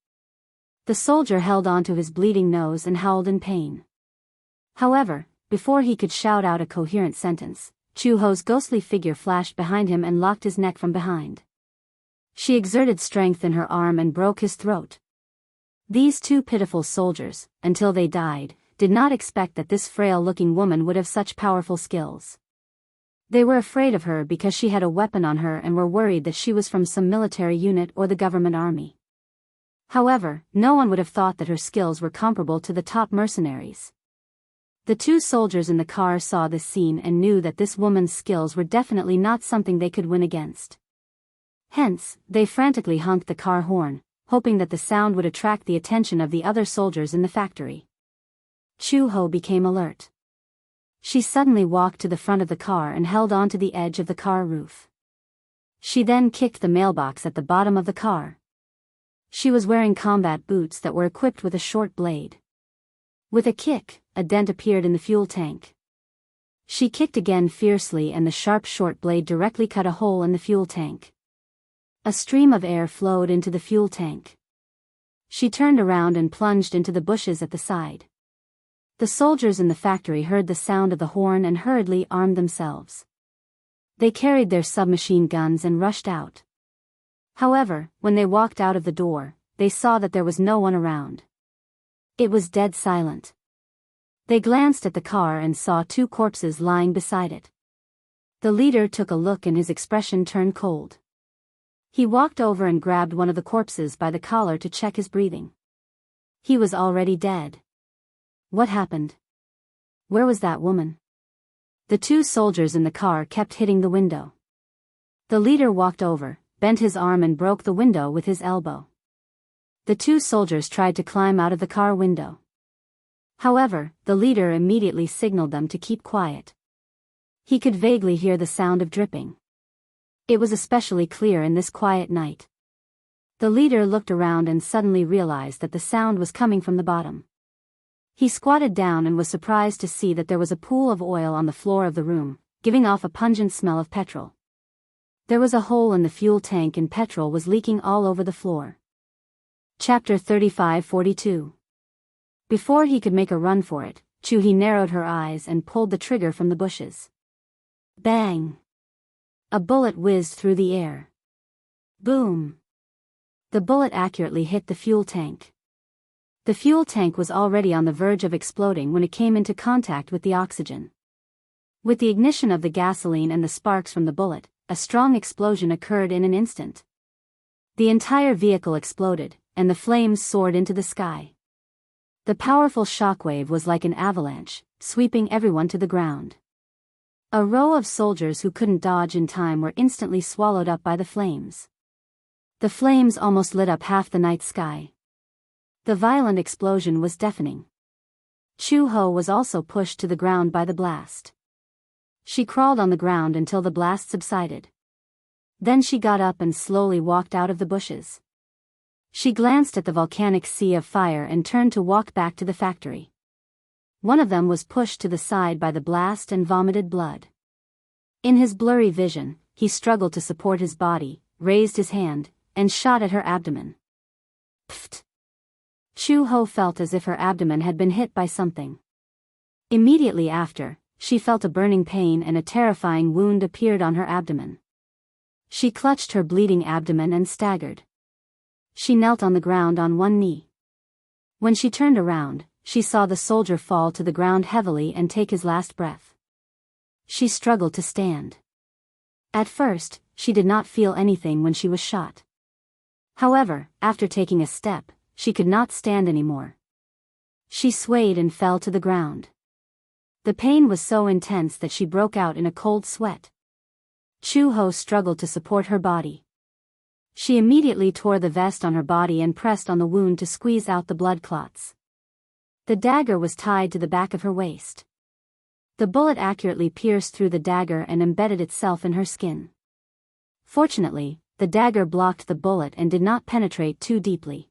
The soldier held onto his bleeding nose and howled in pain. However, before he could shout out a coherent sentence, Chu Ho's ghostly figure flashed behind him and locked his neck from behind. She exerted strength in her arm and broke his throat. These 2 pitiful soldiers, until they died, did not expect that this frail-looking woman would have such powerful skills. They were afraid of her because she had a weapon on her and were worried that she was from some military unit or the government army. However, no one would have thought that her skills were comparable to the top mercenaries. The 2 soldiers in the car saw this scene and knew that this woman's skills were definitely not something they could win against. Hence, they frantically honked the car horn, hoping that the sound would attract the attention of the other soldiers in the factory. Chu Ho became alert. She suddenly walked to the front of the car and held on to the edge of the car roof. She then kicked the mailbox at the bottom of the car. She was wearing combat boots that were equipped with a short blade. With a kick, a dent appeared in the fuel tank. She kicked again fiercely and the sharp short blade directly cut a hole in the fuel tank. A stream of air flowed into the fuel tank. She turned around and plunged into the bushes at the side. The soldiers in the factory heard the sound of the horn and hurriedly armed themselves. They carried their submachine guns and rushed out. However, when they walked out of the door, they saw that there was no one around. It was dead silent. They glanced at the car and saw 2 corpses lying beside it. The leader took a look and his expression turned cold. He walked over and grabbed one of the corpses by the collar to check his breathing. He was already dead. What happened? Where was that woman? The 2 soldiers in the car kept hitting the window. The leader walked over, bent his arm and broke the window with his elbow. The 2 soldiers tried to climb out of the car window. However, the leader immediately signaled them to keep quiet. He could vaguely hear the sound of dripping. It was especially clear in this quiet night. The leader looked around and suddenly realized that the sound was coming from the bottom. He squatted down and was surprised to see that there was a pool of oil on the floor of the room, giving off a pungent smell of petrol. There was a hole in the fuel tank and petrol was leaking all over the floor. Chapter 35-42. Before he could make a run for it, Chu-hee narrowed her eyes and pulled the trigger from the bushes. Bang! A bullet whizzed through the air. Boom! The bullet accurately hit the fuel tank. The fuel tank was already on the verge of exploding when it came into contact with the oxygen. With the ignition of the gasoline and the sparks from the bullet, a strong explosion occurred in an instant. The entire vehicle exploded, and the flames soared into the sky. The powerful shockwave was like an avalanche, sweeping everyone to the ground. A row of soldiers who couldn't dodge in time were instantly swallowed up by the flames. The flames almost lit up half the night sky. The violent explosion was deafening. Chu-ho was also pushed to the ground by the blast. She crawled on the ground until the blast subsided. Then she got up and slowly walked out of the bushes. She glanced at the volcanic sea of fire and turned to walk back to the factory. One of them was pushed to the side by the blast and vomited blood. In his blurry vision, he struggled to support his body, raised his hand, and shot at her abdomen. Pfft! Chu-ho felt as if her abdomen had been hit by something. Immediately after, she felt a burning pain and a terrifying wound appeared on her abdomen. She clutched her bleeding abdomen and staggered. She knelt on the ground on one knee. When she turned around, she saw the soldier fall to the ground heavily and take his last breath. She struggled to stand. At first, she did not feel anything when she was shot. However, after taking a step, she could not stand anymore. She swayed and fell to the ground. The pain was so intense that she broke out in a cold sweat. Chu-ho struggled to support her body. She immediately tore the vest on her body and pressed on the wound to squeeze out the blood clots. The dagger was tied to the back of her waist. The bullet accurately pierced through the dagger and embedded itself in her skin. Fortunately, the dagger blocked the bullet and did not penetrate too deeply.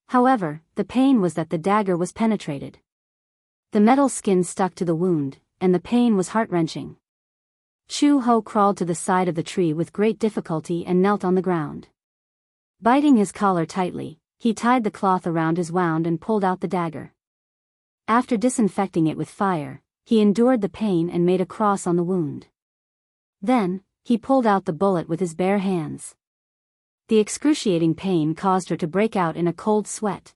However, the pain was that the dagger was penetrated. The metal skin stuck to the wound, and the pain was heart-wrenching. Chu-ho crawled to the side of the tree with great difficulty and knelt on the ground. Biting his collar tightly, he tied the cloth around his wound and pulled out the dagger. After disinfecting it with fire, he endured the pain and made a cross on the wound. Then, he pulled out the bullet with his bare hands. The excruciating pain caused her to break out in a cold sweat.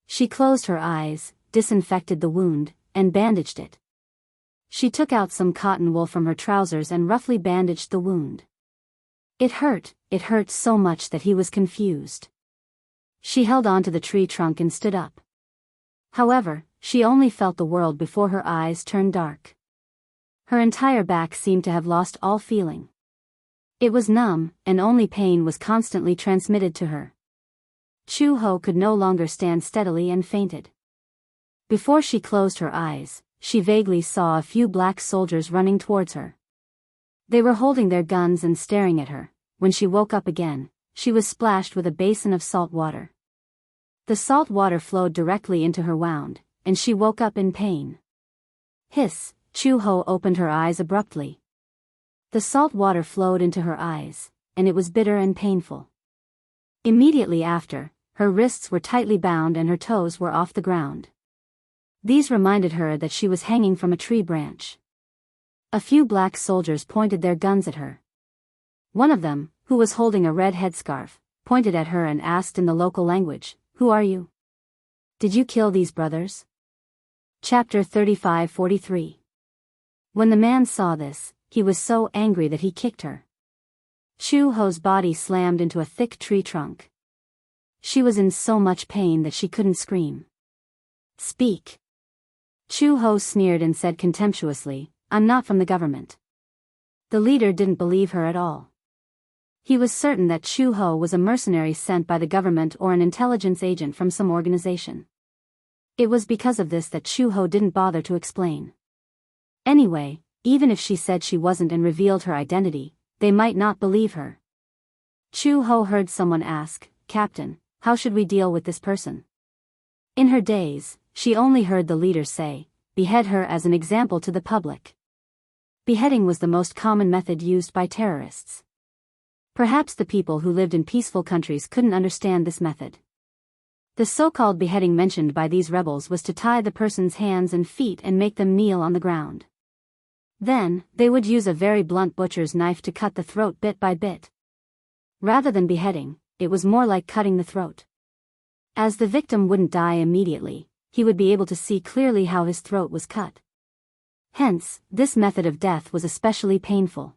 She closed her eyes, disinfected the wound, and bandaged it. She took out some cotton wool from her trousers and roughly bandaged the wound. It hurt so much that he was confused. She held on to the tree trunk and stood up. However, she only felt the world before her eyes turned dark. Her entire back seemed to have lost all feeling. It was numb, and only pain was constantly transmitted to her. Chu-ho could no longer stand steadily and fainted. Before she closed her eyes, she vaguely saw a few black soldiers running towards her. They were holding their guns and staring at her. When she woke up again, she was splashed with a basin of salt water. The salt water flowed directly into her wound, and she woke up in pain. Hiss! Chu-ho opened her eyes abruptly. The salt water flowed into her eyes, and it was bitter and painful. Immediately after, her wrists were tightly bound and her toes were off the ground. These reminded her that she was hanging from a tree branch. A few black soldiers pointed their guns at her. One of them, who was holding a red headscarf, pointed at her and asked in the local language, "Who are you? Did you kill these brothers?" Chapter 35-43. When the man saw this, he was so angry that he kicked her. Chu-ho's body slammed into a thick tree trunk. She was in so much pain that she couldn't scream. "Speak." Chu-ho sneered and said contemptuously, "I'm not from the government." The leader didn't believe her at all. He was certain that Chu-ho was a mercenary sent by the government or an intelligence agent from some organization. It was because of this that Chu-ho didn't bother to explain. Anyway, even if she said she wasn't and revealed her identity, they might not believe her. Chu-ho heard someone ask, "Captain, how should we deal with this person?" In her days, she only heard the leader say, "Behead her as an example to the public." Beheading was the most common method used by terrorists. Perhaps the people who lived in peaceful countries couldn't understand this method. The so-called beheading mentioned by these rebels was to tie the person's hands and feet and make them kneel on the ground. Then, they would use a very blunt butcher's knife to cut the throat bit by bit. Rather than beheading, it was more like cutting the throat. As the victim wouldn't die immediately, he would be able to see clearly how his throat was cut. Hence, this method of death was especially painful.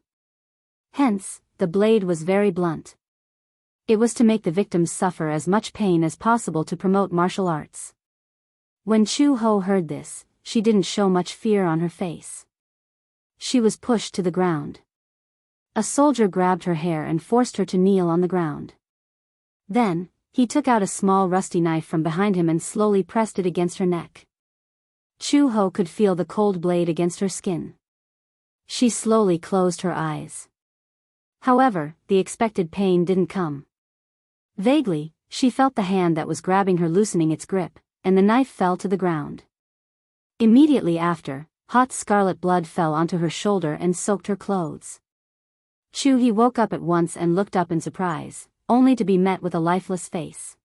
Hence, the blade was very blunt. It was to make the victims suffer as much pain as possible to promote martial arts. When Chu Ho heard this, she didn't show much fear on her face. She was pushed to the ground. A soldier grabbed her hair and forced her to kneel on the ground. Then, he took out a small rusty knife from behind him and slowly pressed it against her neck. Chu Ho could feel the cold blade against her skin. She slowly closed her eyes. However, the expected pain didn't come. Vaguely, she felt the hand that was grabbing her loosening its grip, and the knife fell to the ground. Immediately after, hot scarlet blood fell onto her shoulder and soaked her clothes. Chu He woke up at once and looked up in surprise, only to be met with a lifeless face.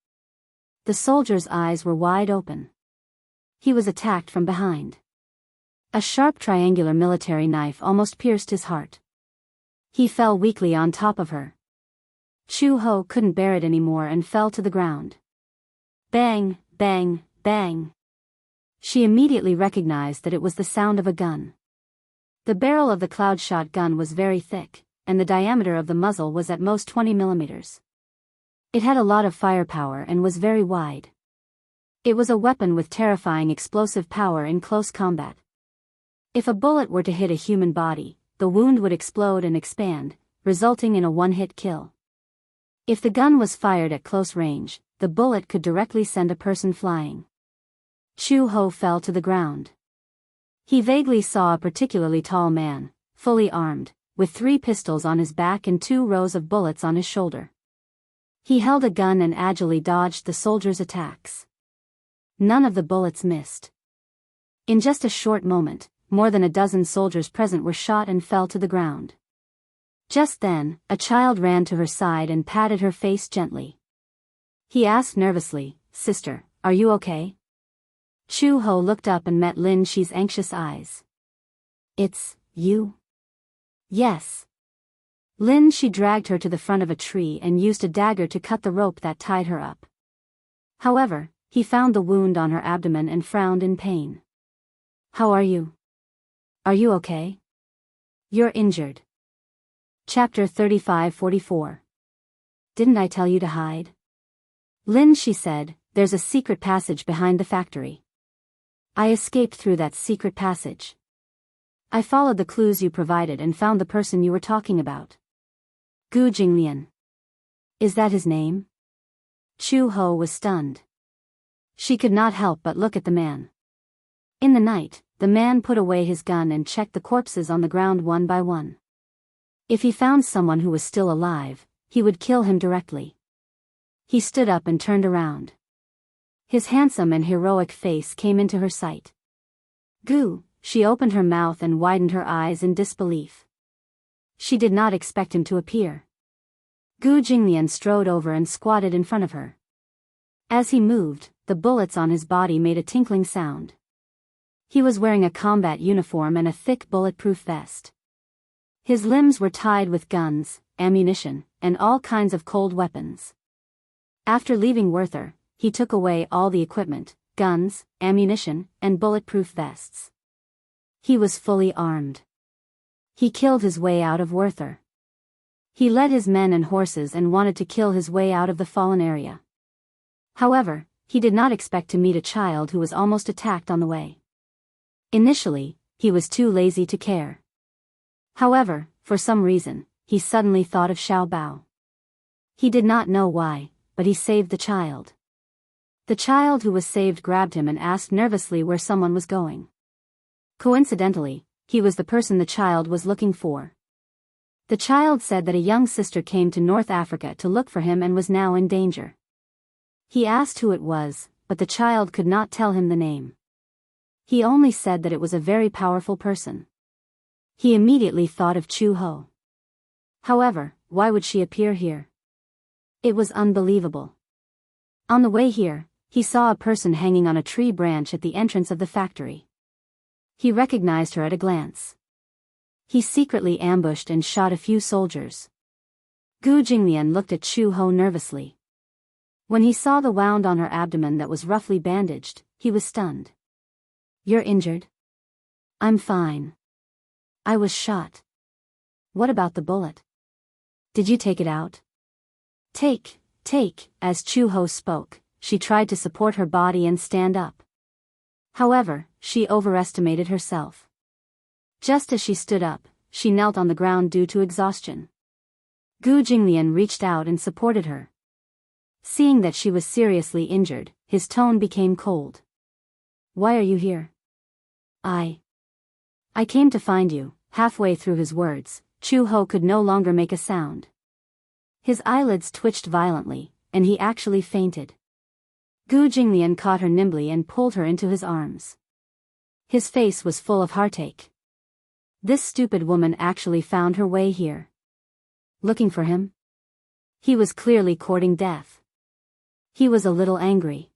The soldier's eyes were wide open. He was attacked from behind. A sharp triangular military knife almost pierced his heart. He fell weakly on top of her. Chu Ho couldn't bear it anymore and fell to the ground. Bang, bang, bang. She immediately recognized that it was the sound of a gun. The barrel of the cloud shot gun was very thick, and the diameter of the muzzle was at most 20 millimeters. It had a lot of firepower and was very wide. It was a weapon with terrifying explosive power in close combat. If a bullet were to hit a human body, the wound would explode and expand, resulting in a one-hit kill. If the gun was fired at close range, the bullet could directly send a person flying. Chu Ho fell to the ground. He vaguely saw a particularly tall man, fully armed, with 3 pistols on his back and 2 rows of bullets on his shoulder. He held a gun and agilely dodged the soldiers' attacks. None of the bullets missed. In just a short moment, more than a dozen soldiers present were shot and fell to the ground. Just then, a child ran to her side and patted her face gently. He asked nervously, "Sister, are you okay?" Chu Ho looked up and met Lin Shi's anxious eyes. "It's you?" "Yes." Lin Shi dragged her to the front of a tree and used a dagger to cut the rope that tied her up. However, he found the wound on her abdomen and frowned in pain. "How are you? Are you okay? You're injured." Chapter 35-44. "Didn't I tell you to hide?" Lin Shi said, "There's a secret passage behind the factory. I escaped through that secret passage. I followed the clues you provided and found the person you were talking about. Gu Jinglian. Is that his name?" Chu Ho was stunned. She could not help but look at the man. In the night, the man put away his gun and checked the corpses on the ground one by one. If he found someone who was still alive, he would kill him directly. He stood up and turned around. His handsome and heroic face came into her sight. "Gu," she opened her mouth and widened her eyes in disbelief. She did not expect him to appear. Gu Jinglian strode over and squatted in front of her. As he moved, the bullets on his body made a tinkling sound. He was wearing a combat uniform and a thick bulletproof vest. His limbs were tied with guns, ammunition, and all kinds of cold weapons. After leaving Werther, he took away all the equipment, guns, ammunition, and bulletproof vests. He was fully armed. He killed his way out of Werther. He led his men and horses and wanted to kill his way out of the fallen area. However, he did not expect to meet a child who was almost attacked on the way. Initially, he was too lazy to care. However, for some reason, he suddenly thought of Xiao Bao. He did not know why, but he saved the child. The child who was saved grabbed him and asked nervously where someone was going. Coincidentally, he was the person the child was looking for. The child said that a young sister came to North Africa to look for him and was now in danger. He asked who it was, but the child could not tell him the name. He only said that it was a very powerful person. He immediately thought of Chu Ho. However, why would she appear here? It was unbelievable. On the way here, he saw a person hanging on a tree branch at the entrance of the factory. He recognized her at a glance. He secretly ambushed and shot a few soldiers. Gu Jinglian looked at Chu Ho nervously. When he saw the wound on her abdomen that was roughly bandaged, he was stunned. "You're injured?" "I'm fine. I was shot." "What about the bullet? Did you take it out?" Take, as Chu Ho spoke, she tried to support her body and stand up. However, she overestimated herself. Just as she stood up, she knelt on the ground due to exhaustion. Gu Jinglian reached out and supported her. Seeing that she was seriously injured, his tone became cold. "Why are you here?" I came to find you." Halfway through his words, Chu Ho could no longer make a sound. His eyelids twitched violently, and he actually fainted. Gu Jinglian caught her nimbly and pulled her into his arms. His face was full of heartache. This stupid woman actually found her way here. Looking for him? He was clearly courting death. He was a little angry.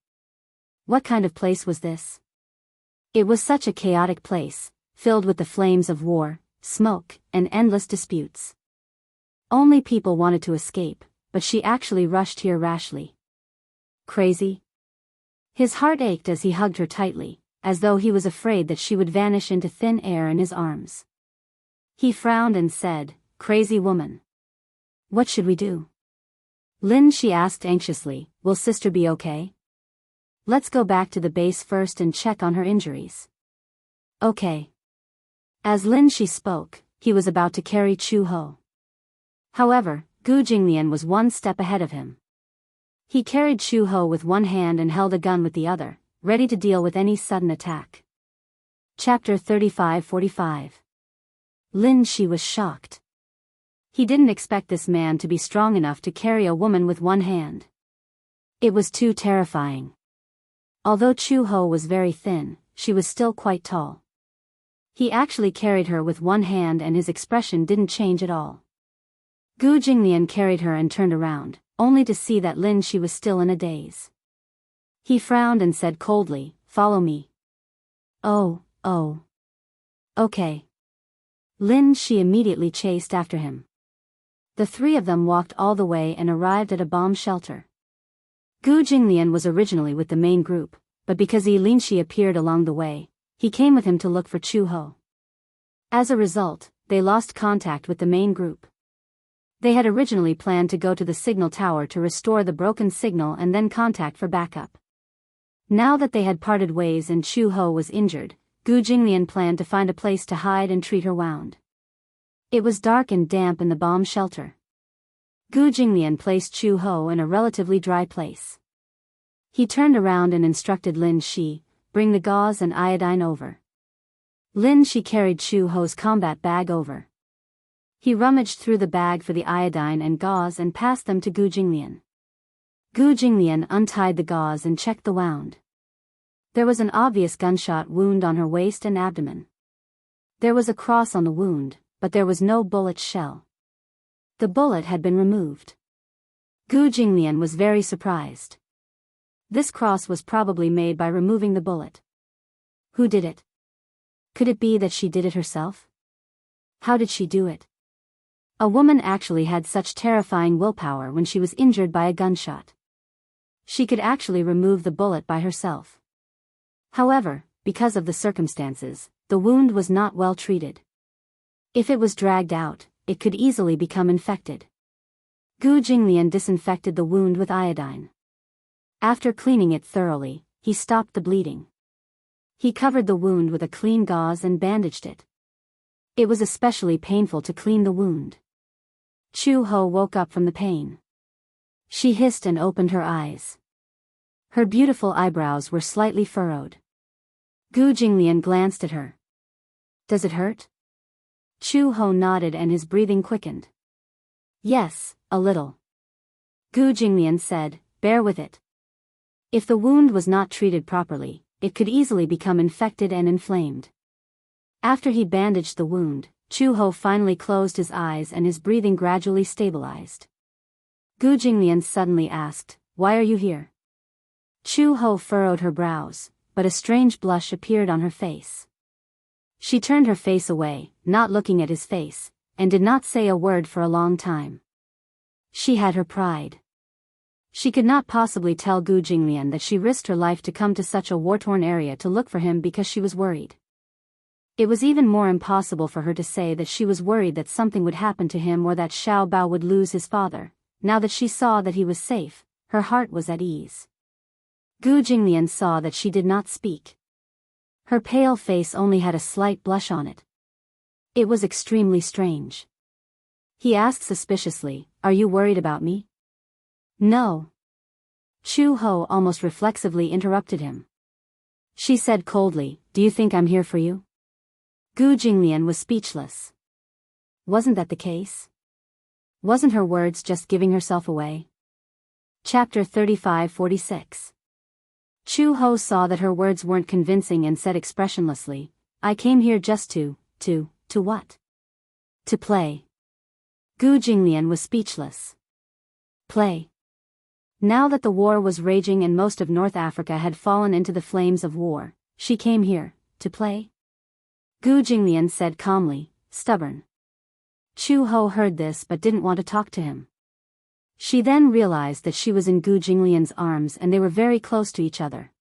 What kind of place was this? It was such a chaotic place, filled with the flames of war, smoke, and endless disputes. Only people wanted to escape, but she actually rushed here rashly. Crazy? His heart ached as he hugged her tightly, as though he was afraid that she would vanish into thin air in his arms. He frowned and said, "Crazy woman. What should we do?" "Lin," she asked anxiously, "will sister be okay?" "Let's go back to the base first and check on her injuries." "Okay." As Lin she spoke, he was about to carry Chu Ho. However, Gu Jinglian was one step ahead of him. He carried Chu Ho with one hand and held a gun with the other, ready to deal with any sudden attack. Chapter 35-45. Lin Shi was shocked. He didn't expect this man to be strong enough to carry a woman with one hand. It was too terrifying. Although Chu Ho was very thin, she was still quite tall. He actually carried her with one hand and his expression didn't change at all. Gu Jinglian carried her and turned around, only to see that Lin Shi was still in a daze. He frowned and said coldly, "Follow me." Oh. Okay. Lin Shi immediately chased after him. The three of them walked all the way and arrived at a bomb shelter. Gu Jinglian was originally with the main group, but because Lin Shi appeared along the way, he came with him to look for Chu Ho. As a result, they lost contact with the main group. They had originally planned to go to the signal tower to restore the broken signal and then contact for backup. Now that they had parted ways and Chu Ho was injured, Gu Jinglian planned to find a place to hide and treat her wound. It was dark and damp in the bomb shelter. Gu Jinglian placed Chu Ho in a relatively dry place. He turned around and instructed Lin Shi, "Bring the gauze and iodine over." Lin Shi carried Chu Ho's combat bag over. He rummaged through the bag for the iodine and gauze and passed them to Gu Jinglian. Gu Jinglian untied the gauze and checked the wound. There was an obvious gunshot wound on her waist and abdomen. There was a cross on the wound, but there was no bullet shell. The bullet had been removed. Gu Jinglian was very surprised. This cross was probably made by removing the bullet. Who did it? Could it be that she did it herself? How did she do it? A woman actually had such terrifying willpower when she was injured by a gunshot. She could actually remove the bullet by herself. However, because of the circumstances, the wound was not well treated. If it was dragged out, it could easily become infected. Gu Jinglian disinfected the wound with iodine. After cleaning it thoroughly, he stopped the bleeding. He covered the wound with a clean gauze and bandaged it. It was especially painful to clean the wound. Chu Ho woke up from the pain. She hissed and opened her eyes. Her beautiful eyebrows were slightly furrowed. Gu Jinglian glanced at her. "Does it hurt?" Chu Ho nodded and his breathing quickened. "Yes, a little." Gu Jinglian said, "Bear with it. If the wound was not treated properly, it could easily become infected and inflamed." After he bandaged the wound, Chu Ho finally closed his eyes and his breathing gradually stabilized. Gu Jinglian suddenly asked, "Why are you here?" Chu Ho furrowed her brows, but a strange blush appeared on her face. She turned her face away, not looking at his face, and did not say a word for a long time. She had her pride. She could not possibly tell Gu Jinglian that she risked her life to come to such a war-torn area to look for him because she was worried. It was even more impossible for her to say that she was worried that something would happen to him or that Xiao Bao would lose his father. Now that she saw that he was safe, her heart was at ease. Gu Jinglian saw that she did not speak. Her pale face only had a slight blush on it. It was extremely strange. He asked suspiciously, "Are you worried about me?" "No." Chu Ho almost reflexively interrupted him. She said coldly, "Do you think I'm here for you?" Gu Jinglian was speechless. Wasn't that the case? Wasn't her words just giving herself away? Chapter 35-46. Chu Ho saw that her words weren't convincing and said expressionlessly, "I came here just to what? To play." Gu Jinglian was speechless. Play. Now that the war was raging and most of North Africa had fallen into the flames of war, she came here, to play? Gu Jinglian said calmly, "Stubborn." Chu Ho heard this but didn't want to talk to him. She then realized that she was in Gu Jinglian's arms and they were very close to each other.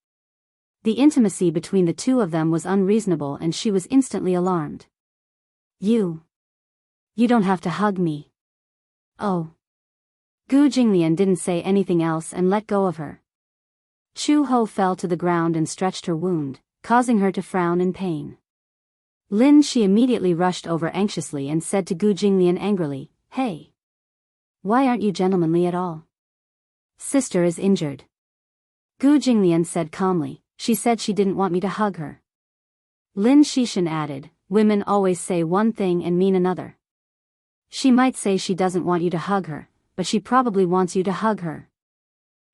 The intimacy between the two of them was unreasonable and she was instantly alarmed. You don't have to hug me." "Oh." Gu Jinglian didn't say anything else and let go of her. Chu Ho fell to the ground and stretched her wound, causing her to frown in pain. She immediately rushed over anxiously and said to Gu Jinglian angrily, "Hey! Why aren't you gentlemanly at all? Sister is injured." Gu Jinglian said calmly, "She said she didn't want me to hug her." Lin Shishan added, "Women always say one thing and mean another. She might say she doesn't want you to hug her, but she probably wants you to hug her."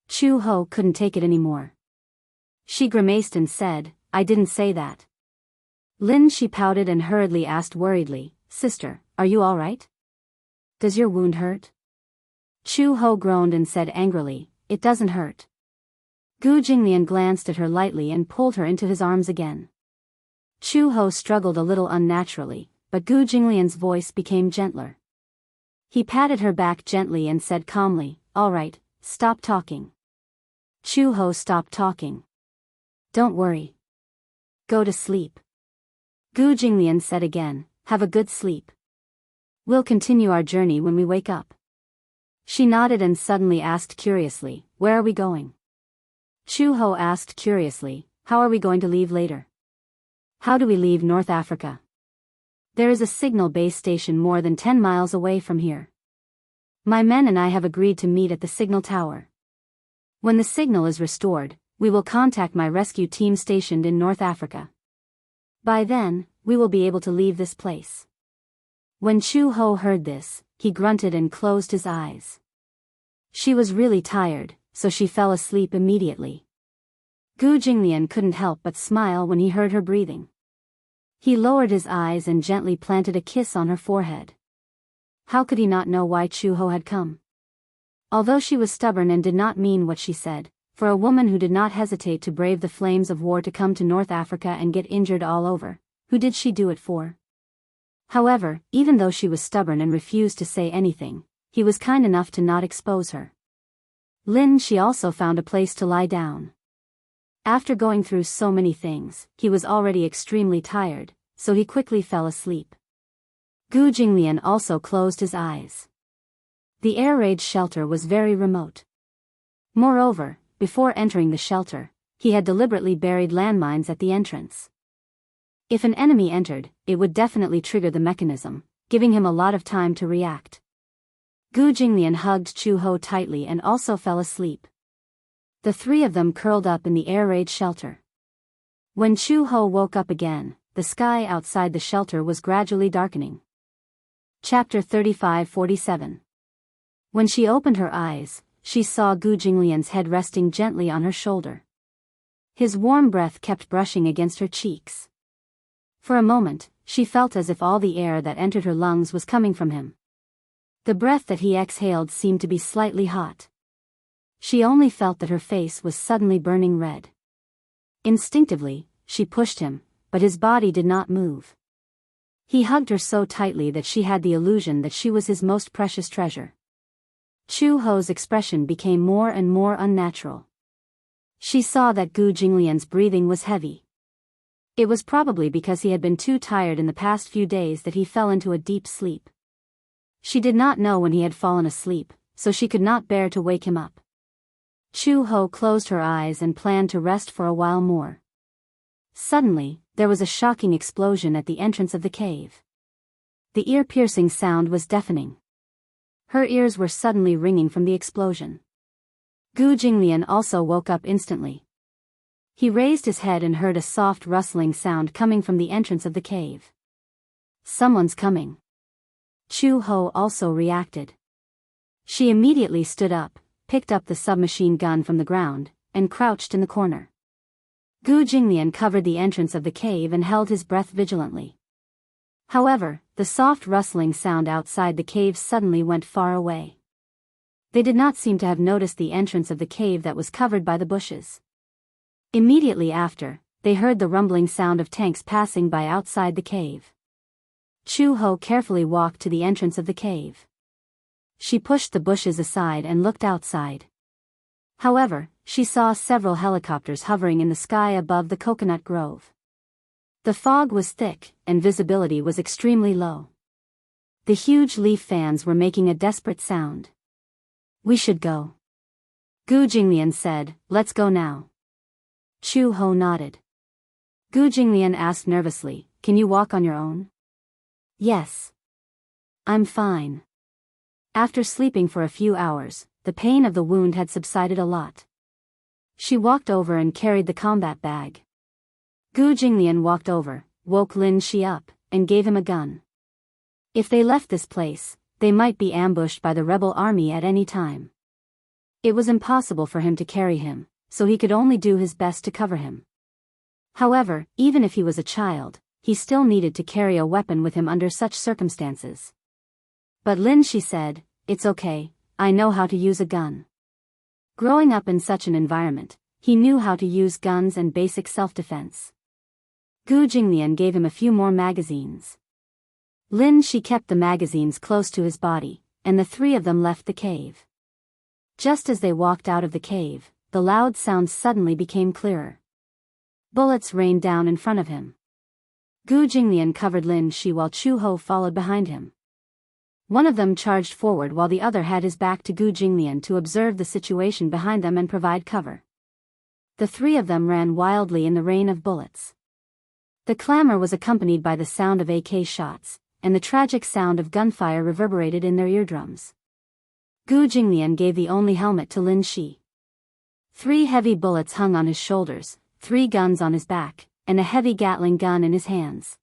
Chu Ho couldn't take it anymore. She grimaced and said, "I didn't say that." She pouted and hurriedly asked worriedly, "Sister, are you all right? Does your wound hurt?" Chu Ho groaned and said angrily, "It doesn't hurt." Gu Jinglian glanced at her lightly and pulled her into his arms again. Chu Ho struggled a little unnaturally, but Gu Jinglian's voice became gentler. He patted her back gently and said calmly, "All right, stop talking." Chu Ho stopped talking. "Don't worry. Go to sleep." Gu Jinglian said again, "Have a good sleep. We'll continue our journey when we wake up." She nodded and suddenly asked curiously, "Where are we going?" Chu Ho asked curiously, "How are we going to leave later? How do we leave North Africa? There is a signal base station more than 10 miles away from here. My men and I have agreed to meet at the signal tower. When the signal is restored, we will contact my rescue team stationed in North Africa. By then, we will be able to leave this place." When Chu Ho heard this, he grunted and closed his eyes. She was really tired, so she fell asleep immediately. Gu Jinglian couldn't help but smile when he heard her breathing. He lowered his eyes and gently planted a kiss on her forehead. How could he not know why Chu Ho had come? Although she was stubborn and did not mean what she said, for a woman who did not hesitate to brave the flames of war to come to North Africa and get injured all over, who did she do it for? However, even though she was stubborn and refused to say anything, he was kind enough to not expose her. She also found a place to lie down. After going through so many things, he was already extremely tired, so he quickly fell asleep. Gu Jinglian also closed his eyes. The air raid shelter was very remote. Moreover, before entering the shelter, he had deliberately buried landmines at the entrance. If an enemy entered, it would definitely trigger the mechanism, giving him a lot of time to react. Gu Jinglian hugged Chu Ho tightly and also fell asleep. The three of them curled up in the air raid shelter. When Chu Ho woke up again, the sky outside the shelter was gradually darkening. Chapter 35-47. When she opened her eyes, she saw Gu Jinglian's head resting gently on her shoulder. His warm breath kept brushing against her cheeks. For a moment, she felt as if all the air that entered her lungs was coming from him. The breath that he exhaled seemed to be slightly hot. She only felt that her face was suddenly burning red. Instinctively, she pushed him, but his body did not move. He hugged her so tightly that she had the illusion that she was his most precious treasure. Chu Ho's expression became more and more unnatural. She saw that Gu Jinglian's breathing was heavy. It was probably because he had been too tired in the past few days that he fell into a deep sleep. She did not know when he had fallen asleep, so she could not bear to wake him up. Chu Ho closed her eyes and planned to rest for a while more. Suddenly, there was a shocking explosion at the entrance of the cave. The ear-piercing sound was deafening. Her ears were suddenly ringing from the explosion. Gu Jinglian also woke up instantly. He raised his head and heard a soft rustling sound coming from the entrance of the cave. Someone's coming. Chu Ho also reacted. She immediately stood up, picked up the submachine gun from the ground, and crouched in the corner. Gu Jinglian covered the entrance of the cave and held his breath vigilantly. However, the soft rustling sound outside the cave suddenly went far away. They did not seem to have noticed the entrance of the cave that was covered by the bushes. Immediately after, they heard the rumbling sound of tanks passing by outside the cave. Chu Ho carefully walked to the entrance of the cave. She pushed the bushes aside and looked outside. However, she saw several helicopters hovering in the sky above the coconut grove. The fog was thick, and visibility was extremely low. The huge leaf fans were making a desperate sound. "We should go," Gu Jinglian said. "Let's go now." Chu Ho nodded. Gu Jinglian asked nervously, "Can you walk on your own?" "Yes. I'm fine." After sleeping for a few hours, the pain of the wound had subsided a lot. She walked over and carried the combat bag. Gu Jinglian walked over, woke Lin Shi up, and gave him a gun. If they left this place, they might be ambushed by the rebel army at any time. It was impossible for him to carry him, so he could only do his best to cover him. However, even if he was a child, he still needed to carry a weapon with him under such circumstances. But Lin Shi said, "It's okay, I know how to use a gun." Growing up in such an environment, he knew how to use guns and basic self-defense. Gu Jinglian gave him a few more magazines. Lin Shi kept the magazines close to his body, and the three of them left the cave. Just as they walked out of the cave, the loud sounds suddenly became clearer. Bullets rained down in front of him. Gu Jinglian covered Lin Shi while Chu Ho followed behind him. One of them charged forward while the other had his back to Gu Jinglian to observe the situation behind them and provide cover. The three of them ran wildly in the rain of bullets. The clamor was accompanied by the sound of AK shots, and the tragic sound of gunfire reverberated in their eardrums. Gu Jinglian gave the only helmet to Lin Shi. 3 heavy bullets hung on his shoulders, 3 guns on his back, and a heavy Gatling gun in his hands.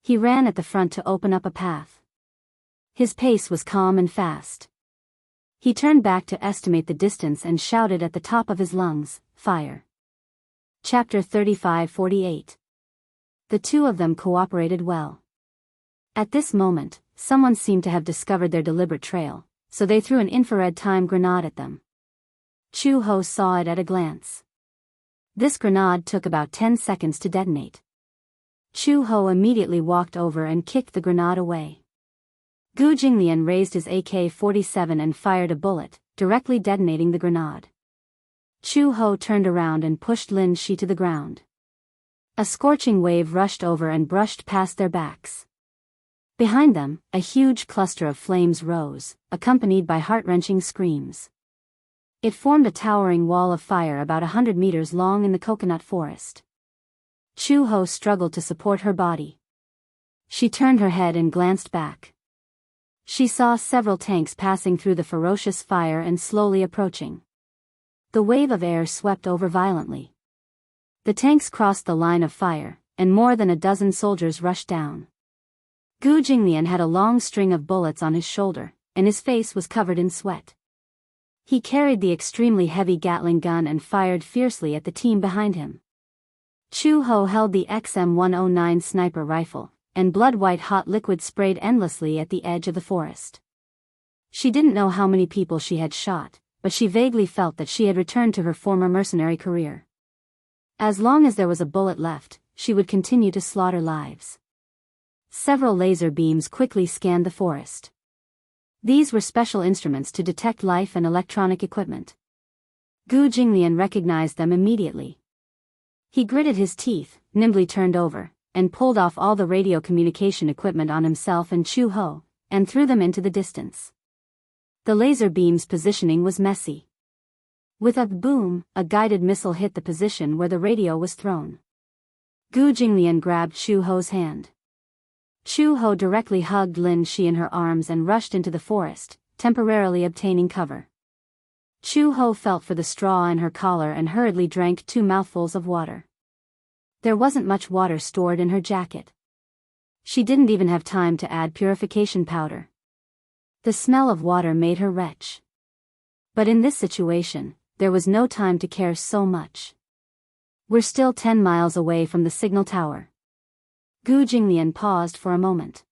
He ran at the front to open up a path. His pace was calm and fast. He turned back to estimate the distance and shouted at the top of his lungs, "Fire!" Chapter 35-48. The two of them cooperated well. At this moment, someone seemed to have discovered their deliberate trail, so they threw an infrared time grenade at them. Chu Ho saw it at a glance. This grenade took about 10 seconds to detonate. Chu Ho immediately walked over and kicked the grenade away. Gu Jinglian raised his AK-47 and fired a bullet, directly detonating the grenade. Chu Ho turned around and pushed Lin Shi to the ground. A scorching wave rushed over and brushed past their backs. Behind them, a huge cluster of flames rose, accompanied by heart-wrenching screams. It formed a towering wall of fire about 100 meters long in the coconut forest. Chu Ho struggled to support her body. She turned her head and glanced back. She saw several tanks passing through the ferocious fire and slowly approaching. The wave of air swept over violently. The tanks crossed the line of fire, and more than a dozen soldiers rushed down. Gu Jinglian had a long string of bullets on his shoulder, and his face was covered in sweat. He carried the extremely heavy Gatling gun and fired fiercely at the team behind him. Chu Ho held the XM-109 sniper rifle, and blood-white hot liquid sprayed endlessly at the edge of the forest. She didn't know how many people she had shot, but she vaguely felt that she had returned to her former mercenary career. As long as there was a bullet left, she would continue to slaughter lives. Several laser beams quickly scanned the forest. These were special instruments to detect life and electronic equipment. Gu Jinglian recognized them immediately. He gritted his teeth, nimbly turned over, and pulled off all the radio communication equipment on himself and Chu Ho, and threw them into the distance. The laser beam's positioning was messy. With a boom, a guided missile hit the position where the radio was thrown. Gu Jinglian grabbed Chu Ho's hand. Chu Ho directly hugged Lin Shi in her arms and rushed into the forest, temporarily obtaining cover. Chu Ho felt for the straw in her collar and hurriedly drank 2 mouthfuls of water. There wasn't much water stored in her jacket. She didn't even have time to add purification powder. The smell of water made her retch. But in this situation, there was no time to care so much. We're still 10 miles away from the signal tower. Gu Jinglian paused for a moment.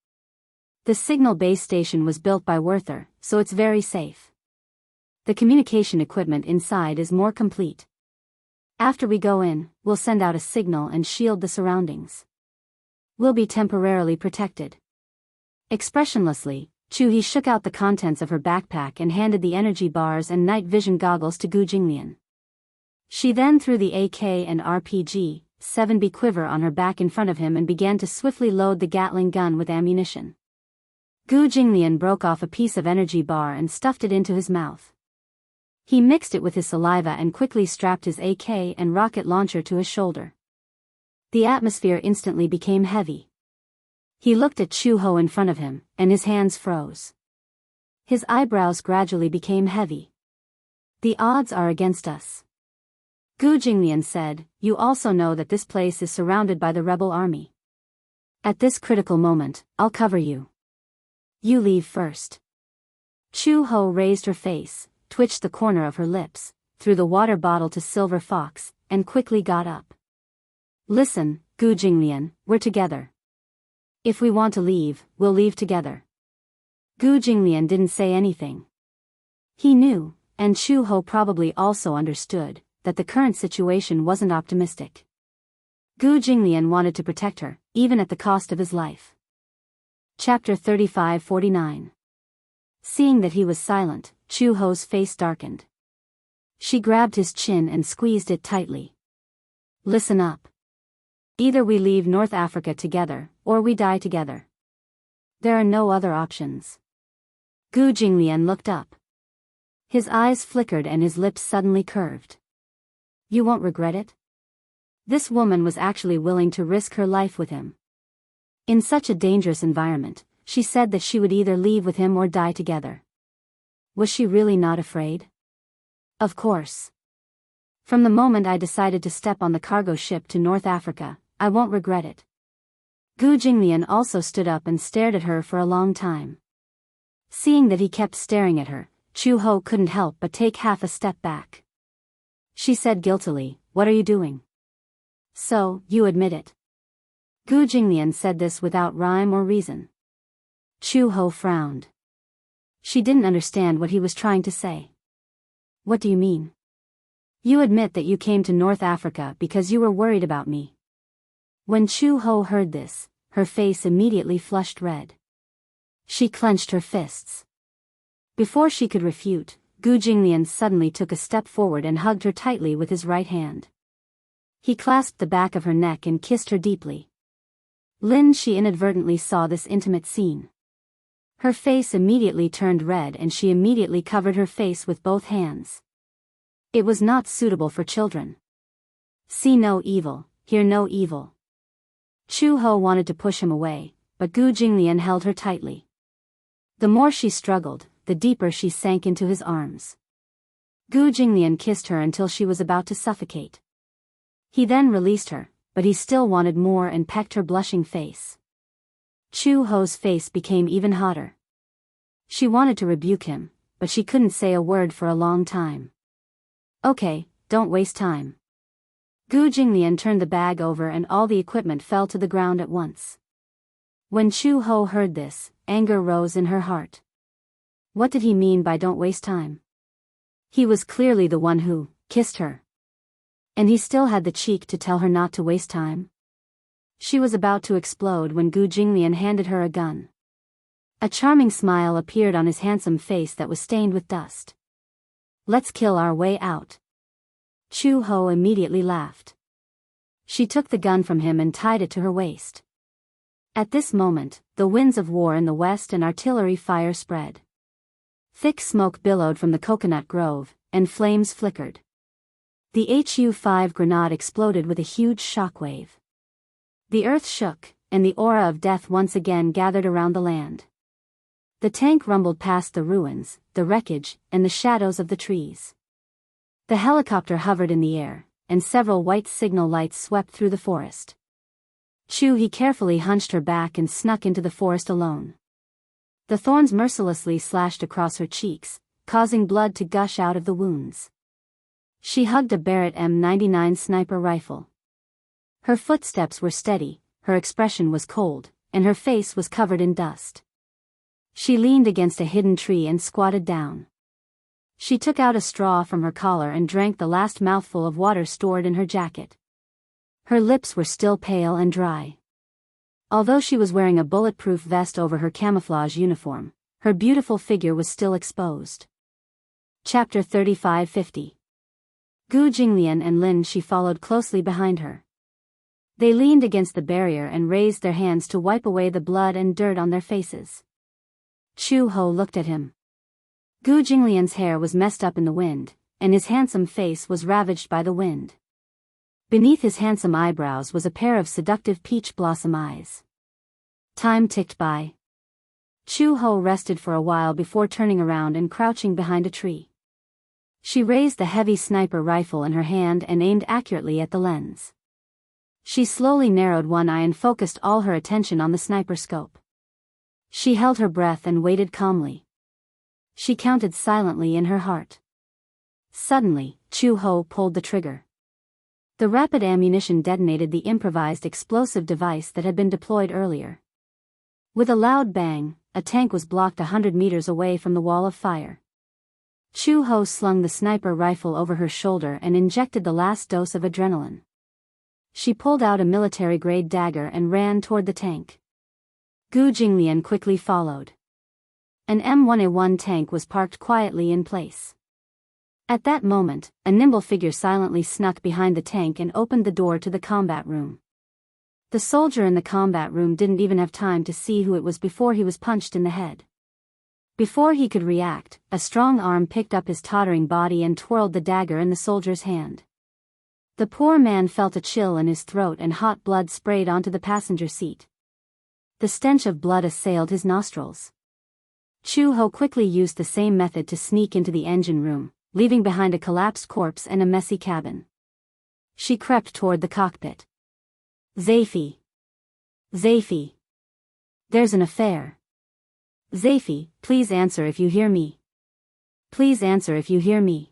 The signal base station was built by Werther, so it's very safe. The communication equipment inside is more complete. After we go in, we'll send out a signal and shield the surroundings. We'll be temporarily protected. Expressionlessly, Chu-He shook out the contents of her backpack and handed the energy bars and night vision goggles to Gu Jinglian. She then threw the AK and RPG, 7B quiver on her back in front of him and began to swiftly load the Gatling gun with ammunition. Gu Jinglian broke off a piece of energy bar and stuffed it into his mouth. He mixed it with his saliva and quickly strapped his AK and rocket launcher to his shoulder. The atmosphere instantly became heavy. He looked at Chu Ho in front of him, and his hands froze. His eyebrows gradually became heavy. The odds are against us. Gu Jinglian said, "You also know that this place is surrounded by the rebel army. At this critical moment, I'll cover you. You leave first." Chu Ho raised her face, twitched the corner of her lips, threw the water bottle to Silver Fox, and quickly got up. "Listen, Gu Jinglian, we're together. If we want to leave, we'll leave together." Gu Jinglian didn't say anything. He knew, and Chu Ho probably also understood, that the current situation wasn't optimistic. Gu Jinglian wanted to protect her, even at the cost of his life. Chapter 35-49. Seeing that he was silent, Chu Ho's face darkened. She grabbed his chin and squeezed it tightly. "Listen up. Either we leave North Africa together, or we die together. There are no other options." Gu Jinglian looked up. His eyes flickered and his lips suddenly curved. "You won't regret it?" This woman was actually willing to risk her life with him. In such a dangerous environment, she said that she would either leave with him or die together. Was she really not afraid? Of course. "From the moment I decided to step on the cargo ship to North Africa, I won't regret it." Gu Jinglian also stood up and stared at her for a long time. Seeing that he kept staring at her, Chu Ho couldn't help but take half a step back. She said guiltily, "What are you doing?" "So, you admit it." Gu Jinglian said this without rhyme or reason. Chu Ho frowned. She didn't understand what he was trying to say. "What do you mean?" "You admit that you came to North Africa because you were worried about me." When Chu Ho heard this, her face immediately flushed red. She clenched her fists. Before she could refute, Gu Jinglian suddenly took a step forward and hugged her tightly with his right hand. He clasped the back of her neck and kissed her deeply. Lin Shi inadvertently saw this intimate scene. Her face immediately turned red and she immediately covered her face with both hands. It was not suitable for children. See no evil, hear no evil. Chu Ho wanted to push him away, but Gu Jinglian held her tightly. The more she struggled, the deeper she sank into his arms. Gu Jinglian kissed her until she was about to suffocate. He then released her, but he still wanted more and pecked her blushing face. Chu Ho's face became even hotter. She wanted to rebuke him, but she couldn't say a word for a long time. "Okay, don't waste time." Gu Jinglian turned the bag over and all the equipment fell to the ground at once. When Chu Ho heard this, anger rose in her heart. What did he mean by "don't waste time"? He was clearly the one who kissed her. And he still had the cheek to tell her not to waste time. She was about to explode when Gu Jinglian handed her a gun. A charming smile appeared on his handsome face that was stained with dust. "Let's kill our way out." Chu Ho immediately laughed. She took the gun from him and tied it to her waist. At this moment, the winds of war in the west and artillery fire spread. Thick smoke billowed from the coconut grove, and flames flickered. The Hu-5 grenade exploded with a huge shockwave. The earth shook, and the aura of death once again gathered around the land. The tank rumbled past the ruins, the wreckage, and the shadows of the trees. The helicopter hovered in the air, and several white signal lights swept through the forest. He carefully hunched her back and snuck into the forest alone. The thorns mercilessly slashed across her cheeks, causing blood to gush out of the wounds. She hugged a Barrett M99 sniper rifle. Her footsteps were steady, her expression was cold, and her face was covered in dust. She leaned against a hidden tree and squatted down. She took out a straw from her collar and drank the last mouthful of water stored in her jacket. Her lips were still pale and dry. Although she was wearing a bulletproof vest over her camouflage uniform, her beautiful figure was still exposed. Chapter 3550. Gu Jinglian and Lin Shi followed closely behind her. They leaned against the barrier and raised their hands to wipe away the blood and dirt on their faces. Chu Ho looked at him. Gu Jinglian's hair was messed up in the wind, and his handsome face was ravaged by the wind. Beneath his handsome eyebrows was a pair of seductive peach blossom eyes. Time ticked by. Chu Ho rested for a while before turning around and crouching behind a tree. She raised the heavy sniper rifle in her hand and aimed accurately at the lens. She slowly narrowed one eye and focused all her attention on the sniper scope. She held her breath and waited calmly. She counted silently in her heart. Suddenly, Chu Ho pulled the trigger. The rapid ammunition detonated the improvised explosive device that had been deployed earlier. With a loud bang, a tank was blocked 100 meters away from the wall of fire. Chu Ho slung the sniper rifle over her shoulder and injected the last dose of adrenaline. She pulled out a military-grade dagger and ran toward the tank. Gu Jinglian quickly followed. An M1A1 tank was parked quietly in place. At that moment, a nimble figure silently snuck behind the tank and opened the door to the combat room. The soldier in the combat room didn't even have time to see who it was before he was punched in the head. Before he could react, a strong arm picked up his tottering body and twirled the dagger in the soldier's hand. The poor man felt a chill in his throat and hot blood sprayed onto the passenger seat. The stench of blood assailed his nostrils. Chu Ho quickly used the same method to sneak into the engine room, leaving behind a collapsed corpse and a messy cabin. She crept toward the cockpit. "Zaifi. Zaifi. There's an affair. Zaifi, please answer if you hear me. Please answer if you hear me.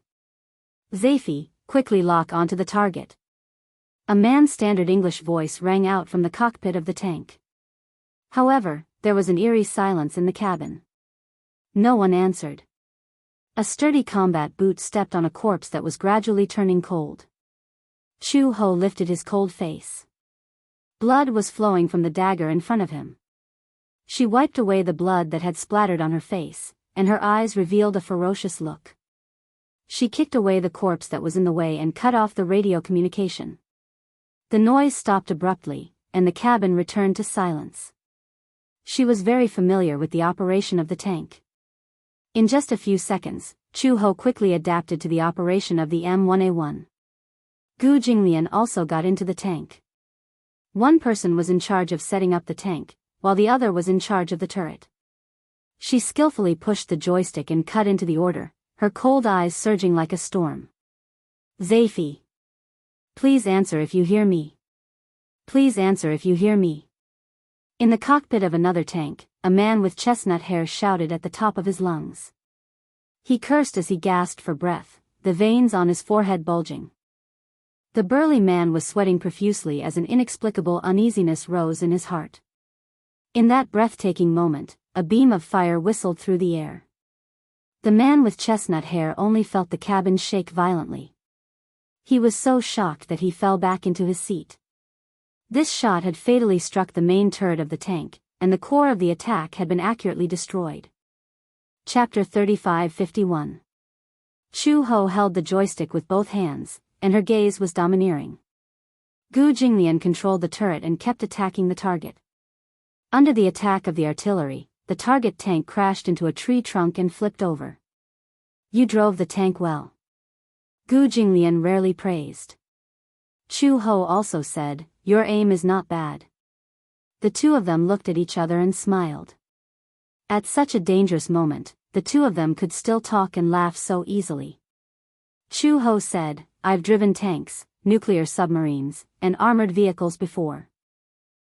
Zaifi, quickly lock onto the target." A man's standard English voice rang out from the cockpit of the tank. However, there was an eerie silence in the cabin. No one answered. A sturdy combat boot stepped on a corpse that was gradually turning cold. Chu Ho lifted his cold face. Blood was flowing from the dagger in front of him. She wiped away the blood that had splattered on her face, and her eyes revealed a ferocious look. She kicked away the corpse that was in the way and cut off the radio communication. The noise stopped abruptly, and the cabin returned to silence. She was very familiar with the operation of the tank. In just a few seconds, Chu Ho quickly adapted to the operation of the M1A1. Gu Jinglian also got into the tank. One person was in charge of setting up the tank, while the other was in charge of the turret. She skillfully pushed the joystick and cut into the order, her cold eyes surging like a storm. "Zaifi. Please answer if you hear me. Please answer if you hear me." In the cockpit of another tank, a man with chestnut hair shouted at the top of his lungs. He cursed as he gasped for breath, the veins on his forehead bulging. The burly man was sweating profusely as an inexplicable uneasiness rose in his heart. In that breathtaking moment, a beam of fire whistled through the air. The man with chestnut hair only felt the cabin shake violently. He was so shocked that he fell back into his seat. This shot had fatally struck the main turret of the tank, and the core of the attack had been accurately destroyed. Chapter 35:51. Chu Ho held the joystick with both hands, and her gaze was domineering. Gu Jinglian controlled the turret and kept attacking the target. Under the attack of the artillery, the target tank crashed into a tree trunk and flipped over. You drove the tank well. Gu Jinglian rarely praised. Chu Ho also said, your aim is not bad. The two of them looked at each other and smiled. At such a dangerous moment, the two of them could still talk and laugh so easily. Chu Ho said, I've driven tanks, nuclear submarines, and armored vehicles before.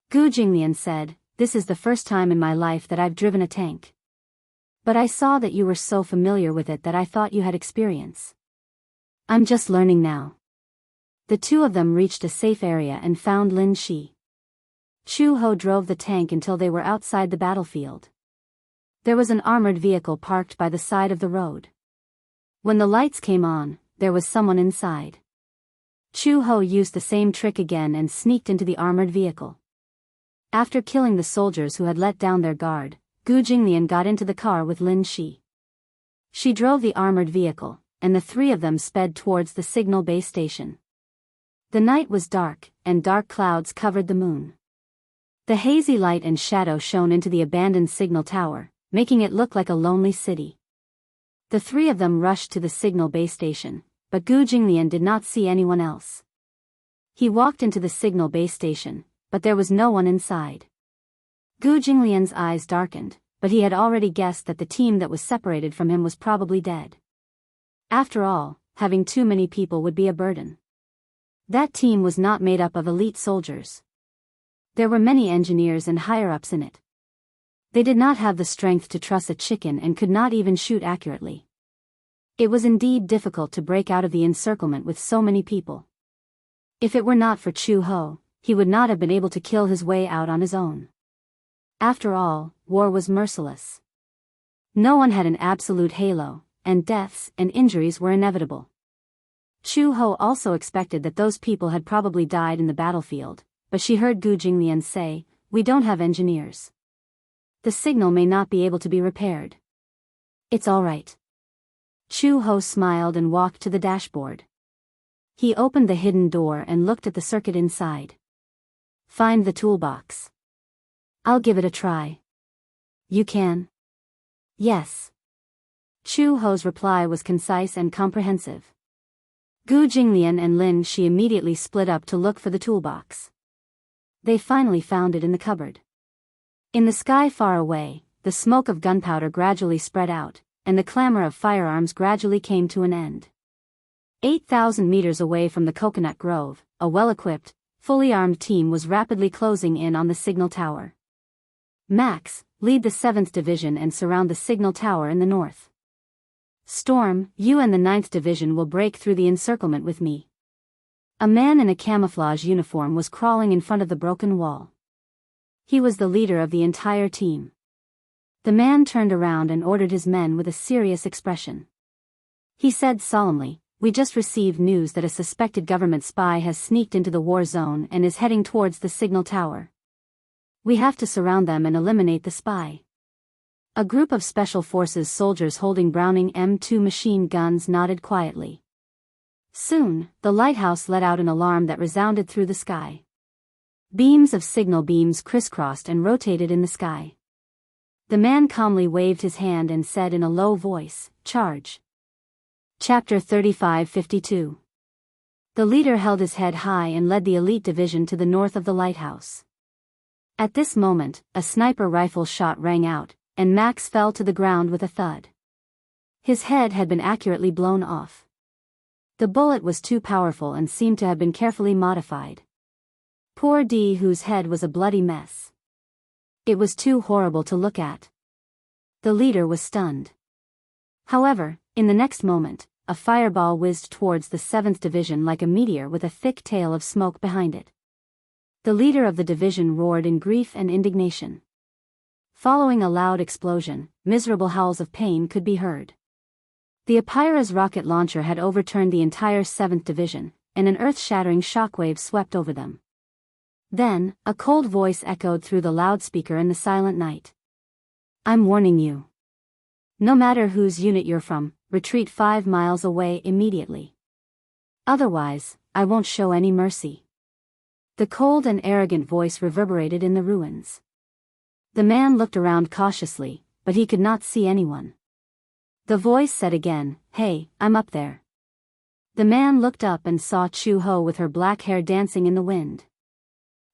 Gu Jinglian said, this is the first time in my life that I've driven a tank. But I saw that you were so familiar with it that I thought you had experience. I'm just learning now. The two of them reached a safe area and found Lin Shi. Chu Ho drove the tank until they were outside the battlefield. There was an armored vehicle parked by the side of the road. When the lights came on, there was someone inside. Chu Ho used the same trick again and sneaked into the armored vehicle. After killing the soldiers who had let down their guard, Gu Jinglian got into the car with Lin Shi. She drove the armored vehicle, and the three of them sped towards the signal base station. The night was dark, and dark clouds covered the moon. The hazy light and shadow shone into the abandoned signal tower, making it look like a lonely city. The three of them rushed to the signal base station, but Gu Jinglian did not see anyone else. He walked into the signal base station, but there was no one inside. Gu Jinglian's eyes darkened, but he had already guessed that the team that was separated from him was probably dead. After all, having too many people would be a burden. That team was not made up of elite soldiers. There were many engineers and higher-ups in it. They did not have the strength to truss a chicken and could not even shoot accurately. It was indeed difficult to break out of the encirclement with so many people. If it were not for Chu Ho, he would not have been able to kill his way out on his own. After all, war was merciless. No one had an absolute halo, and deaths and injuries were inevitable. Chu Ho also expected that those people had probably died in the battlefield, but she heard Gu Jinglian say, we don't have engineers. The signal may not be able to be repaired. It's all right. Chu Ho smiled and walked to the dashboard. He opened the hidden door and looked at the circuit inside. Find the toolbox. I'll give it a try. You can? Yes. Chu Ho's reply was concise and comprehensive. Gu Jinglian and Lin Shi immediately split up to look for the toolbox. They finally found it in the cupboard. In the sky far away, the smoke of gunpowder gradually spread out, and the clamor of firearms gradually came to an end. 8,000 meters away from the coconut grove, a well-equipped, fully armed team was rapidly closing in on the signal tower. Max, lead the 7th Division and surround the signal tower in the north. Storm, you and the 9th Division will break through the encirclement with me. A man in a camouflage uniform was crawling in front of the broken wall. He was the leader of the entire team. The man turned around and ordered his men with a serious expression. He said solemnly, we just received news that a suspected government spy has sneaked into the war zone and is heading towards the signal tower. We have to surround them and eliminate the spy. A group of Special Forces soldiers holding Browning M2 machine guns nodded quietly. Soon, the lighthouse let out an alarm that resounded through the sky. Beams of signal beams crisscrossed and rotated in the sky. The man calmly waved his hand and said in a low voice, charge. Chapter 35:52. The leader held his head high and led the elite division to the north of the lighthouse. At this moment, a sniper rifle shot rang out, and Max fell to the ground with a thud. His head had been accurately blown off. The bullet was too powerful and seemed to have been carefully modified. Poor D, whose head was a bloody mess. It was too horrible to look at. The leader was stunned. However, in the next moment, a fireball whizzed towards the 7th Division like a meteor with a thick tail of smoke behind it. The leader of the division roared in grief and indignation. Following a loud explosion, miserable howls of pain could be heard. The Apira's rocket launcher had overturned the entire 7th Division, and an earth-shattering shockwave swept over them. Then, a cold voice echoed through the loudspeaker in the silent night. I'm warning you. No matter whose unit you're from, retreat 5 miles away immediately. Otherwise, I won't show any mercy. The cold and arrogant voice reverberated in the ruins. The man looked around cautiously, but he could not see anyone. The voice said again, "Hey, I'm up there." The man looked up and saw Chu Ho with her black hair dancing in the wind.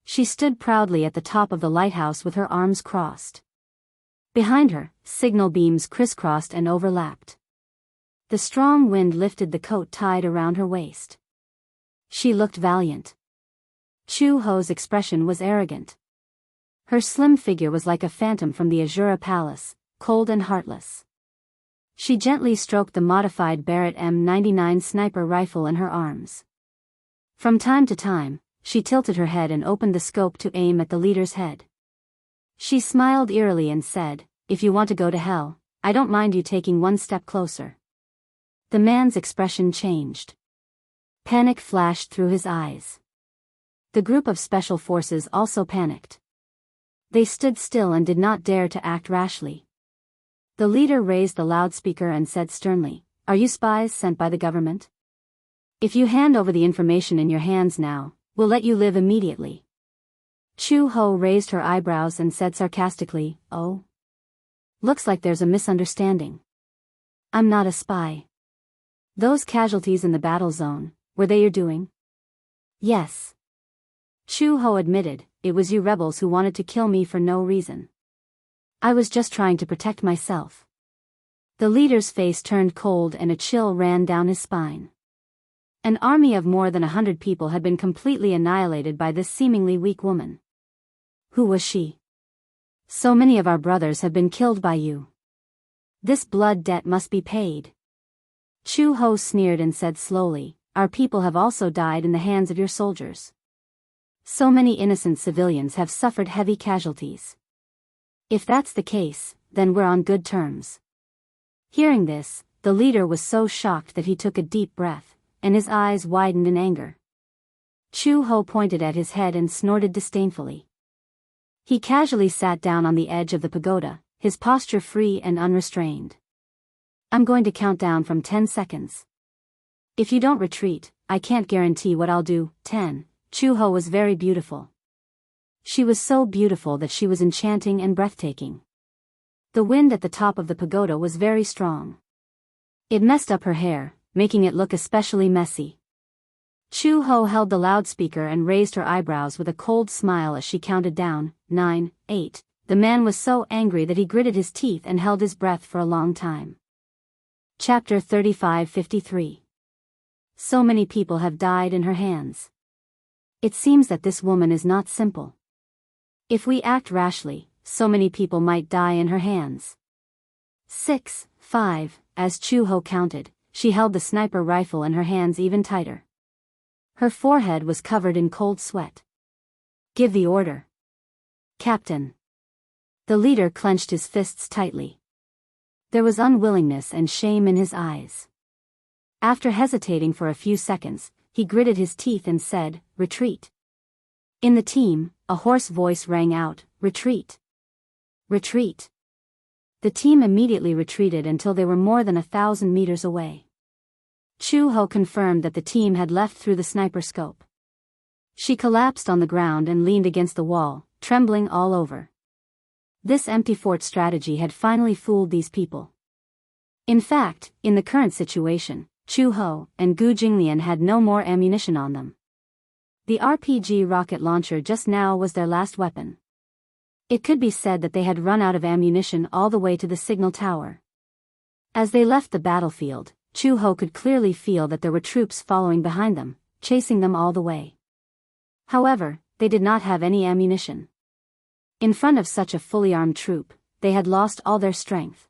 She stood proudly at the top of the lighthouse with her arms crossed. Behind her, signal beams crisscrossed and overlapped. The strong wind lifted the coat tied around her waist. She looked valiant. Chu Ho's expression was arrogant. Her slim figure was like a phantom from the Azura Palace, cold and heartless. She gently stroked the modified Barrett M99 sniper rifle in her arms. From time to time, she tilted her head and opened the scope to aim at the leader's head. She smiled eerily and said, "If you want to go to hell, I don't mind you taking one step closer." The man's expression changed. Panic flashed through his eyes. The group of special forces also panicked. They stood still and did not dare to act rashly. The leader raised the loudspeaker and said sternly, "Are you spies sent by the government? If you hand over the information in your hands now, we'll let you live immediately." Chu Ho raised her eyebrows and said sarcastically, "Oh? Looks like there's a misunderstanding. I'm not a spy. Those casualties in the battle zone, were they your doing?" "Yes." Chu Ho admitted, "It was you rebels who wanted to kill me for no reason. I was just trying to protect myself." The leader's face turned cold and a chill ran down his spine. An army of more than 100 people had been completely annihilated by this seemingly weak woman. Who was she? "So many of our brothers have been killed by you. This blood debt must be paid." Chu Ho sneered and said slowly, "Our people have also died in the hands of your soldiers. So many innocent civilians have suffered heavy casualties. If that's the case, then we're on good terms." Hearing this, the leader was so shocked that he took a deep breath, and his eyes widened in anger. Chu Ho pointed at his head and snorted disdainfully. He casually sat down on the edge of the pagoda, his posture free and unrestrained. "I'm going to count down from 10 seconds. If you don't retreat, I can't guarantee what I'll do." 10. Chu Ho was very beautiful. She was so beautiful that she was enchanting and breathtaking. The wind at the top of the pagoda was very strong. It messed up her hair, making it look especially messy. Chu Ho held the loudspeaker and raised her eyebrows with a cold smile as she counted down, 9, 8. The man was so angry that he gritted his teeth and held his breath for a long time. Chapter 35-53. So many people have died in her hands. It seems that this woman is not simple. If we act rashly, so many people might die in her hands. 6, 5, as Chu Ho counted, she held the sniper rifle in her hands even tighter. Her forehead was covered in cold sweat. "Give the order." "Captain." The leader clenched his fists tightly. There was unwillingness and shame in his eyes. After hesitating for a few seconds, he gritted his teeth and said, "Retreat." In the team, a hoarse voice rang out, "Retreat! Retreat!" The team immediately retreated until they were more than 1,000 meters away. Chu Ho confirmed that the team had left through the sniper scope. She collapsed on the ground and leaned against the wall, trembling all over. This empty fort strategy had finally fooled these people. In fact, in the current situation, Chu Ho and Gu Jinglian had no more ammunition on them. The RPG rocket launcher just now was their last weapon. It could be said that they had run out of ammunition all the way to the signal tower. As they left the battlefield, Chu Ho could clearly feel that there were troops following behind them, chasing them all the way. However, they did not have any ammunition. In front of such a fully armed troop, they had lost all their strength.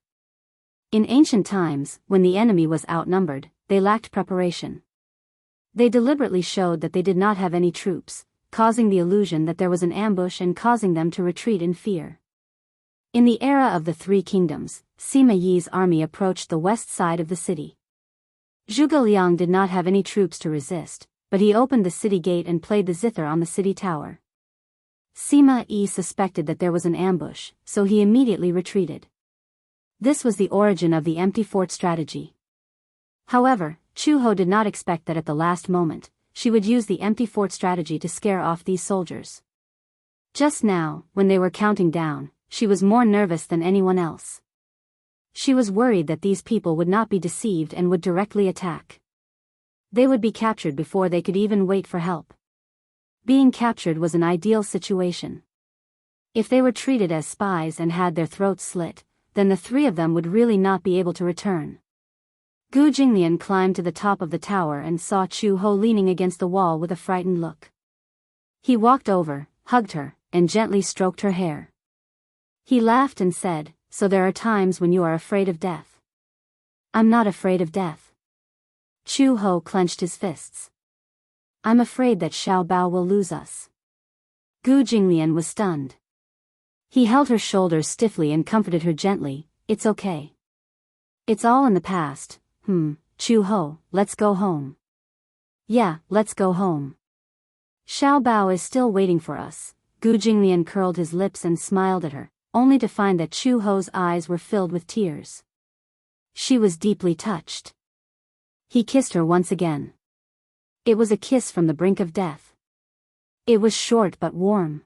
In ancient times, when the enemy was outnumbered, they lacked preparation. They deliberately showed that they did not have any troops, causing the illusion that there was an ambush and causing them to retreat in fear. In the era of the Three Kingdoms, Sima Yi's army approached the west side of the city. Zhuge Liang did not have any troops to resist, but he opened the city gate and played the zither on the city tower. Sima Yi suspected that there was an ambush, so he immediately retreated. This was the origin of the empty fort strategy. However, Chu Ho did not expect that at the last moment, she would use the empty fort strategy to scare off these soldiers. Just now, when they were counting down, she was more nervous than anyone else. She was worried that these people would not be deceived and would directly attack. They would be captured before they could even wait for help. Being captured was an ideal situation. If they were treated as spies and had their throats slit, then the three of them would really not be able to return. Gu Jinglian climbed to the top of the tower and saw Chu Ho leaning against the wall with a frightened look. He walked over, hugged her, and gently stroked her hair. He laughed and said, "So there are times when you are afraid of death." "I'm not afraid of death." Chu Ho clenched his fists. "I'm afraid that Xiao Bao will lose us." Gu Jinglian was stunned. He held her shoulders stiffly and comforted her gently, "It's okay. It's all in the past. Chu Ho, let's go home." "Yeah, let's go home. Xiao Bao is still waiting for us." Gu Jinglian curled his lips and smiled at her, only to find that Chu Ho's eyes were filled with tears. She was deeply touched. He kissed her once again. It was a kiss from the brink of death. It was short but warm.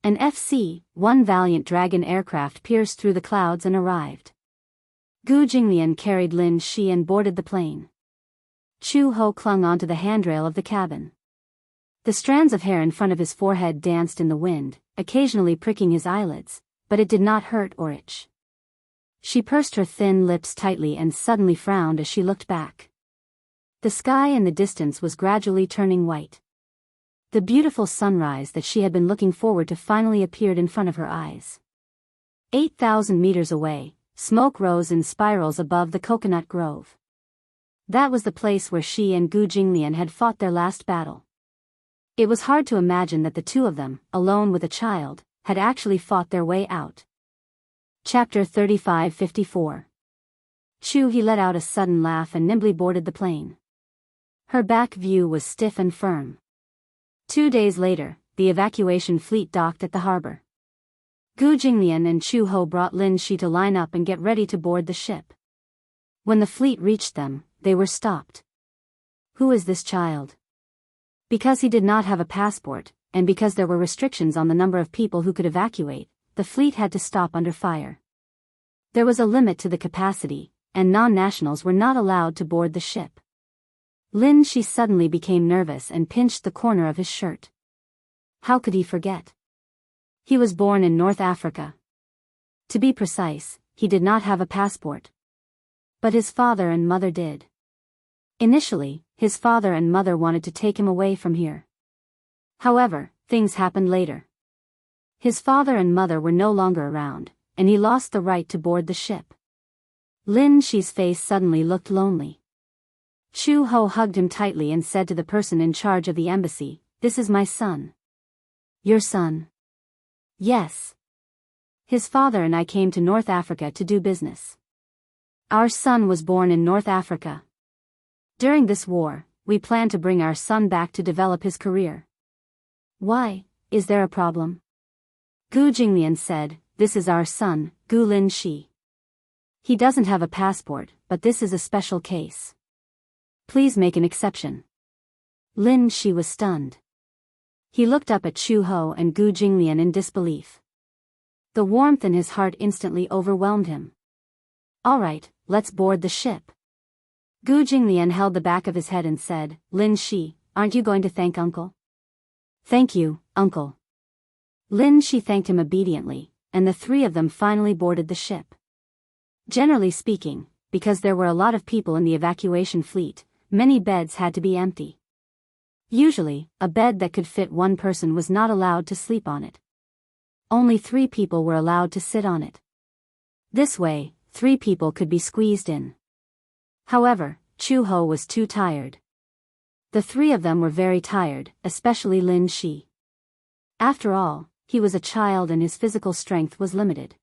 An FC-1 Valiant Dragon aircraft pierced through the clouds and arrived. Gu Jinglian carried Lin Shi and boarded the plane. Chu Ho clung onto the handrail of the cabin. The strands of hair in front of his forehead danced in the wind, occasionally pricking his eyelids, but it did not hurt or itch. She pursed her thin lips tightly and suddenly frowned as she looked back. The sky in the distance was gradually turning white. The beautiful sunrise that she had been looking forward to finally appeared in front of her eyes. 8,000 meters away, smoke rose in spirals above the coconut grove. That was the place where she and Gu Jinglian had fought their last battle. It was hard to imagine that the two of them, alone with a child, had actually fought their way out. Chapter 35-54. Chu He let out a sudden laugh and nimbly boarded the plane. Her back view was stiff and firm. 2 days later, the evacuation fleet docked at the harbor. Gu Jinglian and Chu Ho brought Lin Shi to line up and get ready to board the ship. When the fleet reached them, they were stopped. "Who is this child?" Because he did not have a passport, and because there were restrictions on the number of people who could evacuate, the fleet had to stop under fire. There was a limit to the capacity, and non-nationals were not allowed to board the ship. Lin Shi suddenly became nervous and pinched the corner of his shirt. How could he forget? He was born in North Africa. To be precise, he did not have a passport. But his father and mother did. Initially, his father and mother wanted to take him away from here. However, things happened later. His father and mother were no longer around, and he lost the right to board the ship. Lin Shi's face suddenly looked lonely. Chu Ho hugged him tightly and said to the person in charge of the embassy, "This is my son." "Your son?" "Yes. His father and I came to North Africa to do business. Our son was born in North Africa. During this war, we plan to bring our son back to develop his career." "Why, is there a problem?" Gu Jinglian said, "This is our son, Gu Lin Shi. He doesn't have a passport, but this is a special case. Please make an exception." Lin Shi was stunned. He looked up at Chu Ho and Gu Jinglian in disbelief. The warmth in his heart instantly overwhelmed him. "All right, let's board the ship." Gu Jinglian held the back of his head and said, "Lin Shi, aren't you going to thank Uncle?" "Thank you, Uncle." Lin Shi thanked him obediently, and the three of them finally boarded the ship. Generally speaking, because there were a lot of people in the evacuation fleet, many beds had to be empty. Usually, a bed that could fit one person was not allowed to sleep on it. Only 3 people were allowed to sit on it. This way, 3 people could be squeezed in. However, Chu Ho was too tired. The 3 of them were very tired, especially Lin Shi. After all, he was a child and his physical strength was limited.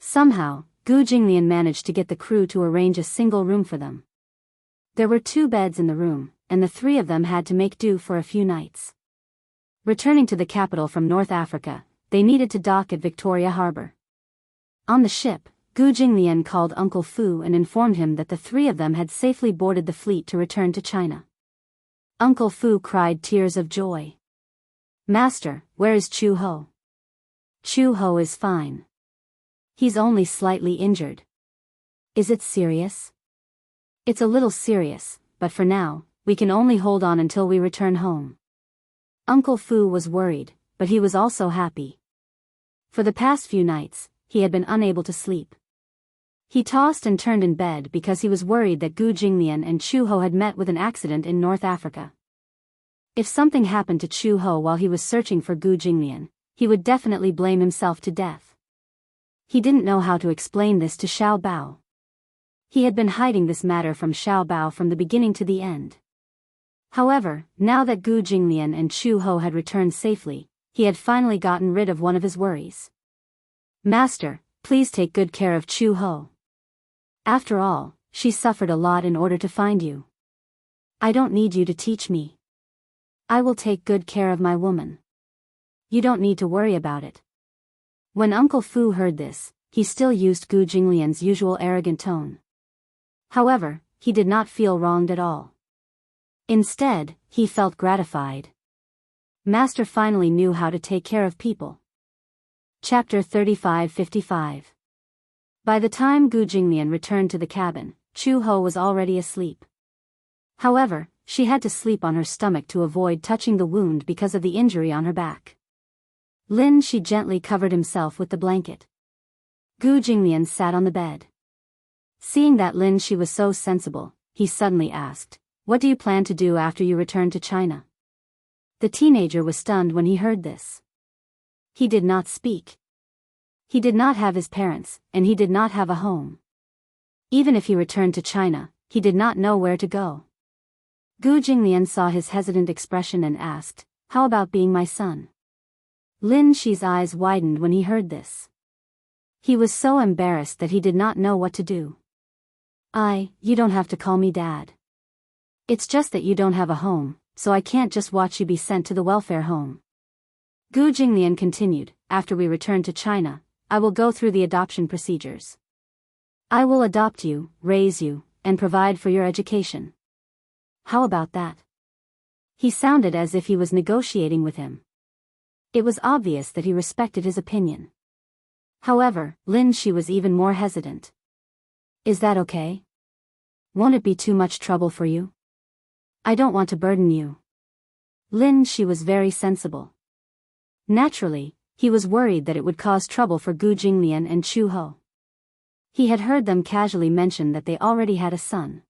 Somehow, Gu Jinglian managed to get the crew to arrange a single room for them. There were 2 beds in the room, and the 3 of them had to make do for a few nights. Returning to the capital from North Africa, they needed to dock at Victoria Harbor. On the ship, Gu Jinglian called Uncle Fu and informed him that the 3 of them had safely boarded the fleet to return to China. Uncle Fu cried tears of joy. "Master, where is Chu Ho?" "Chu Ho is fine. He's only slightly injured." "Is it serious?" "It's a little serious, but for now, we can only hold on until we return home." Uncle Fu was worried, but he was also happy. For the past few nights, he had been unable to sleep. He tossed and turned in bed because he was worried that Gu Jinglian and Chu Ho had met with an accident in North Africa. If something happened to Chu Ho while he was searching for Gu Jinglian, he would definitely blame himself to death. He didn't know how to explain this to Xiao Bao. He had been hiding this matter from Xiao Bao from the beginning to the end. However, now that Gu Jinglian and Chu Ho had returned safely, he had finally gotten rid of one of his worries. "Master, please take good care of Chu Ho. After all, she suffered a lot in order to find you. I don't need you to teach me. I will take good care of my woman. You don't need to worry about it." When Uncle Fu heard this, he still used Gu Jinglian's usual arrogant tone. However, he did not feel wronged at all. Instead, he felt gratified. Master finally knew how to take care of people. Chapter 35-55. By the time Gu Jinglian returned to the cabin, Chu Ho was already asleep. However, she had to sleep on her stomach to avoid touching the wound because of the injury on her back. Lin Shi gently covered himself with the blanket. Gu Jinglian sat on the bed. Seeing that Lin Shi was so sensible, he suddenly asked, "What do you plan to do after you return to China?" The teenager was stunned when he heard this. He did not speak. He did not have his parents, and he did not have a home. Even if he returned to China, he did not know where to go. Gu Jinglian saw his hesitant expression and asked, "How about being my son?" Lin Shi's eyes widened when he heard this. He was so embarrassed that he did not know what to do. You don't have to call me Dad. It's just that you don't have a home, so I can't just watch you be sent to the welfare home." Gu Jinglian continued, "After we return to China, I will go through the adoption procedures. I will adopt you, raise you, and provide for your education. How about that?" He sounded as if he was negotiating with him. It was obvious that he respected his opinion. However, Lin Shi was even more hesitant. "Is that okay? Won't it be too much trouble for you? I don't want to burden you." Lin Shi was very sensible. Naturally, he was worried that it would cause trouble for Gu Jinglian and Chu Ho. He had heard them casually mention that they already had a son.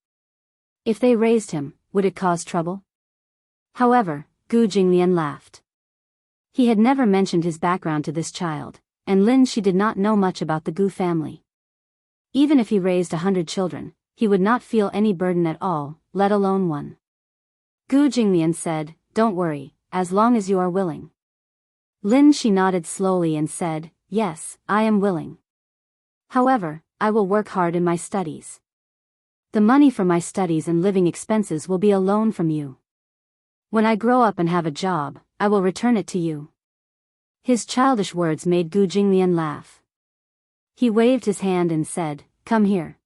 If they raised him, would it cause trouble? However, Gu Jinglian laughed. He had never mentioned his background to this child, and Lin Shi did not know much about the Gu family. Even if he raised 100 children, he would not feel any burden at all, let alone one. Gu Jinglian said, "Don't worry, as long as you are willing." Lin Shi nodded slowly and said, "Yes, I am willing. However, I will work hard in my studies. The money for my studies and living expenses will be a loan from you. When I grow up and have a job, I will return it to you." His childish words made Gu Jinglian laugh. He waved his hand and said, "Come here."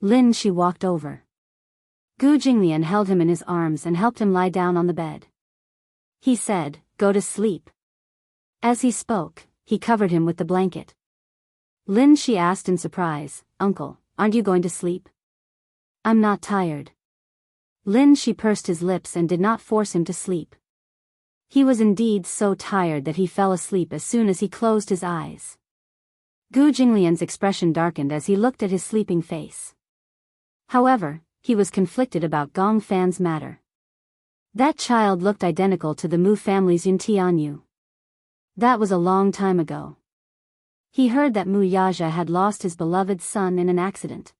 Lin Shi walked over. Gu Jinglian held him in his arms and helped him lie down on the bed. He said, "Go to sleep." As he spoke, he covered him with the blanket. Lin Shi asked in surprise, "Uncle, aren't you going to sleep?" "I'm not tired." Lin Shi pursed his lips and did not force him to sleep. He was indeed so tired that he fell asleep as soon as he closed his eyes. Gu Jinglian's expression darkened as he looked at his sleeping face. However, he was conflicted about Gong Fan's matter. That child looked identical to the Mu family's Yun Tianyu. That was a long time ago. He heard that Mu Yaja had lost his beloved son in an accident.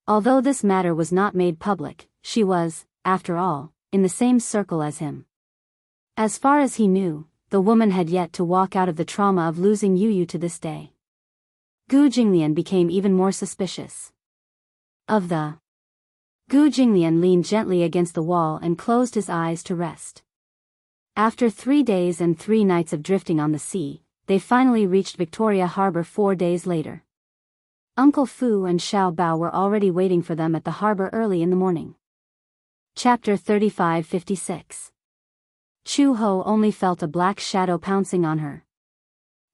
Although this matter was not made public, she was, after all, in the same circle as him. As far as he knew, the woman had yet to walk out of the trauma of losing Yu Yu to this day. Gu Jinglian became even more suspicious. Gu Jinglian leaned gently against the wall and closed his eyes to rest. After 3 days and 3 nights of drifting on the sea, they finally reached Victoria Harbor 4 days later. Uncle Fu and Xiao Bao were already waiting for them at the harbor early in the morning. Chapter 35-56. Chu Ho only felt a black shadow pouncing on her.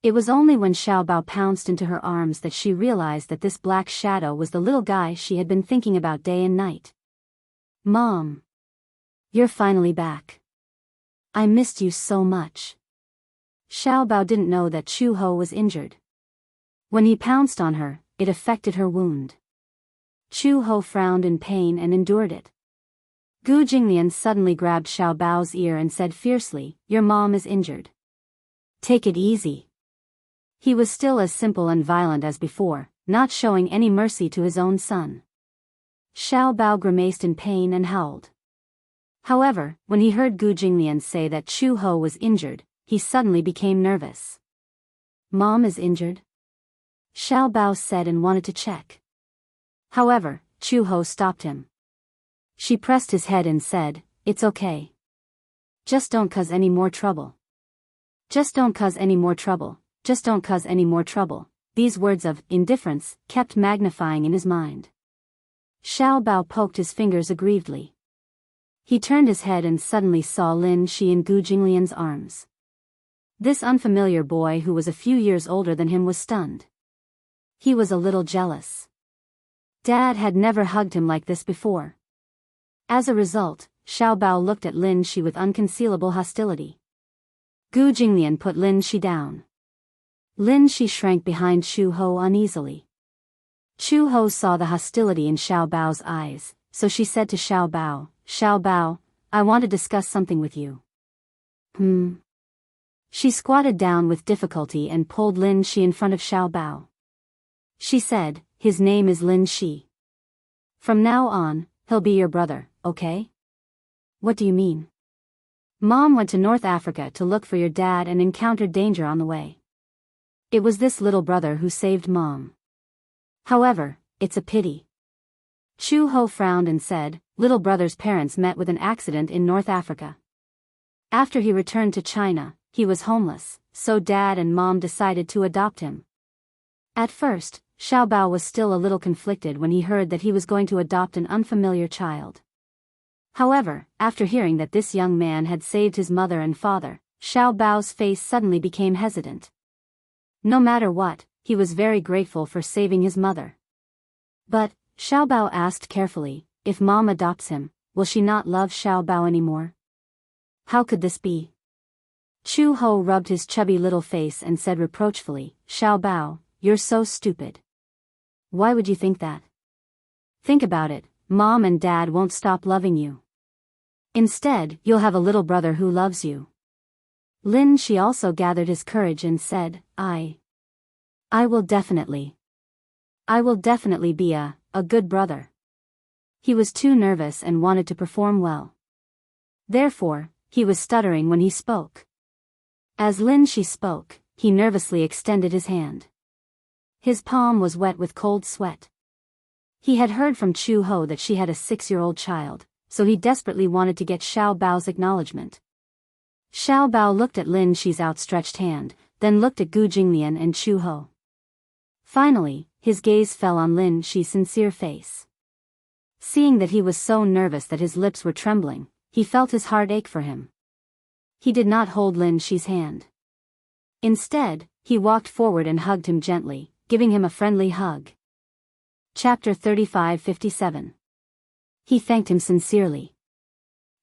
It was only when Xiao Bao pounced into her arms that she realized that this black shadow was the little guy she had been thinking about day and night. "Mom. You're finally back. I missed you so much." Xiao Bao didn't know that Chu Ho was injured. When he pounced on her, it affected her wound. Chu Ho frowned in pain and endured it. Gu Jinglian suddenly grabbed Xiao Bao's ear and said fiercely, "Your mom is injured. Take it easy." He was still as simple and violent as before, not showing any mercy to his own son. Xiao Bao grimaced in pain and howled. However, when he heard Gu Jinglian say that Chu Ho was injured, he suddenly became nervous. "Mom is injured?" Xiao Bao said and wanted to check. However, Chu Ho stopped him. She pressed his head and said, "It's okay. Just don't cause any more trouble. Just don't cause any more trouble. Just don't cause any more trouble." These words of indifference kept magnifying in his mind. Xiao Bao poked his fingers aggrievedly. He turned his head and suddenly saw Lin Shi in Gu Jinglian's arms. This unfamiliar boy who was a few years older than him was stunned. He was a little jealous. Dad had never hugged him like this before. As a result, Xiao Bao looked at Lin Shi with unconcealable hostility. Gu Jinglian put Lin Shi down. Lin Shi shrank behind Chu Ho uneasily. Chu Ho saw the hostility in Xiao Bao's eyes, so she said to Xiao Bao, "Xiao Bao, I want to discuss something with you." She squatted down with difficulty and pulled Lin Shi in front of Xiao Bao. She said, "His name is Lin Shi. From now on, he'll be your brother, okay?" "What do you mean?" "Mom went to North Africa to look for your dad and encountered danger on the way. It was this little brother who saved Mom. However, it's a pity." Chu Ho frowned and said, "Little brother's parents met with an accident in North Africa. After he returned to China, he was homeless, so Dad and Mom decided to adopt him." At first, Xiao Bao was still a little conflicted when he heard that he was going to adopt an unfamiliar child. However, after hearing that this young man had saved his mother and father, Xiao Bao's face suddenly became hesitant. No matter what, he was very grateful for saving his mother. But, Xiao Bao asked carefully, if Mom adopts him, will she not love Xiao Bao anymore? How could this be? Chu Ho rubbed his chubby little face and said reproachfully, "Xiao Bao, you're so stupid. Why would you think that? Think about it, Mom and Dad won't stop loving you. Instead, you'll have a little brother who loves you." Lin Shi also gathered his courage and said, I will definitely be a good brother." He was too nervous and wanted to perform well. Therefore, he was stuttering when he spoke. As Lin Shi spoke, he nervously extended his hand. His palm was wet with cold sweat. He had heard from Chu Ho that she had a 6-year-old child, so he desperately wanted to get Xiao Bao's acknowledgement. Xiao Bao looked at Lin Shi's outstretched hand, then looked at Gu Jinglian and Chu Ho. Finally, his gaze fell on Lin Shi's sincere face. Seeing that he was so nervous that his lips were trembling, he felt his heart ache for him. He did not hold Lin Shi's hand. Instead, he walked forward and hugged him gently, giving him a friendly hug. Chapter 35-57. He thanked him sincerely.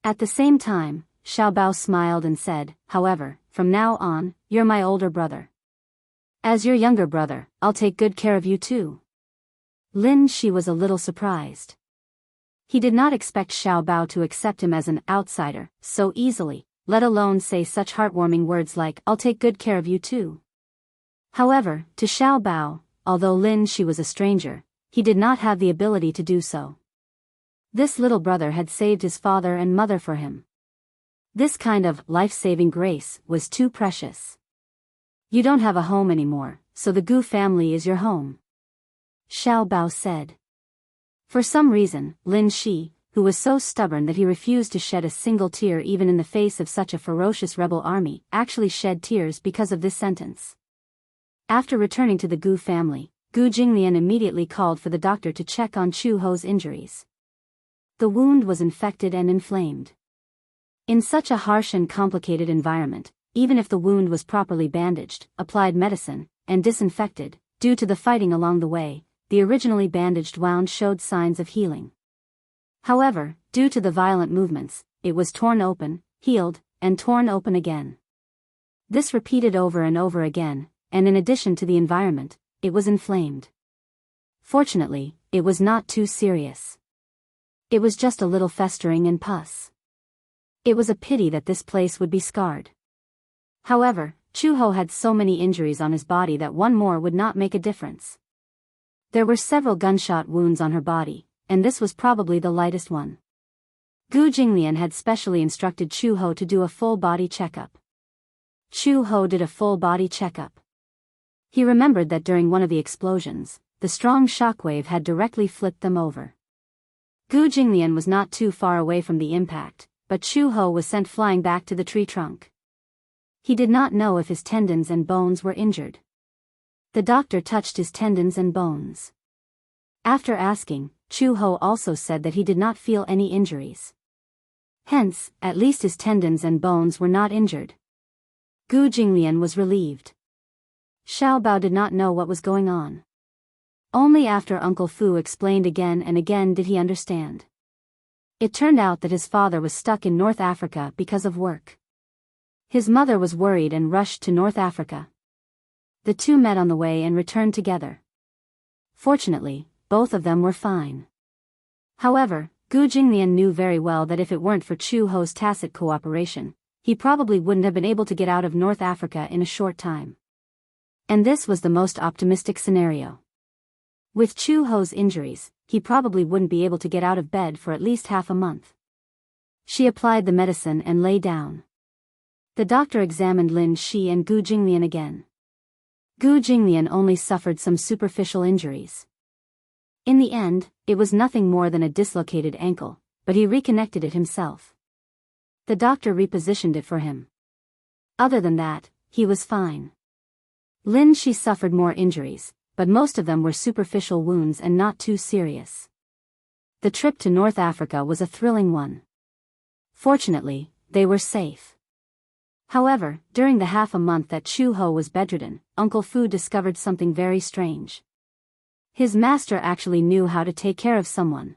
At the same time, Xiao Bao smiled and said, "However, from now on, you're my older brother. As your younger brother, I'll take good care of you too." Lin Shi was a little surprised. He did not expect Xiao Bao to accept him as an outsider so easily, let alone say such heartwarming words like, "I'll take good care of you too." However, to Xiao Bao, although Lin Shi was a stranger, he did not have the ability to do so. This little brother had saved his father and mother for him. This kind of life-saving grace was too precious. "You don't have a home anymore, so the Gu family is your home," Xiao Bao said. For some reason, Lin Shi, who was so stubborn that he refused to shed a single tear even in the face of such a ferocious rebel army, actually shed tears because of this sentence. After returning to the Gu family, Gu Jinglian immediately called for the doctor to check on Chu Ho's injuries. The wound was infected and inflamed. In such a harsh and complicated environment, even if the wound was properly bandaged, applied medicine, and disinfected, due to the fighting along the way, the originally bandaged wound showed signs of healing. However, due to the violent movements, it was torn open, healed, and torn open again. This repeated over and over again, and in addition to the environment, it was inflamed. Fortunately, it was not too serious. It was just a little festering and pus. It was a pity that this place would be scarred. However, Chu Ho had so many injuries on his body that one more would not make a difference. There were several gunshot wounds on her body, and this was probably the lightest one. Gu Jinglian had specially instructed Chu Ho to do a full-body checkup. Chu Ho did a full-body checkup. He remembered that during one of the explosions, the strong shockwave had directly flipped them over. Gu Jinglian was not too far away from the impact, but Chu Ho was sent flying back to the tree trunk. He did not know if his tendons and bones were injured. The doctor touched his tendons and bones. After asking, Chu Ho also said that he did not feel any injuries. Hence, at least his tendons and bones were not injured. Gu Jinglian was relieved. Xiao Bao did not know what was going on. Only after Uncle Fu explained again and again did he understand. It turned out that his father was stuck in North Africa because of work. His mother was worried and rushed to North Africa. The two met on the way and returned together. Fortunately, both of them were fine. However, Gu Jinglian knew very well that if it weren't for Chu Ho's tacit cooperation, he probably wouldn't have been able to get out of North Africa in a short time. And this was the most optimistic scenario. With Chu Ho's injuries, he probably wouldn't be able to get out of bed for at least half a month. She applied the medicine and lay down. The doctor examined Lin Shi and Gu Jinglian again. Gu Jinglian only suffered some superficial injuries. In the end, it was nothing more than a dislocated ankle, but he reconnected it himself. The doctor repositioned it for him. Other than that, he was fine. Lin Shi suffered more injuries, but most of them were superficial wounds and not too serious. The trip to North Africa was a thrilling one. Fortunately, they were safe. However, during the half a month that Chu Ho was bedridden, Uncle Fu discovered something very strange. His master actually knew how to take care of someone.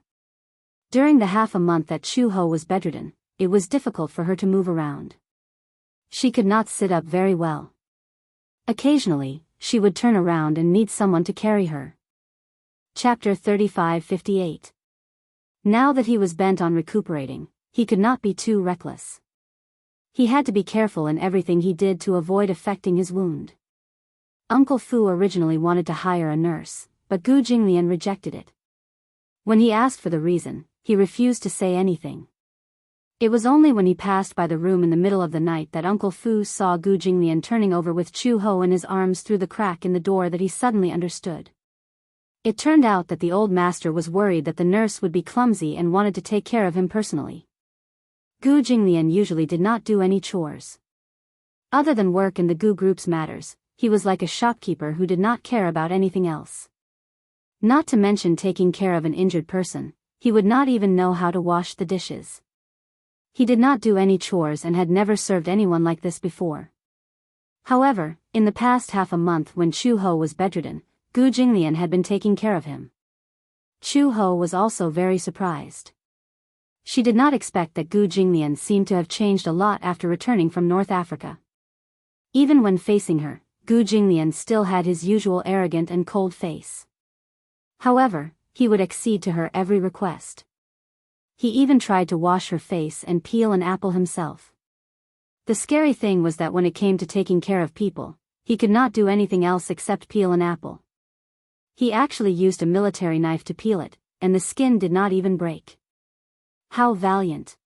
During the half a month that Chu Ho was bedridden, it was difficult for her to move around. She could not sit up very well. Occasionally, she would turn around and need someone to carry her. Chapter 35-58. Now that he was bent on recuperating, he could not be too reckless. He had to be careful in everything he did to avoid affecting his wound. Uncle Fu originally wanted to hire a nurse, but Gu Jinglian rejected it. When he asked for the reason, he refused to say anything. It was only when he passed by the room in the middle of the night that Uncle Fu saw Gu Jinglian turning over with Chu Ho in his arms through the crack in the door that he suddenly understood. It turned out that the old master was worried that the nurse would be clumsy and wanted to take care of him personally. Gu Jinglian usually did not do any chores. Other than work in the Gu group's matters, he was like a shopkeeper who did not care about anything else. Not to mention taking care of an injured person, he would not even know how to wash the dishes. He did not do any chores and had never served anyone like this before. However, in the past half a month when Chu Ho was bedridden, Gu Jinglian had been taking care of him. Chu Ho was also very surprised. She did not expect that Gu Jinglian seemed to have changed a lot after returning from North Africa. Even when facing her, Gu Jinglian still had his usual arrogant and cold face. However, he would accede to her every request. He even tried to wash her face and peel an apple himself. The scary thing was that when it came to taking care of people, he could not do anything else except peel an apple. He actually used a military knife to peel it, and the skin did not even break. How valiant.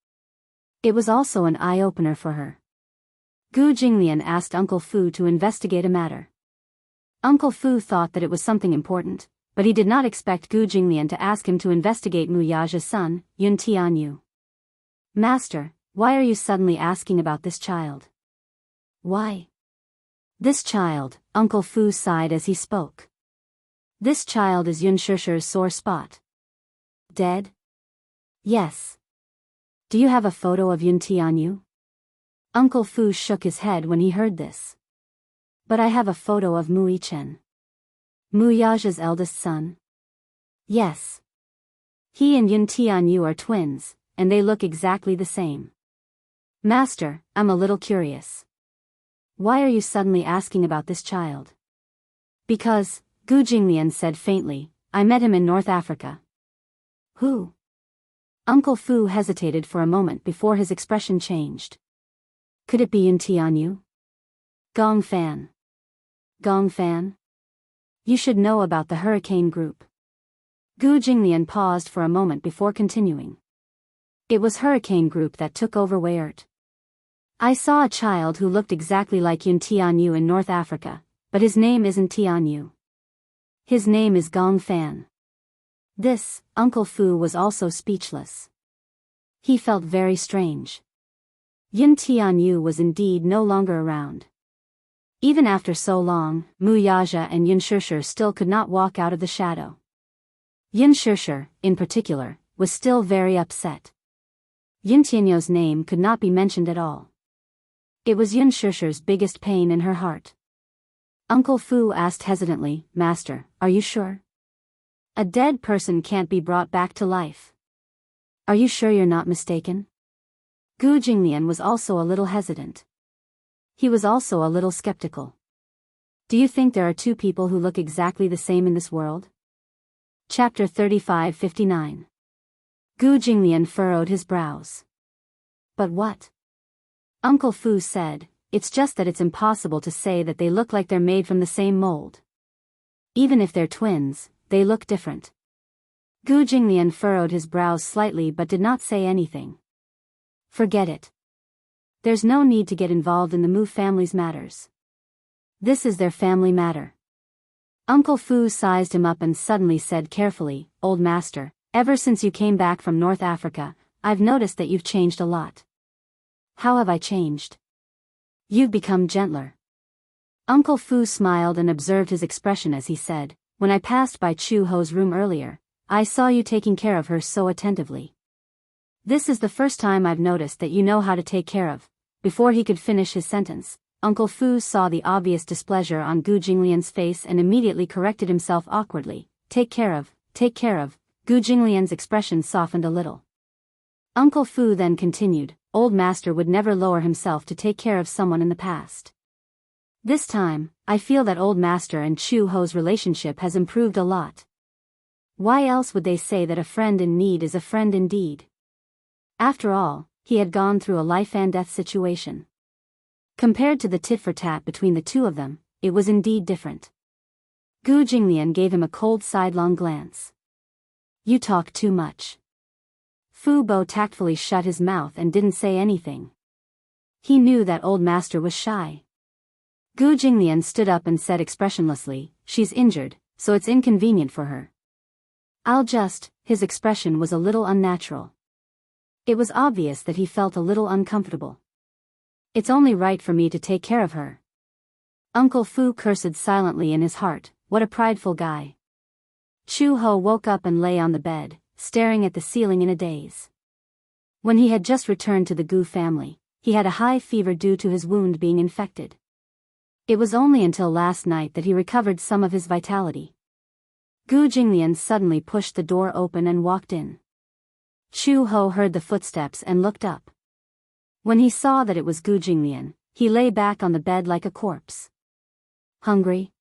It was also an eye-opener for her. Gu Jinglian asked Uncle Fu to investigate a matter. Uncle Fu thought that it was something important, but he did not expect Gu Jinglian to ask him to investigate Muyaja's son, Yun Tianyu. Master, why are you suddenly asking about this child? Why? This child, Uncle Fu sighed as he spoke. This child is Yun Shishir's sore spot. Dead? Yes. Do you have a photo of Yun Tianyu? Uncle Fu shook his head when he heard this. But I have a photo of Mu Yichen. Muyaja's eldest son? Yes. He and Yun Tianyu are twins, and they look exactly the same. Master, I'm a little curious. Why are you suddenly asking about this child? Because, Gu Jinglian said faintly, I met him in North Africa. Who? Uncle Fu hesitated for a moment before his expression changed. Could it be Yun Tianyu? Gong Fan. Gong Fan? You should know about the hurricane group. Gu Jinglian paused for a moment before continuing. It was hurricane group that took over Weyert. I saw a child who looked exactly like Yun Tianyu in North Africa, but his name isn't Tianyu. His name is Gong Fan. This, Uncle Fu was also speechless. He felt very strange. Yun Tianyu was indeed no longer around. Even after so long, Muyaja and Yun Shishir still could not walk out of the shadow. Yun Shishir, in particular, was still very upset. Yun Tianyu's name could not be mentioned at all. It was Yun Shishir's biggest pain in her heart. Uncle Fu asked hesitantly, Master, are you sure? A dead person can't be brought back to life. Are you sure you're not mistaken? Gu Jinglian was also a little hesitant. He was also a little skeptical. Do you think there are two people who look exactly the same in this world? Chapter 35-59. Gu Jinglian furrowed his brows. But what? Uncle Fu said, it's just that it's impossible to say that they look like they're made from the same mold. Even if they're twins, they look different. Gu Jinglian furrowed his brows slightly but did not say anything. Forget it. There's no need to get involved in the Mu family's matters. This is their family matter. Uncle Fu sized him up and suddenly said carefully, Old Master, ever since you came back from North Africa, I've noticed that you've changed a lot. How have I changed? You've become gentler. Uncle Fu smiled and observed his expression as he said, when I passed by Chu Ho's room earlier, I saw you taking care of her so attentively. This is the first time I've noticed that you know how to take care of. Before he could finish his sentence, Uncle Fu saw the obvious displeasure on Gu Jinglian's face and immediately corrected himself awkwardly. Take care of. Gu Jinglian's expression softened a little. Uncle Fu then continued, Old Master would never lower himself to take care of someone in the past. This time, I feel that Old Master and Chu Ho's relationship has improved a lot. Why else would they say that a friend in need is a friend indeed? After all, he had gone through a life-and-death situation. Compared to the tit-for-tat between the two of them, it was indeed different. Gu Jinglian gave him a cold sidelong glance. You talk too much. Fu Bo tactfully shut his mouth and didn't say anything. He knew that Old Master was shy. Gu Jinglian stood up and said expressionlessly, She's injured, so it's inconvenient for her. His expression was a little unnatural. It was obvious that he felt a little uncomfortable. It's only right for me to take care of her. Uncle Fu cursed silently in his heart, what a prideful guy. Chu Ho woke up and lay on the bed, staring at the ceiling in a daze. When he had just returned to the Gu family, he had a high fever due to his wound being infected. It was only until last night that he recovered some of his vitality. Gu Jinglian suddenly pushed the door open and walked in. Chu Ho heard the footsteps and looked up. When he saw that it was Gu Jinglian, he lay back on the bed like a corpse. Hungry?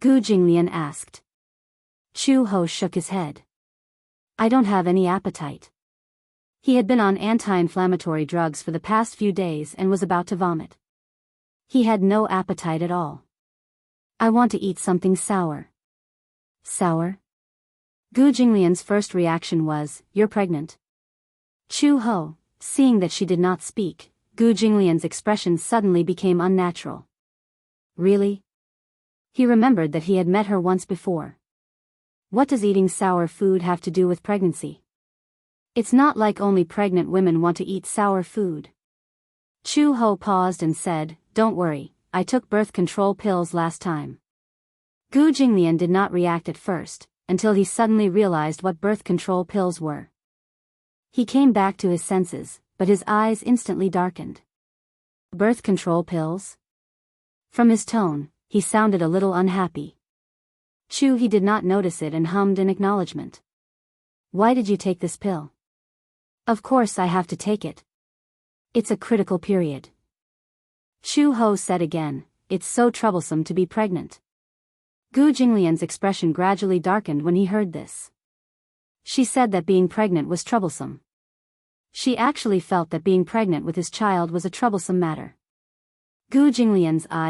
Gu Jinglian asked. Chu Ho shook his head. I don't have any appetite. He had been on anti-inflammatory drugs for the past few days and was about to vomit. He had no appetite at all. I want to eat something sour. Sour? Gu Jinglian's first reaction was, You're pregnant. Chu Ho, seeing that she did not speak, Gu Jinglian's expression suddenly became unnatural. Really? He remembered that he had met her once before. What does eating sour food have to do with pregnancy? It's not like only pregnant women want to eat sour food. Chu Ho paused and said, "Don't worry, I took birth control pills last time." Gu Jinglian did not react at first, until he suddenly realized what birth control pills were. He came back to his senses, but his eyes instantly darkened. Birth control pills? From his tone, he sounded a little unhappy. He did not notice it and hummed in acknowledgement. "Why did you take this pill?" "Of course I have to take it. It's a critical period." Chu Ho said again, "It's so troublesome to be pregnant." Gu Jinglian's expression gradually darkened when he heard this. She said that being pregnant was troublesome. She actually felt that being pregnant with his child was a troublesome matter. Gu Jinglian's eyes